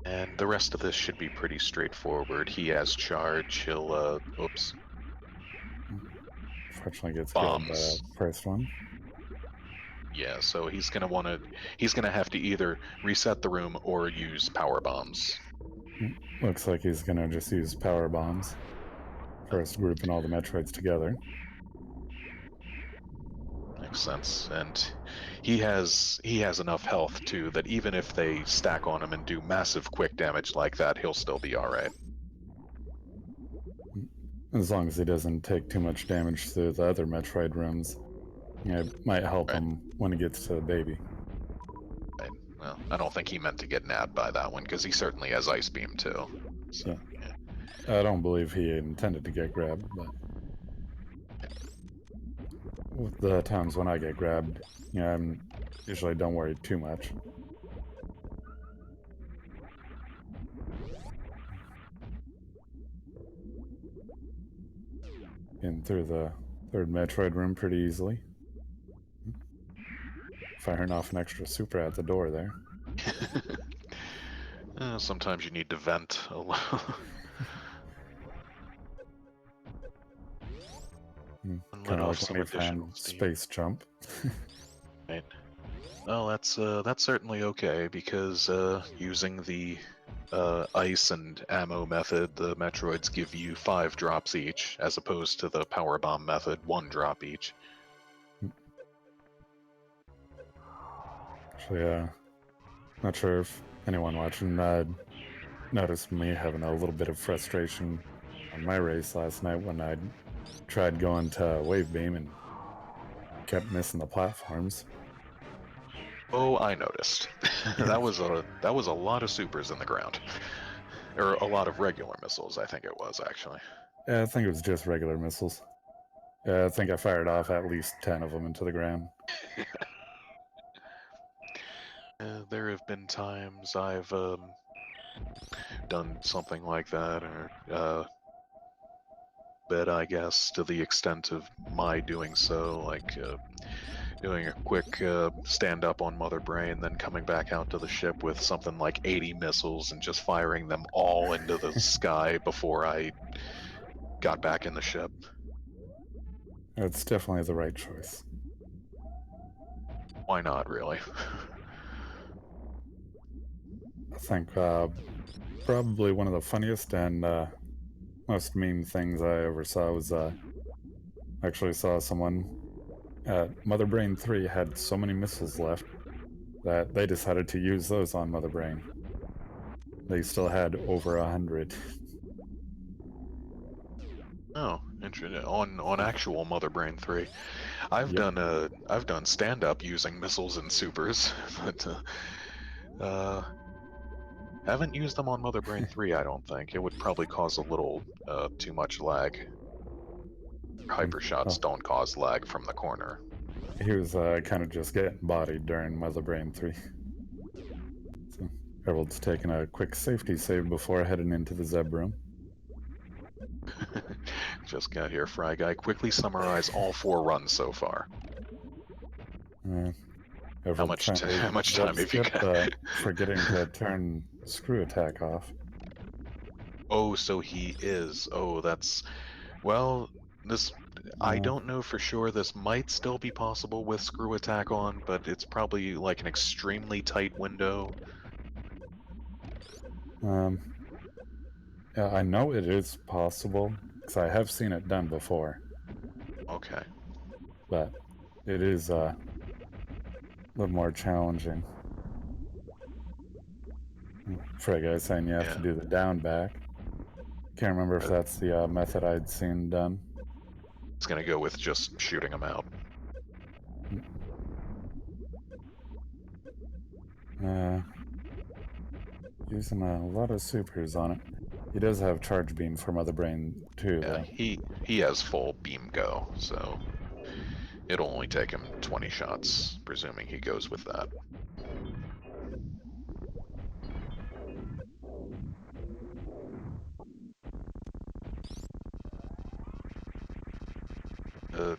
And the rest of this should be pretty straightforward. He has charge, he'll, oops. Fortunately gets killed by Bombs. that first one. Yeah, so he's gonna have to either reset the room or use power bombs. Looks like he's gonna just use power bombs. First grouping all the Metroids together. Makes sense. And he has enough health too that even if they stack on him and do massive quick damage like that, he'll still be alright. As long as he doesn't take too much damage to the other Metroid rooms. Yeah, it might help Right. him when he gets to the baby. Right. Well, I don't think he meant to get nabbed by that one, because he certainly has Ice Beam too. So, yeah. I don't believe he intended to get grabbed, but with the times when I get grabbed, I usually don't worry too much. Getting through the third Metroid room pretty easily. Firing off an extra super at the door there. Sometimes you need to vent a little. Kind of like when you found Space Jump. Right. Well, that's certainly okay, because using the ice and ammo method, the Metroids give you 5 drops each, as opposed to the power bomb method, 1 drop each. Actually, not sure if anyone watching noticed me having a little bit of frustration on my race last night when I tried going to Wave Beam and kept missing the platforms. Oh, I noticed. that was a lot of supers in the ground, or a lot of regular missiles. I think it was actually. Yeah, I think it was just regular missiles. I think I fired off at least 10 of them into the ground. There have been times I've done something like that, or but I guess to the extent of my doing so, like doing a quick stand-up on Mother Brain, then coming back out to the ship with something like 80 missiles and just firing them all into the sky before I got back in the ship. It's definitely the right choice. Why not, really? I think probably one of the funniest and most meme things I ever saw was actually saw someone at Mother Brain 3 had so many missiles left that they decided to use those on Mother Brain. They still had over 100. Oh, interesting. On actual Mother Brain 3, I've Yep. done stand up using missiles and supers, but haven't used them on Mother Brain 3. I don't think it would probably cause a little too much lag. Hyper shots don't cause lag from the corner. He was kind of just getting bodied during Mother Brain 3. So Everald's taking a quick safety save before heading into the Zeb room. Just got here, Fry Guy. Quickly summarize all 4 runs so far. How much time have you got? Forgetting to turn screw attack off. Oh, so he is. Oh, that's... Well, this... I don't know for sure. This might still be possible with screw attack on, but it's probably like an extremely tight window. Yeah, I know it is possible, because I have seen it done before. Okay. But it is a little more challenging. Frigga is saying you have to do the down back. Can't remember if that's the method I'd seen done. It's gonna go with just shooting him out. Using a lot of supers on it. He does have charge beam for Mother Brain too, Yeah, though. he has full beam go, so it'll only take him 20 shots, presuming he goes with that.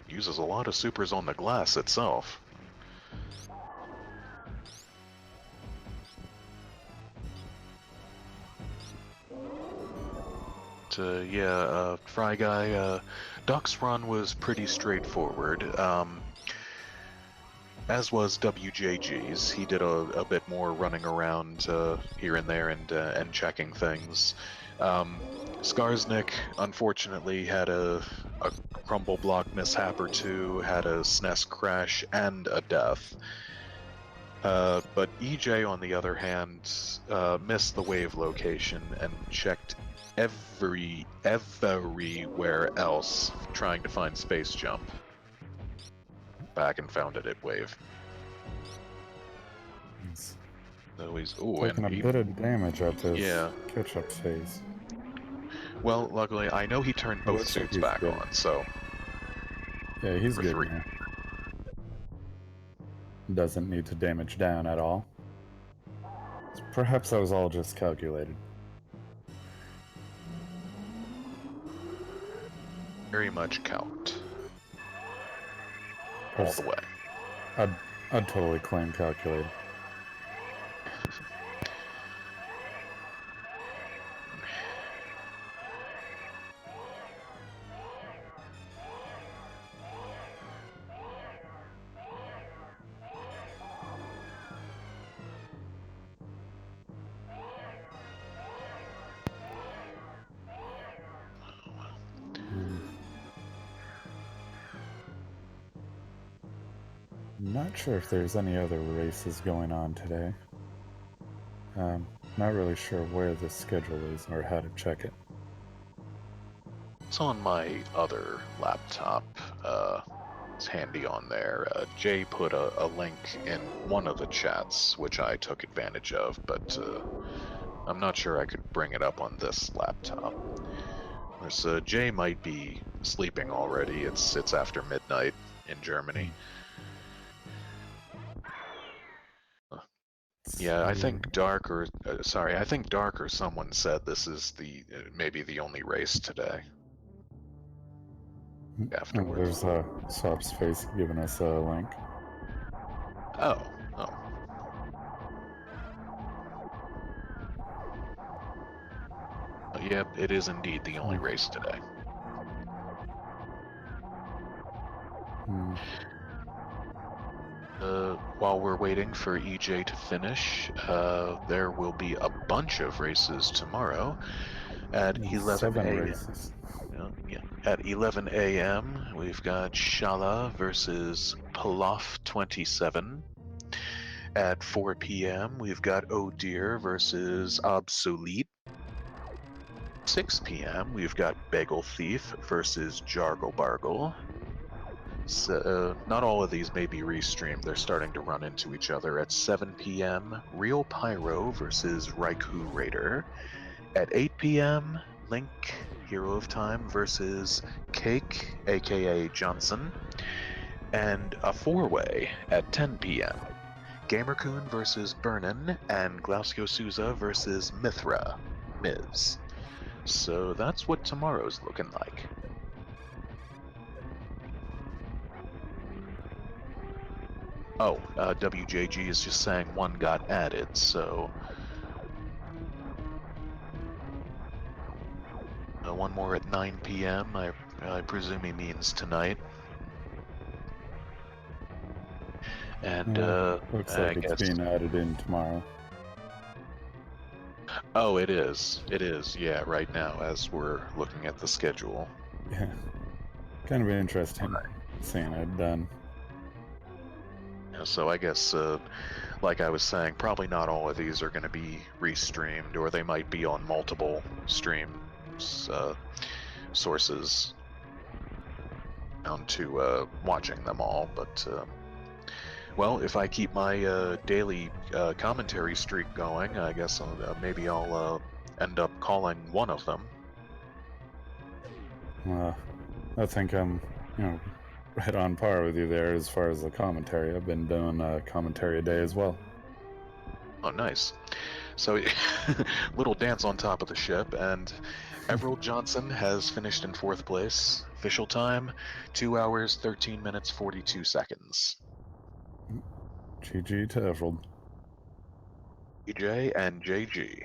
uses a lot of supers on the glass itself. Fry Guy, Duck's run was pretty straightforward. As was WJG's. He did a bit more running around here and there and checking things. Skarsnik, unfortunately, had a crumble block mishap or two, had a SNES crash, and a death. But EJ, on the other hand, missed the wave location and checked everywhere else trying to find space jump. Back and found it at wave. He's So he's taking a bit of damage at this catch-up phase. Well, luckily, I know he turned It both looks like suits he's back good. on, so Yeah, he's For good 3. now. Doesn't need to damage down at all. Perhaps that was all just calculated. very much count. All the way. I'd totally claim calculated. Not sure if there's any other races going on today. Not really sure where the schedule is or how to check it. It's on my other laptop. It's handy on there. Jay put a link in one of the chats, which I took advantage of, but I'm not sure I could bring it up on this laptop. Jay might be sleeping already. It's after midnight in Germany. Yeah, I think Dark or someone said this is maybe the only race today. Afterwards. There's Swap's face giving us a link. Oh. Yep, it is indeed the only race today. While we're waiting for EJ to finish, there will be a bunch of races tomorrow at 11 a.m. At 11 a.m. we've got Shala versus Pilaf 27. At 4 p.m. we've got Oh Dear versus Obsolete. 6 p.m. we've got Bagel Thief versus Jargle Bargle. So, not all of these may be restreamed. They're starting to run into each other. At 7 p.m., Real Pyro versus Raikou Raider. At 8 p.m., Link, Hero of Time versus Cake, aka Johnson. And a 4-way at 10 p.m. Gamercoon versus Burnin, and Glausio Souza versus Mithra, Miz. So that's what tomorrow's looking like. Oh, WJG is just saying one got added, so... one more at 9 p.m., I presume he means tonight. And, looks like it's being added in tomorrow. Oh, it is. It is, yeah, right now, as we're looking at the schedule. Yeah. Kind of interesting seeing it done. So I guess, like I was saying, probably not all of these are going to be restreamed, or they might be on multiple streams, sources down to watching them all. But, well, if I keep my daily commentary streak going, I guess maybe I'll end up calling one of them. I think I'm, right on par with you there as far as the commentary. I've been doing commentary a day as well. Oh, nice. So, little dance on top of the ship, and EveraldJohnson has finished in 4th place. Official time, 2 hours, 13 minutes, 42 seconds. GG to Everald. EJ and JG.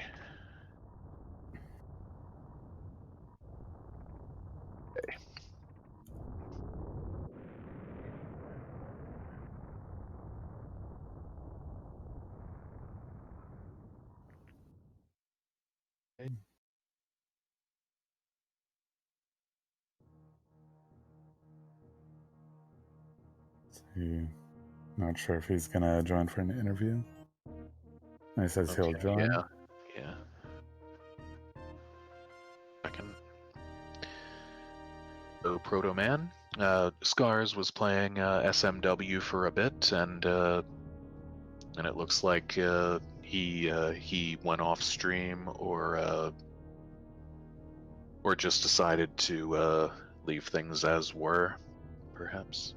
See, not sure if he's gonna join for an interview. He says he'll Okay, join. Yeah. Second. So Proto Man, Scars was playing SMW for a bit, and it looks like he went off stream or just decided to leave things as were, perhaps.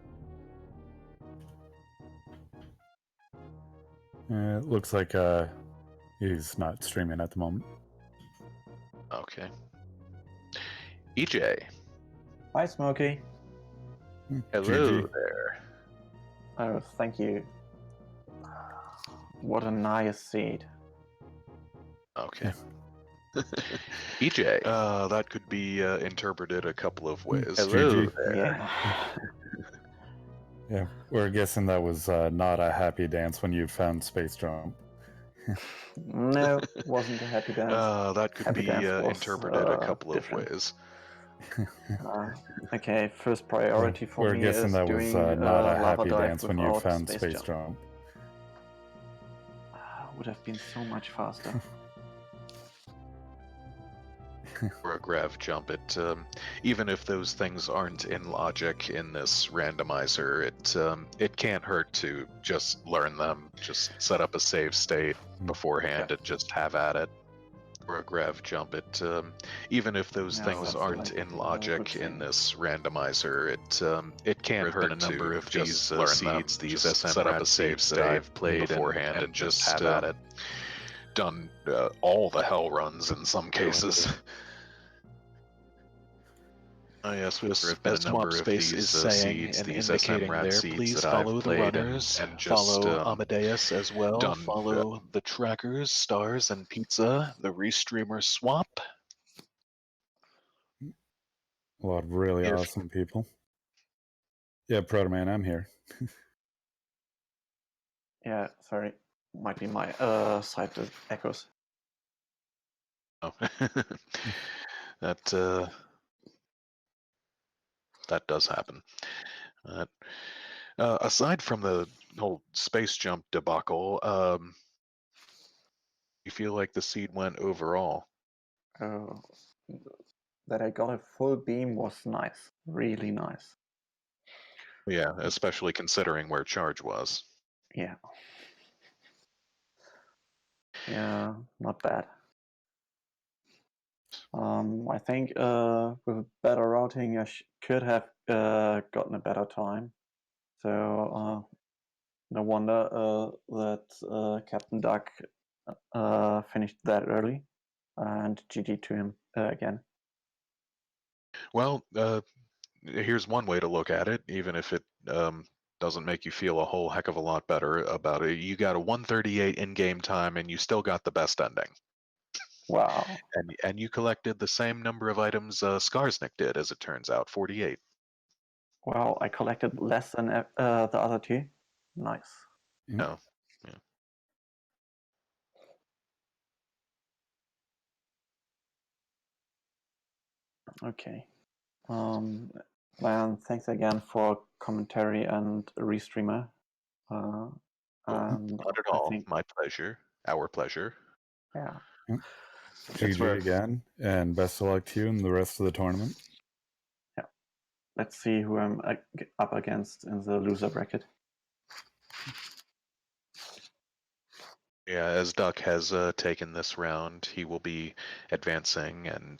It looks like he's not streaming at the moment. Okay. EJ. Hi, Smokey. Hello GG. there. Oh, thank you. What a nice seat. Okay. EJ. That could be interpreted a couple of ways. Hello GG. there. Yeah. Yeah, we're guessing that was not a happy dance when you found Space Jump. No, wasn't a happy dance. That could Happy be dance was, interpreted a couple different. of ways. Okay, first priority for we're me guessing is that was doing not a lava happy dive dance when you without found space Space jump. Jump. Would have been so much faster. Or a grav jump. Even if those things aren't in logic in this randomizer, it can't hurt to just learn them. Just set up a save state beforehand and just have at it. Or a grav jump. Even if those Yeah, things sounds aren't like in a logic good in thing. this randomizer, it can't hurt a number to of just these learn seeds, them. these Just set up SMRAT a save seeds that state I've played beforehand and just just, have at it. Done all the hell runs in some cases. Oh yes, There have been a number of Space these is saying seeds, and these indicating SMRAT there. seeds Please that I've follow the played runners, and just follow Amadeus as well. done, Follow the trackers, stars, and pizza. The restreamer swap. A lot of really If- awesome people. Yeah, Proto Man, I'm here. Yeah, sorry. Might be my side that echoes. Oh. that does happen. Aside from the whole space jump debacle, you feel like the seed went overall? That I got a full beam was nice. Really nice. Yeah, especially considering where charge was. Yeah. Yeah, not bad. I think with better routing, I could have gotten a better time. So no wonder that Captain Duck finished that early, and GG to him again. Well, here's one way to look at it, even if it doesn't make you feel a whole heck of a lot better about it. You got a 138 in-game time, and you still got the best ending. Wow. And you collected the same number of items Skarsnik did, as it turns out, 48. Well, I collected less than the other two. Nice. No. Yeah. Okay. Man, thanks again for commentary and restreamer. And Not at I all. think, My pleasure. Our pleasure. yeah. GG again, and best of luck to you in the rest of the tournament. Yeah. Let's see who I'm up against in the loser bracket. Yeah, as Duck has taken this round, he will be advancing, and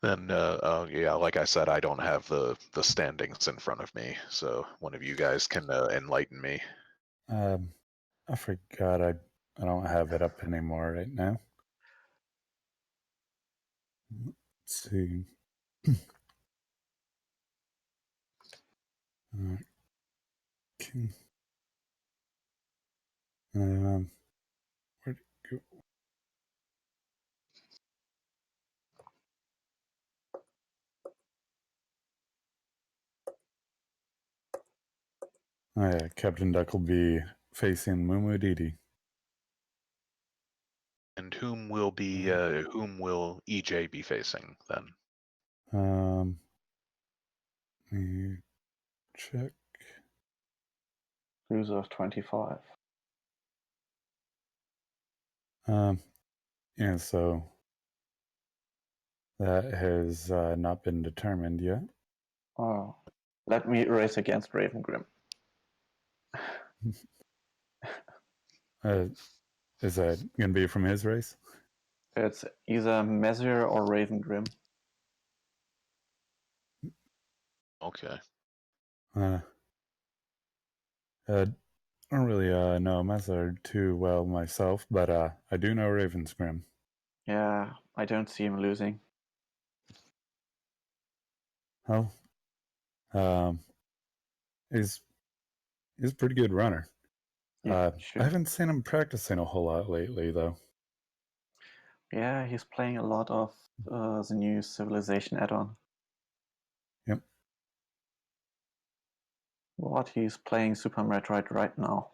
then, yeah, like I said, I don't have the standings in front of me, so one of you guys can enlighten me. I forgot I don't have it up anymore right now. Let's see. Okay. Where'd it go? Oh yeah, Captain Duck will be facing Mumu Didi. And whom will EJ be facing then? Let me check. Loser of 25. Yeah, so that has not been determined yet. Oh, let me race against Raven Grim. Is that going to be from his race? It's either Messier or Raven Grim. Okay. I don't really know Messer too well myself, but I do know Ravensgrim. Yeah, I don't see him losing. Oh, he's a pretty good runner. Yeah, I sure. haven't seen him practicing a whole lot lately, though. Yeah, he's playing a lot of the new Civilization add-on. Yep. What, he's playing Super Metroid right now.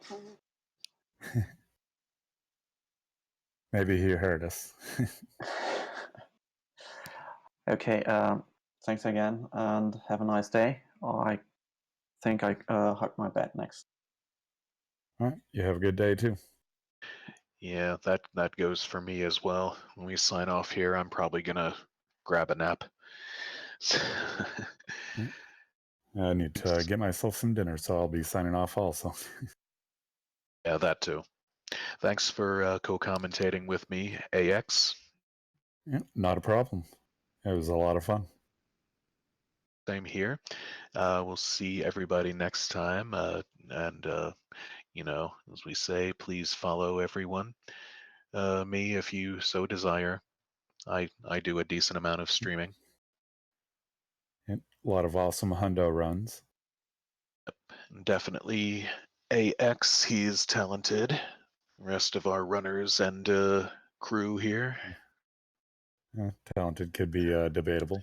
Maybe he heard us. Okay, thanks again, and have a nice day. I think I hug my bed next. All right, you have a good day too. Yeah, that goes for me as well. When we sign off here, I'm probably gonna grab a nap. I need to get myself some dinner, so I'll be signing off also. Yeah, that too. Thanks for co-commentating with me, AX. Yeah, not a problem. It was a lot of fun. Same here. We'll see everybody next time. You know, as we say, please follow everyone. Me, if you so desire. I do a decent amount of streaming. A lot of awesome hundo runs. Definitely AX, he's talented. Rest of our runners and crew here. Talented could be debatable.